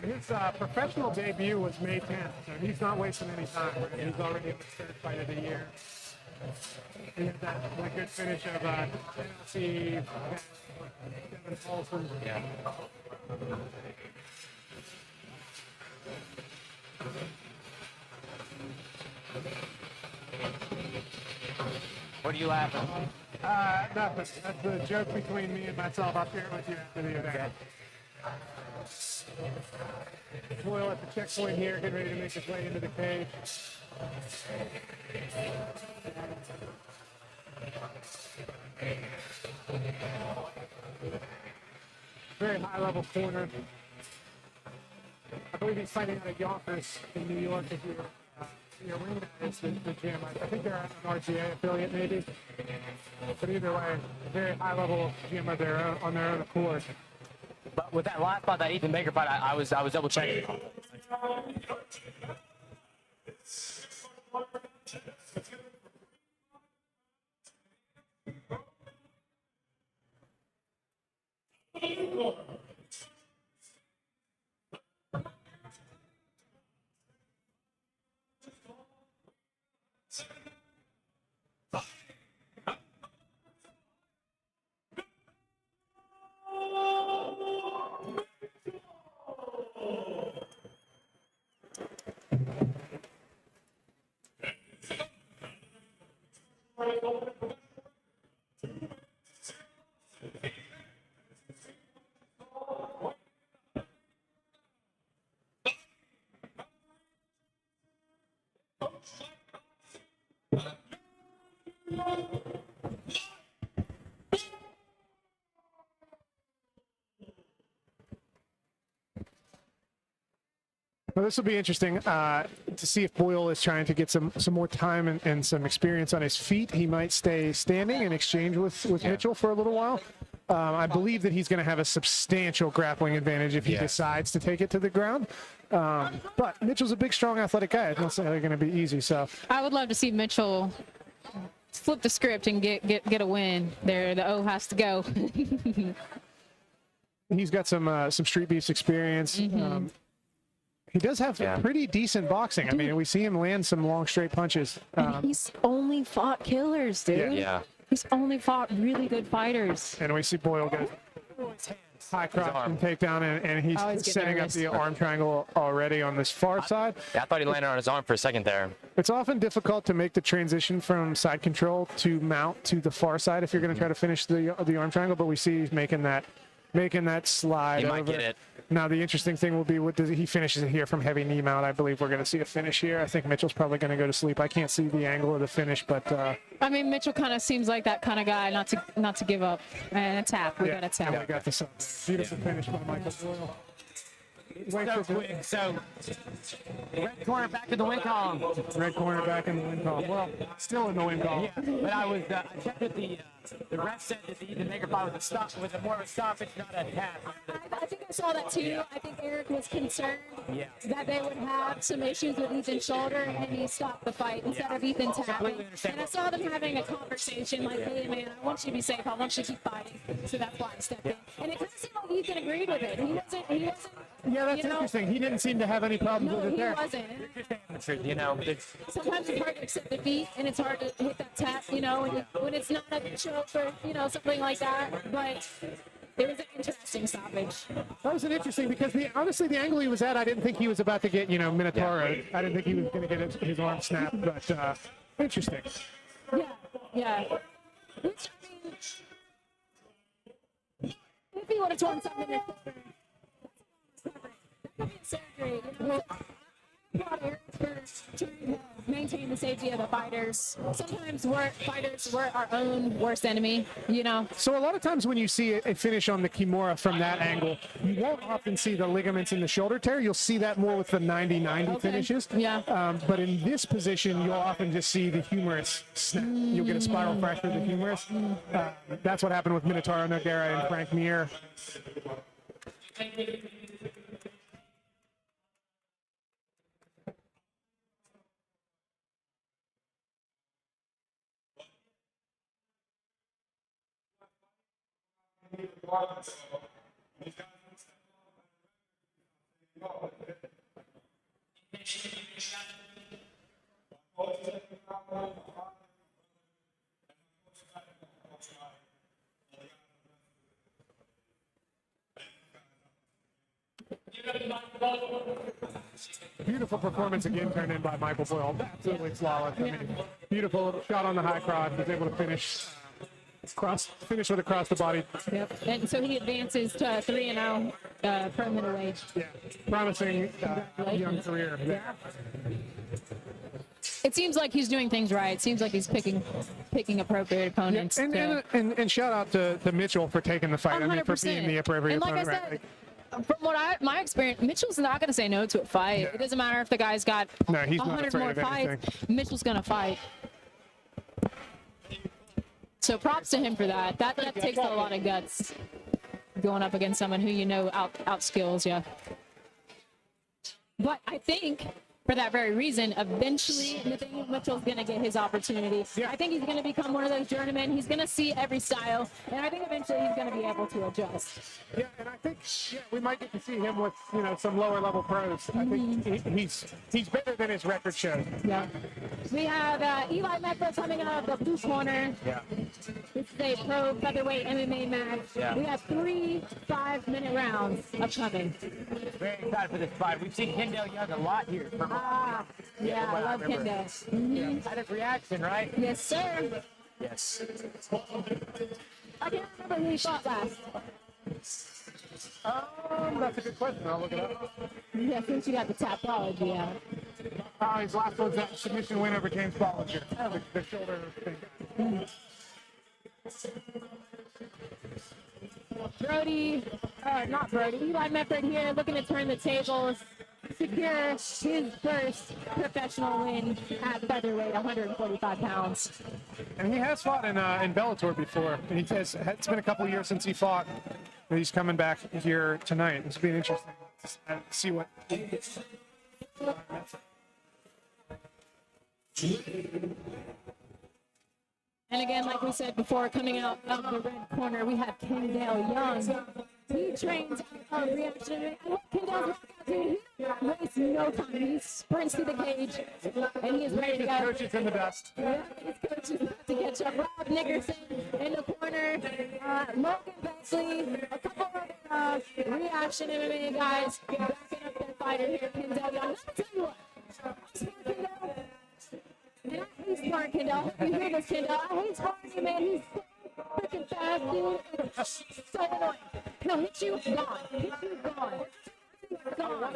His professional debut was May 10th, so he's not wasting any time. Right? He's already in the third fight of the year. He had that good finish of NFC, Devin Paulson. Yeah. What are you laughing? Nothing. That's the joke between me and myself. I'll share it with you after the event. Boyle at the checkpoint here, getting ready to make his way into the cage. Very high level corner. I believe he's fighting out of Yonkers in New York. If the arena is the gym. I think they're an RGA affiliate maybe. But either way, a very high level gym of their own, on their own accord. But with that last fight, that Ethan Baker fight, I was double checking. Well, this will be interesting to see if Boyle is trying to get some more time and some experience on his feet. He might stay standing and exchange with Mitchell for a little while. I believe that he's going to have a substantial grappling advantage if he decides to take it to the ground. But Mitchell's a big, strong, athletic guy. It's not necessarily going to be easy. So I would love to see Mitchell flip the script and get a win. There, the O has to go. He's got some Street Beefs experience. He does have pretty decent boxing. I mean, we see him land some long, straight punches. And he's only fought killers, dude. Yeah. He's only fought really good fighters. And we see Boyle go high cross and takedown, and he's setting up the arm triangle already on this far side. Yeah, I thought he landed on his arm for a second there. It's often difficult to make the transition from side control to mount to the far side if you're going to try to finish the arm triangle, but we see he's making that slide He over. might get it. Now, the interesting thing will be, he finishes it here from heavy knee mount. I believe we're going to see a finish here. I think Mitchell's probably going to go to sleep. I can't see the angle of the finish, but... I mean, Mitchell kind of seems like that kind of guy, not to give up. And a tap. We got a tap. Yeah, we got this up. Beautiful finish by Michael Boyle. So quick. So, red corner back in the win column. Red corner back in the win column. Well, still in the win column. Yeah, but I checked with the ref said that the Ethan Baker fight was more of a stoppage, not a tap. I think I saw that too. I think Eric was concerned that they would have some issues with Ethan's shoulder, and he stopped the fight instead of Ethan tapping. And I saw them having a conversation like, hey man, I want you to be safe. I want you to keep fighting. So that's why I stepped in. And it kind of seemed like Ethan agreed with it. He wasn't. Yeah, that's interesting. He didn't seem to have any problems with it there. No, he wasn't. You know, sometimes it's hard to accept defeat, and it's hard to hit that tap, when it's not a choke or, something like that. But it was an interesting stoppage. That was an interesting, because honestly, the angle he was at, I didn't think he was about to get, Minotauro. Yeah. I didn't think he was going to get his arm snapped, but interesting. Yeah. Which, I mean, if he would have torn something in his shoulder, that could be a surgery. I brought Eric for trying to maintain the safety of the fighters. Sometimes fighters were our own worst enemy, you know. So a lot of times when you see a finish on the Kimura from that angle, you won't often see the ligaments in the shoulder tear. You'll see that more with the 90-90 finishes. Yeah. But in this position, you'll often just see the humerus snap. You'll get a spiral fracture of the humerus. That's what happened with Minotauro Nogueira and Frank Mir. Beautiful performance again turned in by Michael Boyle. Absolutely flawless. I mean, beautiful shot on the high cross. Was able to finish with across the body. Yep. And so he advances to 3-0 pro middleweight. Yeah. Promising young career. Yeah. It seems like he's doing things right. It seems like he's picking appropriate opponents. Yeah. And shout out to Mitchell for taking the fight. 100%. I mean, for being the appropriate and like opponent. I said, from my experience, Mitchell's not going to say no to a fight. No. It doesn't matter if the guy's got he's 100 more fights. Mitchell's going to fight. So props to him for that. That takes a lot of guts going up against someone who you know outskills you. But I think for that very reason, eventually Nathaniel Mitchell's going to get his opportunity. I think he's going to become one of those journeymen. He's going to see every style, and I think eventually he's going to be able to adjust. Yeah, and I think we might get to see him with some lower level pros. I think he's better than his record shows. Yeah. We have Eli Meford coming out of the blue corner. Yeah. This is a pro featherweight MMA match. Yeah. We have 3 5-minute rounds upcoming. Very excited for this fight. We've seen Kendall Young a lot here. Yeah, I love Kendall. Mm-hmm. Kind of reaction, right? Yes, sir. Yes. I can't remember who he fought last. That's a good question. I'll look it up. Yeah, since you got the tapology out. His last was that submission win over James Bollinger. The shoulder thing. Eli Meford here looking to turn the tables, secure his first professional win at featherweight, 145 pounds. And he has fought in Bellator before. And it's been a couple of years since he fought. And he's coming back here tonight. It's been interesting to see what. And again, like we said before, coming out of the red corner, we have Kendall Young. He trains out of reaction. I love Kendall's knockout, dude. He wastes no time. He sprints to the cage, and he is ready to go. His coach is in the dust. Yeah, his coach is about to catch up. Rob Nickerson in the corner. Logan Beckley, a couple of reaction MMA guys backing up their fighter here, Kendall Young. Let me tell you what. And I hate sparring Kendall. You hear this, Kendall? I hate sparring you, man. He's so freaking fast, dude. So annoying. He'll hit you, gone. Hit you, gone. Gone.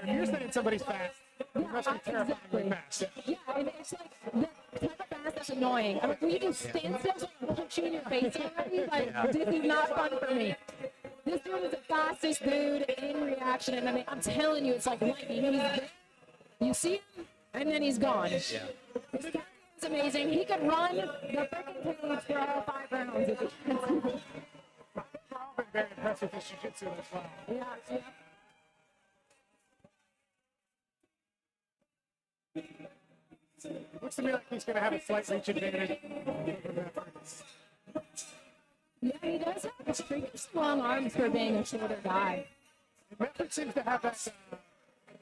You're saying somebody's fast. You must be terrifyingly fast. Yeah, and it's like the type of fast that's annoying. I'm like, will you just stand still so I can punch you in your face already? Like, this is not fun for me. This dude is the fastest dude in reaction. And I mean, I'm telling you, it's like lightning. He's there. You see him, and then he's gone. Yeah. His cardio is amazing. He could run the freaking cage for all 5 rounds. If he wants. I've been very impressed with his jiu-jitsu as well. Yeah. Looks to me like he's going to have a slight reach advantage. Yeah, he does have pretty long arms for being a shorter guy. Meford seems to have that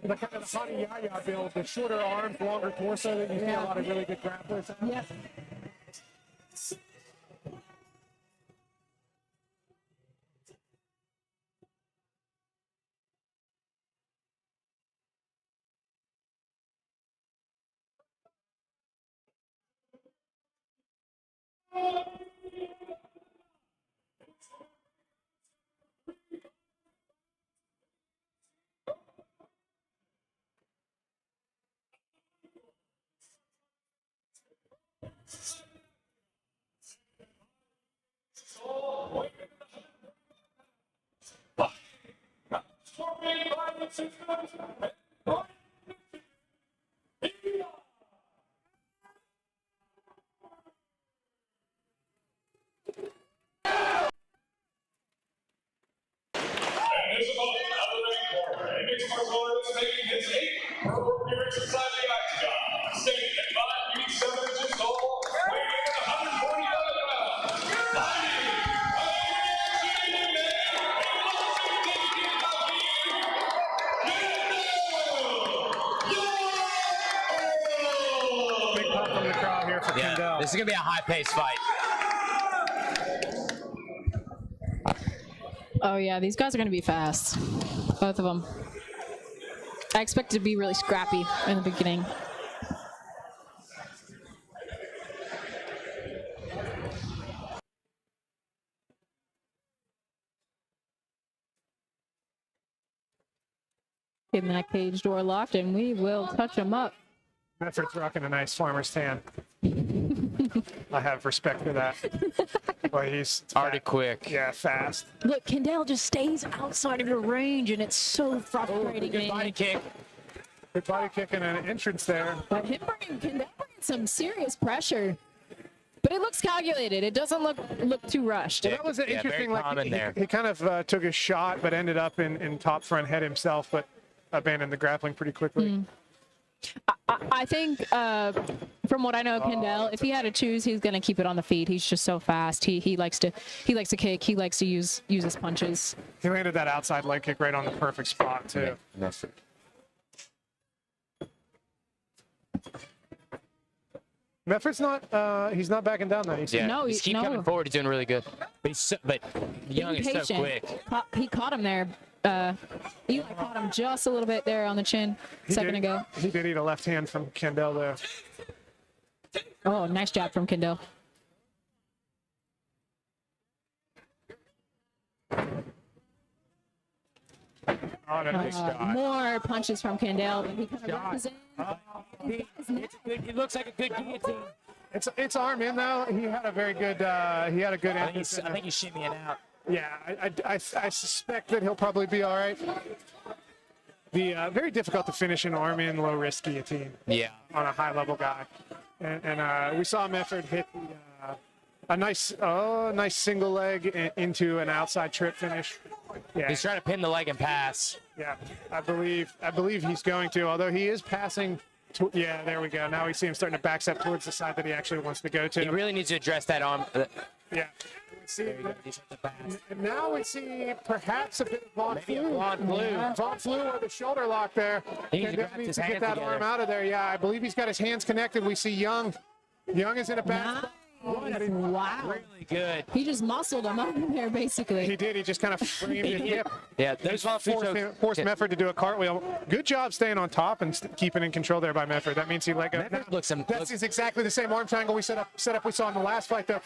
the kind of the Hani Yahya build, the shorter arms, longer torso that you see a lot of really good grapplers have. Yep. His opponent, out of the ring corner, a mixed martial artist making his 8th pro appearance inside the octagon. Standing at 5 feet 7 inches tall, weighing in at 145 pounds. Fighting Big pop from the crowd here for Kendall. This is going to be a high-paced fight. Oh yeah, these guys are going to be fast. Both of them. I expect it to be really scrappy in the beginning. Getting that cage door locked, and we will touch them up. Meford's rocking a nice farmer's tan. I have respect for that. But he's already quick. Yeah, fast. Look, Kendall just stays outside of your range, and it's so frustrating. Good body kick. Good body kick and an entrance there. But him Kendall bringing some serious pressure. But it looks calculated. It doesn't look too rushed. Well, that was an interesting. He kind of took a shot, but ended up in top front head himself, but abandoned the grappling pretty quickly. I think, from what I know of Kendall, if he had to choose, he's going to keep it on the feet. He's just so fast. He likes to kick. He likes to use his punches. He landed that outside leg kick right on the perfect spot too. Meford's not. He's not backing down though. He's keep coming forward. He's doing really good. But Young is so quick. He caught him there. Eli caught him just a little bit there on the chin a second ago. He did eat a left hand from Kendall there. Oh, nice jab from Kendall. Oh, nice shot. More punches from Kendall. He kind of runs in. It looks like a good guillotine. It's arm in though. He had a very good. He had a good. I think he's shimmying out. Yeah, I suspect that he'll probably be all right. The very difficult to finish an arm in, low risk guillotine. Yeah. On a high level guy, and we saw Meford hit a nice single leg into an outside trip finish. Yeah. He's trying to pin the leg and pass. Yeah, I believe he's going to. Although he is passing. Yeah, there we go. Now we see him starting to backstep towards the side that he actually wants to go to. He really needs to address that arm. Yeah. And now we see perhaps a bit of Von Flew or the shoulder lock there. He needs to get that arm out of there. Yeah, I believe he's got his hands connected. We see Young. Young is in a bad spot. Wow. Really good. He just muscled him up in there, basically. He did. He just kind of framed his hip. Yeah, those forced Meford to do a cartwheel. Good job staying on top and keeping in control there by Meford. That means he let go. That's exactly the same arm triangle we set up we saw in the last fight there.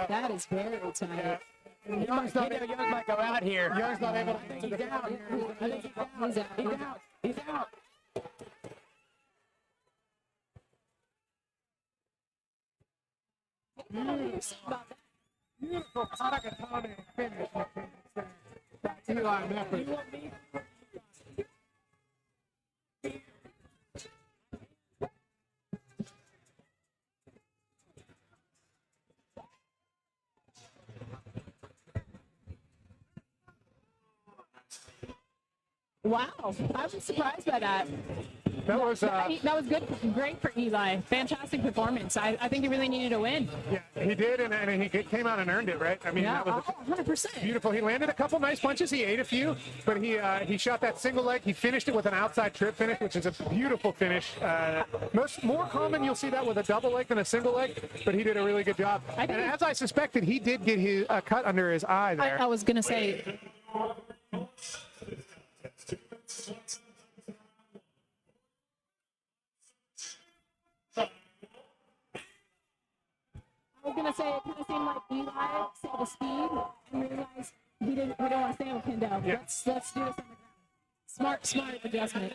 That is very tight. Young might go out here. Young's not able to get out. He's out. Beautiful Patakatane finish. Eli Meford. Wow, I was surprised by that. That was great for Eli. Fantastic performance. I think he really needed a win. Yeah, he did, and he came out and earned it, right? I mean, yeah, that was 100%. Beautiful. He landed a couple nice punches. He ate a few, but he shot that single leg. He finished it with an outside trip finish, which is a beautiful finish. More common, you'll see that with a double leg than a single leg, but he did a really good job. And as I suspected, he did get a cut under his eye there. I was going to say... I was gonna say it kind of seemed like Eli saw the speed and realized we don't want to stay with Kendall. Yeah. Let's do this on the ground. Smart adjustment.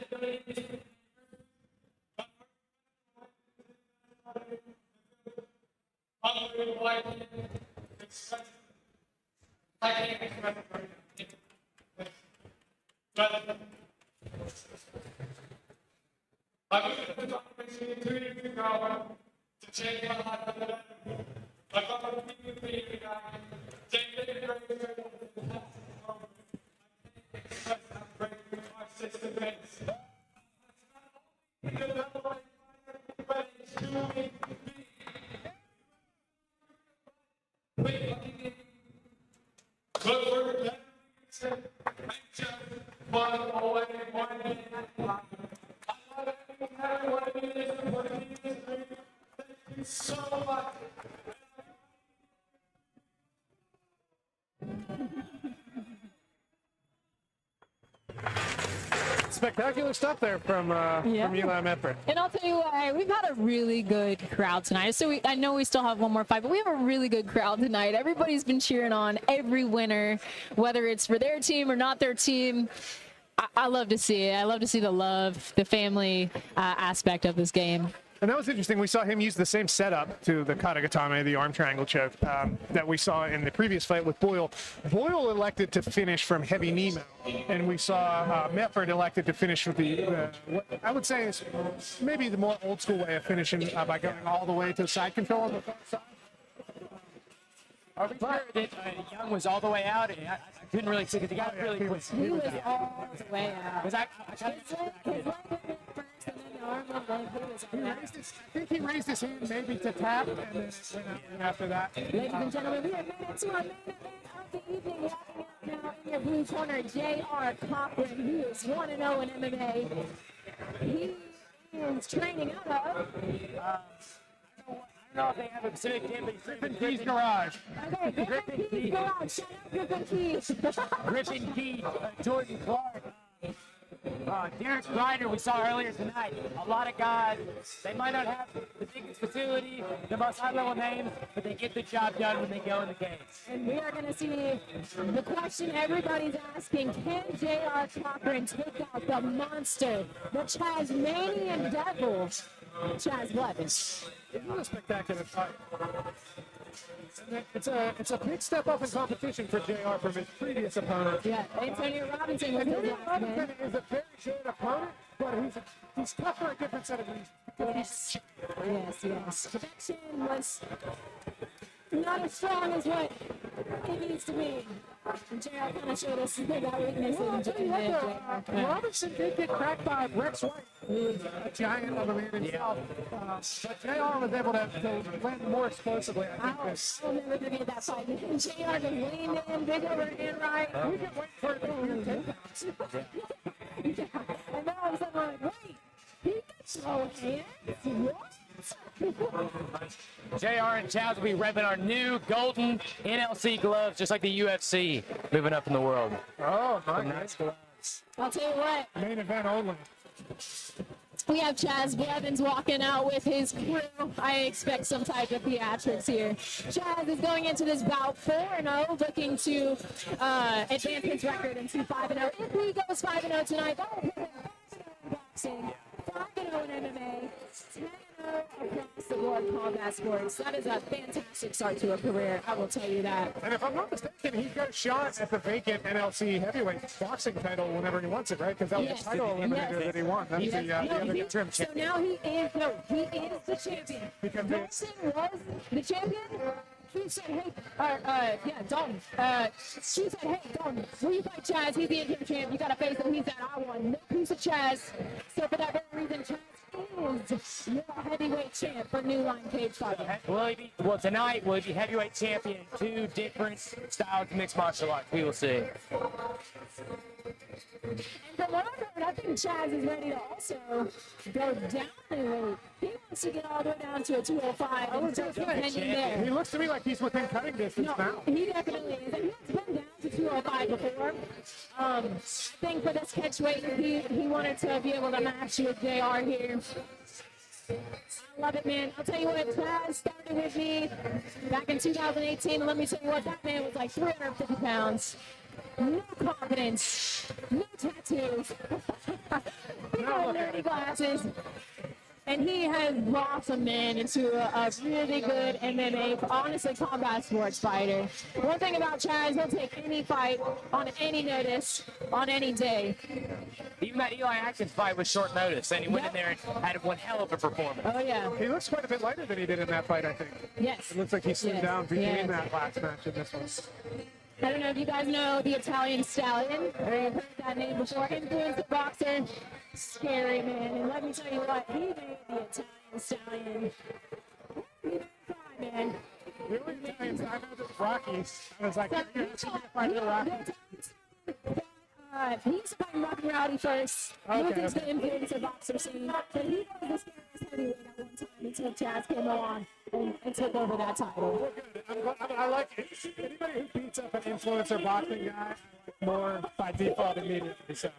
But I moved to the competition 2 years ago to change my life for the better. I got a meeting with the guy, David so much. Spectacular stuff there from Eli Meford. And I'll tell you what, we've had a really good crowd tonight. So I know we still have one more fight, but we have a really good crowd tonight. Everybody's been cheering on every winner, whether it's for their team or not their team. I love to see it. I love to see the love, the family aspect of this game. And that was interesting. We saw him use the same setup to the Katagatame, the arm triangle choke, that we saw in the previous fight with Boyle. Boyle elected to finish from heavy knee mount, and we saw Meford elected to finish with what I would say is maybe the more old school way of finishing by going all the way to side control on the front side. Are we sure that Young was all the way out? I couldn't really see because he got really quick. He was all the way out. Because I kind I think he raised his hand maybe to tap, and then went out after that. Ladies and gentlemen, we have made it to our main event of the evening. Walking out now in your blue corner, J.R. Cochran. He is 1-0 in MMA. He is training out of. I don't know if they have a specific gym, but Griffin Keys Garage. Okay, Griffin Keys Garage. Shout out Griffin Keys. Griffin Keys, Jordan Clark. Derek Crider we saw earlier tonight. A lot of guys, they might not have the biggest facility, the most high-level names, but they get the job done when they go in the cage. And we are going to see the question everybody's asking. Can J.R. Cochran take out the monster, the Tasmanian Devil, Chaz Blevens? It was a spectacular fight. It's a big step up in competition for JR from his previous opponent. Yeah, Antonio Robinson was his last man. Robinson is a very good opponent, but he's tough for a different set of reasons. Yes. That chin was not as strong as what it needs to be. And JR kind of showed us that weakness in Robinson did get cracked by Rex White, who is a giant of a man himself. But JR was able to land more explosively. I'll never forget that fight. JR just leaned in, big over Hidenright. We can wait for it to be 10 pounds. And then all of a sudden, we're like, wait, he can throw hands? What? JR and Chaz will be repping our new golden NLC gloves, just like the UFC, moving up in the world. Oh, my nice gloves. I'll tell you what. Main event only. We have Chaz Blevens walking out with his crew. I expect some type of theatrics here. Chaz is going into this bout 4-0, looking to advance his record into 5-0. If he goes 5-0 tonight, that will put him 5-0 in boxing, 5-0 in MMA, 10-0 across the board combat sports. That is a fantastic start to a career, I will tell you that. And if I'm not mistaken, he's got a shot at the vacant NLC heavyweight boxing title whenever he wants it, right? Because that was the title eliminator that he won. That's the other interim So champion. now he is the champion. Dawson was the champion. She said, hey, Dalton. She said, hey, Dalton, will you fight Chaz? He's the interim champ. You got to face him. He said, I won. No piece of Chaz. So for that very reason, Chaz is your heavyweight champ for New Line Cagefighting. Well, tonight will he be heavyweight champion, 2 different styles of mixed martial arts. We will see. And from what I've heard, I think Chaz is ready to also go down in weight. He wants to get all the way down to a 205 and take your opinion there. He looks to me like he's within cutting distance now. He definitely is. And he's been down to 205 before. I think for this catch weight, he wanted to be able to match with JR here. I love it, man. I'll tell you what, Chaz started with me back in 2018. And let me tell you what, that man was like 350 pounds. No confidence, no tattoos, big old nerdy glasses. And he has blossomed man into a really good MMA, honestly, combat sports fighter. One thing about Chaz, he'll take any fight on any notice, on any day. Even that Eli Atkins fight was short notice, and he went in there and had one hell of a performance. Oh, yeah. He looks quite a bit lighter than he did in that fight, I think. Yes. It looks like he slimmed down between that last match and this one. I don't know if you guys know the Italian Stallion, or you've heard that name before. Influencer boxer, scary man. And let me tell you what, he made the Italian Stallion. He made cry, man. Really Italians, I know this Rockies. I was like, you're going to fight the Rockies. He used to fight Rocky Rowdy first. Moved into the influencer boxer scene. But he was the scariest heavyweight at one time until Chaz came along and took over that title. I like it. Anybody who beats up an influencer boxing guy, I like more by default immediately. So.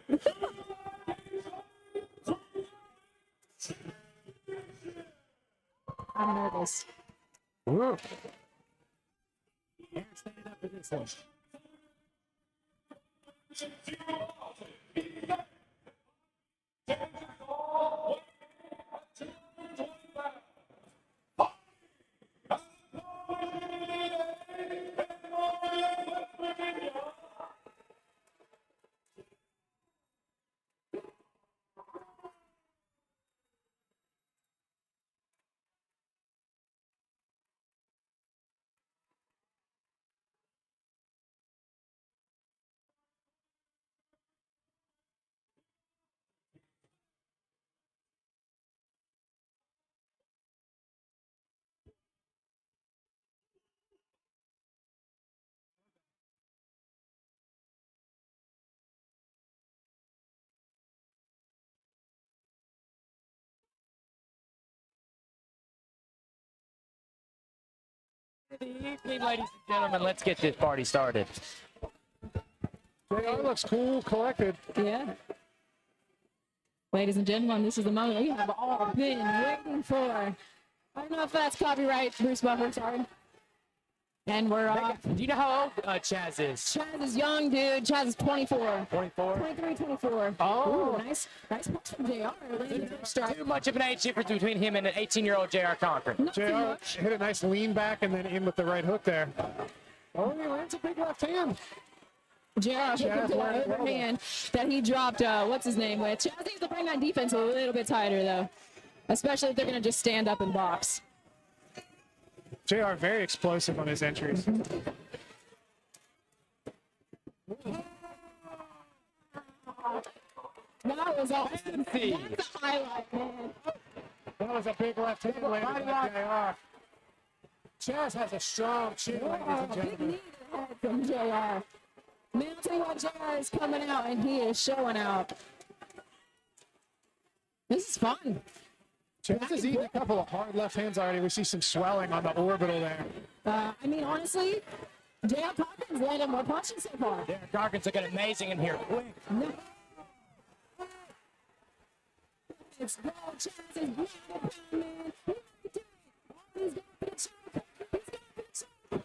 I'm nervous. Woo. Can't stand up for this one. Good evening, ladies and gentlemen. Let's get this party started. JR looks cool, collected. Yeah. Ladies and gentlemen, this is the moment we have all been waiting for. I don't know if that's copyright, Bruce Buffer, sorry. And we're off. Do you know how old Chaz is? Chaz is young, dude. Chaz is 24. 24? 23, 24. Oh. Ooh, nice punch from JR. Too much of an age difference between him and an 18-year-old J.R. Cochran. JR hit a nice lean back and then in with the right hook there. Oh, he lands a big left hand. JR hooking to the overhand that he dropped, what's his name with. Chaz needs to bring that defense a little bit tighter, though. Especially if they're going to just stand up and box. JR very explosive on his entries. That was awesome. That's a highlight, man. That was a big left hand landed by JR. Chaz has a strong chin, ladies and gentlemen. Big knee from JR. Man, I'll tell you what, JR is coming out, and he is showing out. This is fun. Chaz has eaten a couple of hard left hands already. We see some swelling on the orbital there. I mean, honestly, J.R. Cochran's landed more punches so far. J.R. Cochran's looking amazing in here. Quick. No. It's go, Chaz is man. He's got a big choke. He's got a big choke.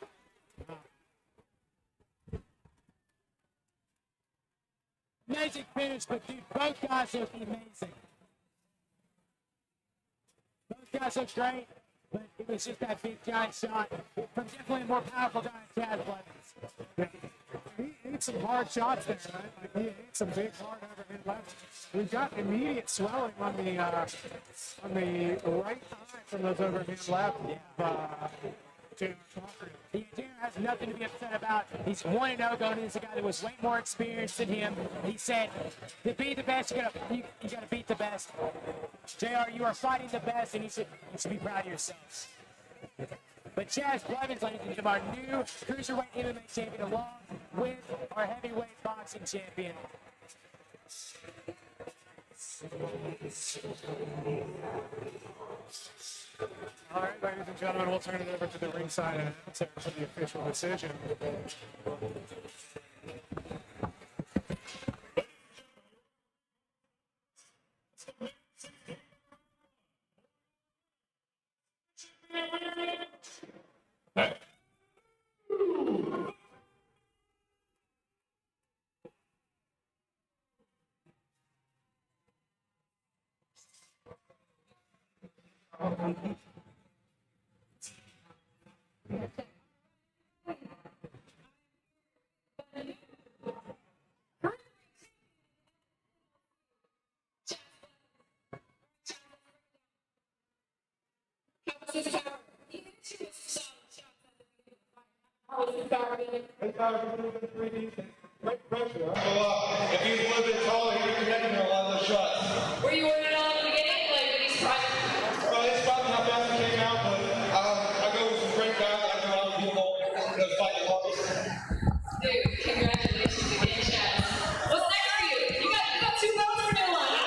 Amazing finish, but dude, both guys look amazing. Both guys look great, but it was just that big giant shot from definitely a more powerful guy than Chad Blevens. He ate some hard shots there, right? Like he ate some big hard overhand lefts. We've got immediate swelling on the right eye from those overhand left. J.R. Cochran. J.R. has nothing to be upset about. He's 1-0 going into a guy that was way more experienced than him. He said, to be the best, you gotta beat the best. JR, you are fighting the best, and you should be proud of yourselves. But Chaz Blevens, ladies and gentlemen, our new cruiserweight MMA champion, along with our heavyweight boxing champion. All right, ladies and gentlemen, we'll turn it over to the ringside announcer for the official decision. If he was a little bit taller, he would have taken a lot of those shots. Were you worried at all in the beginning? Like, did he surprise you? Well, it's probably how fast he came out, but I go with some great guys. I know other people those fighting hardest. Dude, congratulations again, Chaz. What's next for you? You got 2 belts for New Line.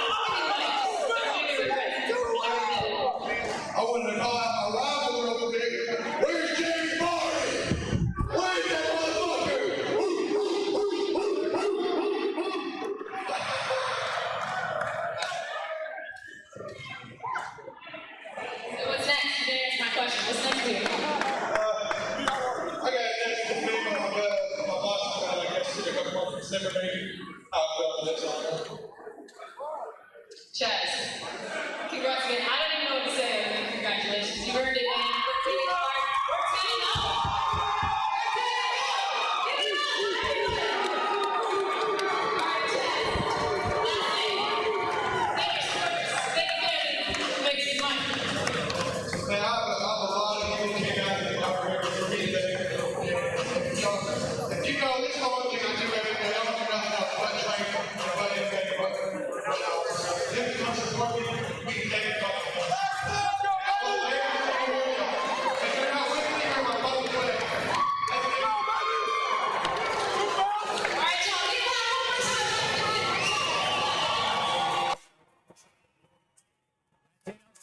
I wanted to call out my rival real quick. Where's James Barney? Where's that motherfucker? So what's next? You didn't answer my question. What's next for you? I got next to me on my boss, I guess, a couple months in December, maybe. That's all. Chaz, congrats again. I don't even know what to say other than congratulations. You earned it, man. Worked really hard. Work's getting up. Man, I have a lot of people came out and are for me today. You know, this is the one thing I do every day. I don't do nothing else but train, but anything. If it comes to support me, we can take it off. If you're not with me, you're my buddy play.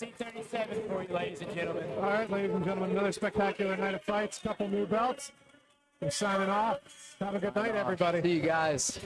C37 for you, ladies and gentlemen. All right, ladies and gentlemen, another spectacular night of fights. Couple new belts. We're signing off. Have a good night, everybody. See you guys.